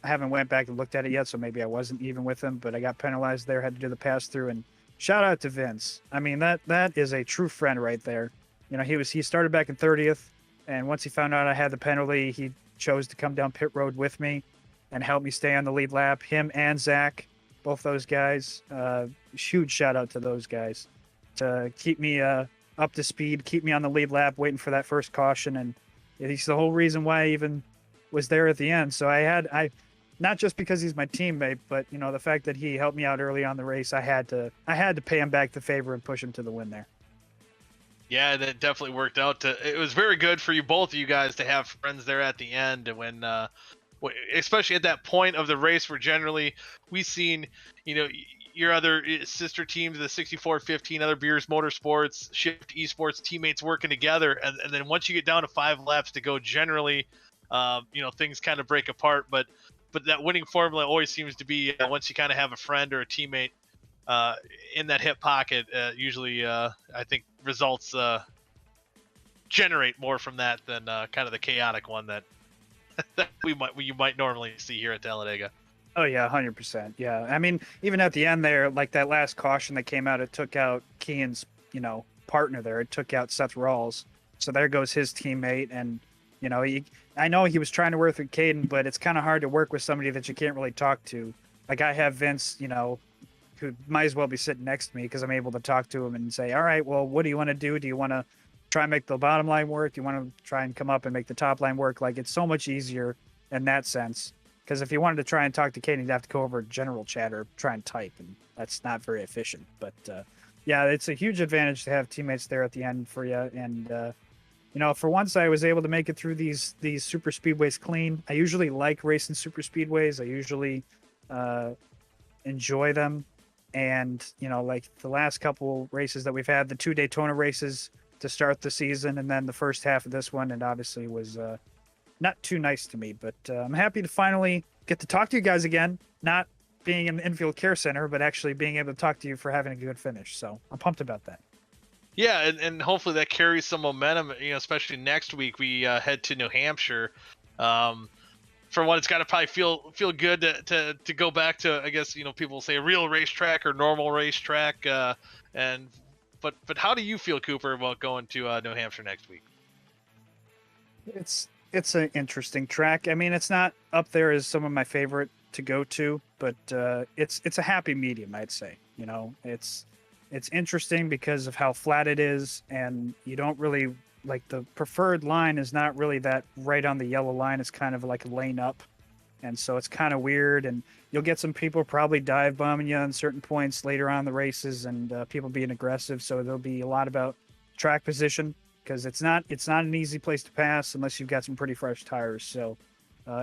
haven't went back and looked at it yet, so maybe I wasn't even with him, but I got penalized there, had to do the pass through, and shout out to Vince. I mean, that is a true friend right there. He started back in 30th, and once he found out I had the penalty, he chose to come down pit road with me and help me stay on the lead lap. Him and Zach, both those guys, huge shout out to those guys to keep me up to speed, keep me on the lead lap, waiting for that first caution, and he's the whole reason why I even was there at the end. So I not just because he's my teammate, but the fact that he helped me out early on the race, I had to pay him back the favor and push him to the win there. Yeah, that definitely worked out. It was very good for both of you guys to have friends there at the end, when especially at that point of the race where generally we've seen your other sister teams, the 64-15, other Beers Motorsports, Shift Esports teammates working together, and then once you get down to 5 laps to go, generally things kind of break apart, but that winning formula always seems to be once you kind of have a friend or a teammate in that hip pocket, usually I think results generate more from that than kind of the chaotic one that you might normally see here at Talladega. Oh yeah, 100%. Yeah, I mean, even at the end there, like that last caution that came out, it took out Kean's partner there. It took out Seth Rawls, so there goes his teammate, and You know, I know he was trying to work with Caden, but it's kind of hard to work with somebody that you can't really talk to. Like I have Vince, you know, who might as well be sitting next to me because I'm able to talk to him and say, all right, well, what do you want to do? Do you want to try and make the bottom line work? Do you want to try and come up and make the top line work? Like it's so much easier in that sense. Because if you wanted to try and talk to Caden, you'd have to go over general chat or try and type, and that's not very efficient. But yeah, it's a huge advantage to have teammates there at the end for you. And you know, for once, I was able to make it through these super speedways clean. I usually like racing super speedways. I usually enjoy them. And you know, like the last couple races that we've had, the 2 Daytona races to start the season, and then the first half of this one, it obviously was not too nice to me. But I'm happy to finally get to talk to you guys again. Not being in the infield care center, but actually being able to talk to you for having a good finish. So I'm pumped about that. Yeah, and hopefully that carries some momentum. You know, especially next week we head to New Hampshire. For one, it's got to probably feel good to go back to, I guess, you know, people say a real racetrack or normal racetrack. But how do you feel, Cooper, about going to New Hampshire next week? It's an interesting track. I mean, it's not up there as some of my favorite to go to, but it's a happy medium, I'd say. You know, it's interesting because of how flat it is, and you don't really like the preferred line is not really that right on the yellow line. It's kind of like a lane up, and so it's kind of weird. And you'll get some people probably dive bombing you on certain points later on in the races, and people being aggressive. So there'll be a lot about track position because it's not an easy place to pass unless you've got some pretty fresh tires. So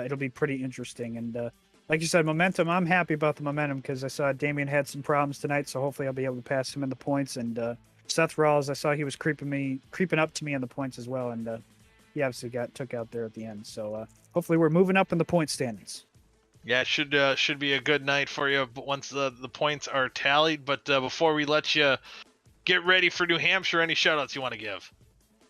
it'll be pretty interesting. And like you said, momentum. I'm happy about the momentum because I saw Damian had some problems tonight, so hopefully I'll be able to pass him in the points. And Seth Rawls, I saw he was creeping up to me in the points as well, and he obviously got took out there at the end. So hopefully we're moving up in the point standings. Yeah, it should be a good night for you once the points are tallied. But before we let you get ready for New Hampshire, any shout-outs you want to give?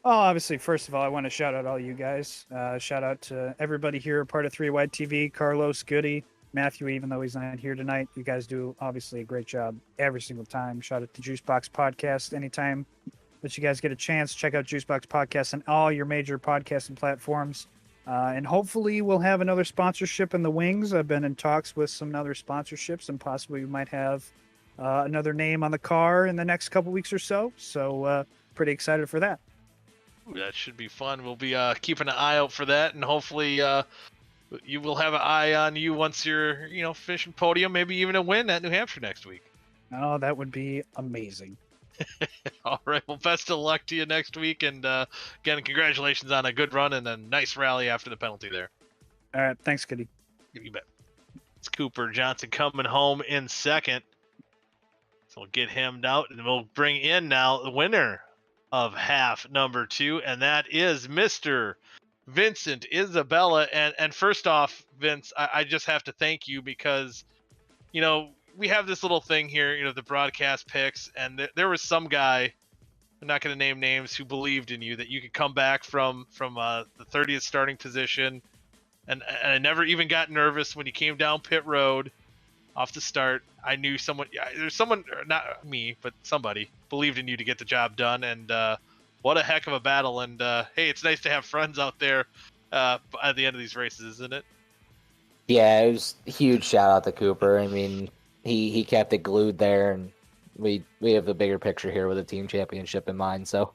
Oh, obviously, first of all, I want to shout out all you guys. Shout out to everybody here, part of 3 Wide TV, Carlos, Goody, Matthew, even though he's not here tonight. You guys do obviously a great job every single time. Shout out to Juicebox Podcast. Anytime that you guys get a chance, check out Juicebox Podcast on all your major podcasting platforms. And hopefully we'll have another sponsorship in the wings. I've been in talks with some other sponsorships, and possibly we might have another name on the car in the next couple weeks or so. So pretty excited for that. Ooh, that should be fun. We'll be keeping an eye out for that, and hopefully you will have an eye on you once you're, you know, finishing podium, maybe even a win at New Hampshire next week. Oh, that would be amazing. All right. Well, best of luck to you next week, and again, congratulations on a good run and a nice rally after the penalty there. All right. Thanks, Goody. You bet. It's Cooper Johnson coming home in second. So we'll get him out, and we'll bring in now the winner of half number 2, and that is Mr. Vincent Isabella. And first off, Vince, I just have to thank you because, you know, we have this little thing here, you know, the broadcast picks, and there was some guy, I'm not going to name names, who believed in you that you could come back from the 30th starting position, and I never even got nervous when you came down pit road off the start. I knew there's someone, not me, but somebody believed in you to get the job done, and what a heck of a battle. And hey, it's nice to have friends out there at the end of these races, isn't it? Yeah, it was a huge shout out to Cooper. I mean, he kept it glued there, and we have the bigger picture here with the team championship in mind. So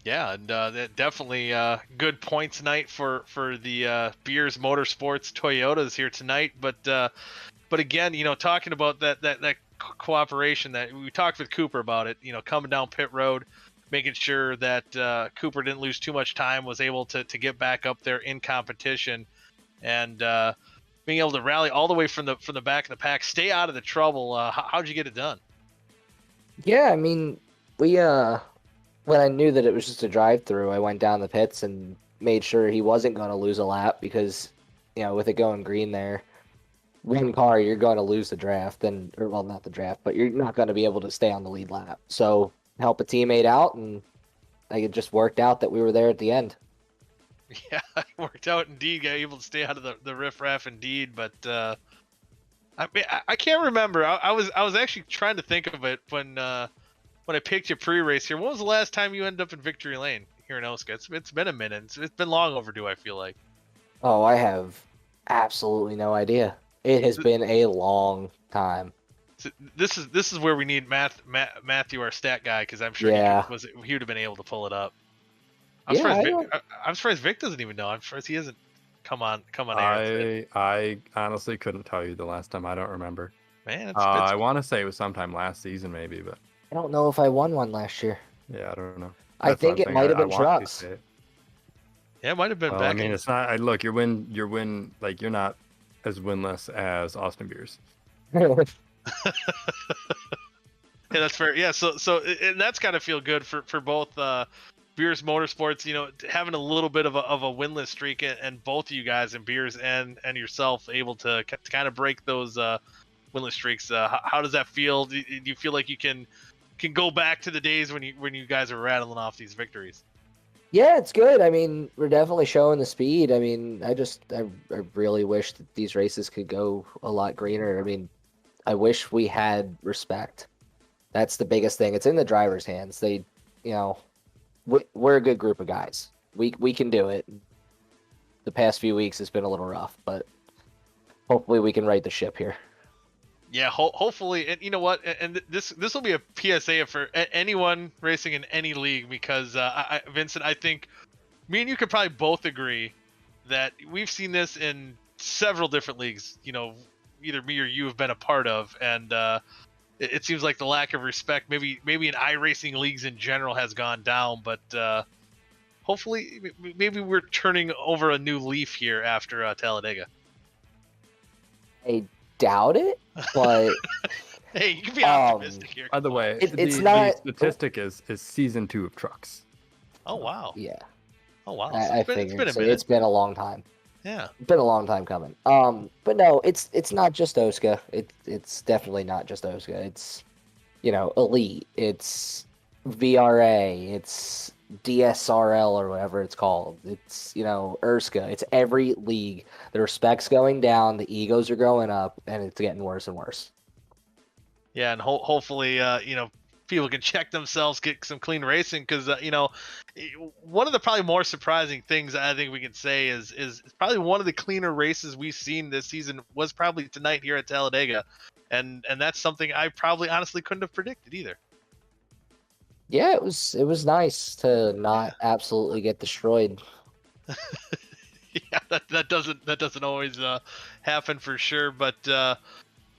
yeah, and that definitely good points night for the Beers Motorsports Toyotas here tonight. But again, you know, talking about that cooperation that we talked with Cooper about it, you know, coming down pit road, making sure that Cooper didn't lose too much time, was able to get back up there in competition, and being able to rally all the way from the back of the pack, stay out of the trouble. How'd you get it done? yeah, I mean, we when I knew that it was just a drive through, I went down the pits and made sure he wasn't going to lose a lap because, you know, with it going green there, one car, you're going to lose the draft, well, not the draft, but you're not going to be able to stay on the lead lap. So help a teammate out, and like, it just worked out that we were there at the end. Yeah, it worked out indeed. Got able to stay out of the riffraff indeed, but I can't remember. I was actually trying to think of it when I picked you pre-race here. When was the last time you ended up in victory lane? here in OSCA. It's been a minute. It's been long overdue, I feel like. Oh, I have absolutely no idea. It has been a long time. So this is where we need Matthew, our stat guy, because I'm sure Yeah. he would have been able to pull it up. Yeah, I'm surprised Vic doesn't even know. I'm surprised he hasn't come on air. I honestly couldn't tell you the last time. I don't remember. Man, I want to say it was sometime last season, maybe, but I don't know if I won one last year. yeah, I don't know. I That's think one it thing might have I been want to trucks. say. Yeah, it might have been Well, back. I mean, it's not. Look, you're not as winless as Austin Beers. Yeah, that's fair. Yeah, so and that's got to feel good for both Beers Motorsports. You know, having a little bit of a winless streak, and both of you guys and Beers and yourself able to kind of break those winless streaks. How does that feel? Do you feel like you can go back to the days when you guys are rattling off these victories? Yeah, it's good. I mean, we're definitely showing the speed. I mean, I really wish that these races could go a lot greener. I mean, I wish we had respect. That's the biggest thing. It's in the driver's hands. They, you know, we're a good group of guys. We can do it. The past few weeks has been a little rough, but hopefully we can right the ship here. Yeah, hopefully, and you know what, and this will be a PSA for anyone racing in any league, because Vincent, I think me and you could probably both agree that we've seen this in several different leagues. You know, either me or you have been a part of, and it seems like the lack of respect, maybe in iRacing leagues in general, has gone down. But hopefully, maybe we're turning over a new leaf here after Talladega. I doubt it, but hey, you can be optimistic here. By the way, it's not. The statistic is season 2 of trucks. Oh wow. Yeah. Oh wow. I figured. It's been a long time. Yeah. It's been a long time coming. But no, it's not just OSCA. It's definitely not just OSCA. It's, you know, Elite. It's VRA. It's DSRL or whatever it's called. It's, you know, ERSCA. It's every league. The respect's going down. The egos are going up, and it's getting worse and worse. Yeah, and hopefully, you know, people can check themselves, get some clean racing, because you know, one of the probably more surprising things I think we can say is probably one of the cleaner races we've seen this season was probably tonight here at Talladega, and that's something I probably honestly couldn't have predicted either. Yeah, it was nice to not absolutely get destroyed. Yeah, that doesn't always happen for sure. But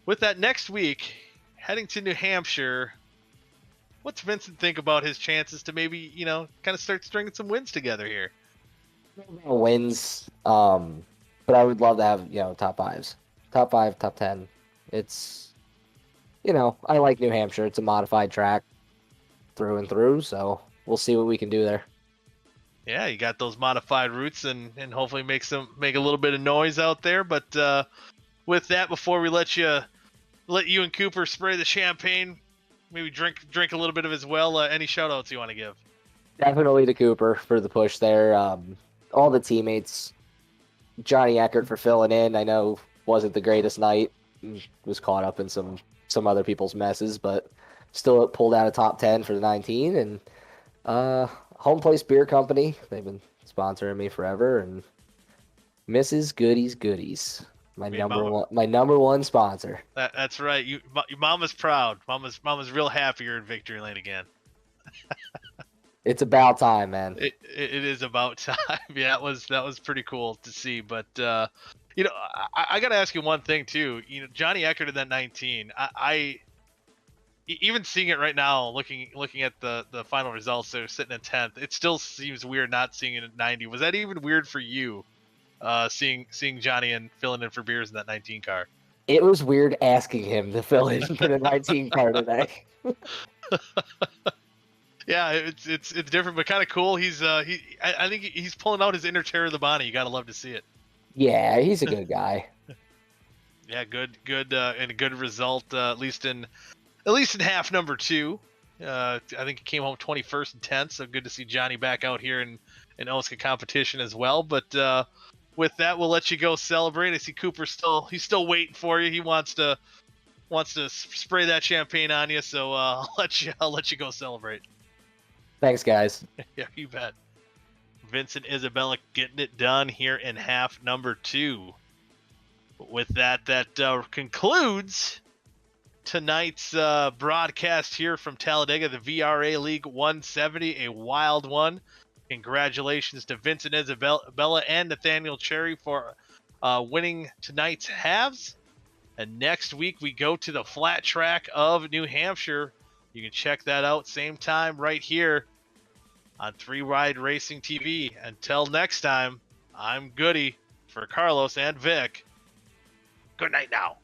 with that, next week, heading to New Hampshire, what's Vincent think about his chances to maybe, you know, kind of start stringing some wins together here? Wins, but I would love to have, you know, top 5, top 10. It's, you know, I like New Hampshire. It's a modified track through and through, so we'll see what we can do there. Yeah, you got those modified routes, and hopefully make a little bit of noise out there. But with that, before we let you and Cooper spray the champagne, maybe drink a little bit of it as well. Any shout outs you want to give? Definitely to Cooper for the push there. All the teammates, Johnny Eckert for filling in. I know wasn't the greatest night, was caught up in some other people's messes, but still pulled out a top 10 for the 19. And Home Place Beer Company, they've been sponsoring me forever, and Mrs. Goodies, my number one sponsor. That's right. Your mama's proud. Mama's real happy you're in victory lane again. It's about time, man. It is about time. Yeah, that was pretty cool to see. But you know, I got to ask you one thing too. You know, Johnny Eckert in that 19. I even seeing it right now, looking at the final results, they're sitting in 10th. It still seems weird not seeing it at 90. Was that even weird for you, seeing Johnny and filling in for Beers in that 19 car? It was weird asking him to fill in for the 19 car today. Yeah, it's different, but kind of cool. I think he's pulling out his inner Terry Labonte. You gotta love to see it. Yeah, he's a good guy. Yeah, good, and a good result, at least in half number 2. I think he came home 21st and 10th, so good to see Johnny back out here in OSCA competition as well. But with that, we'll let you go celebrate. I see Cooper he's still waiting for you. He wants to spray that champagne on you, so I'll let you go celebrate. Thanks, guys. Yeah, you bet. Vincent Isabella getting it done here in half number 2. With that concludes tonight's broadcast here from Talladega, the VRA League 170, a wild one. Congratulations to Vincent Isabella and Nathaniel Cherry for winning tonight's halves. And next week we go to the flat track of New Hampshire. You can check that out same time right here on 3 Wide Racing TV. Until next time, I'm Goody for Carlos and Vic. Good night now.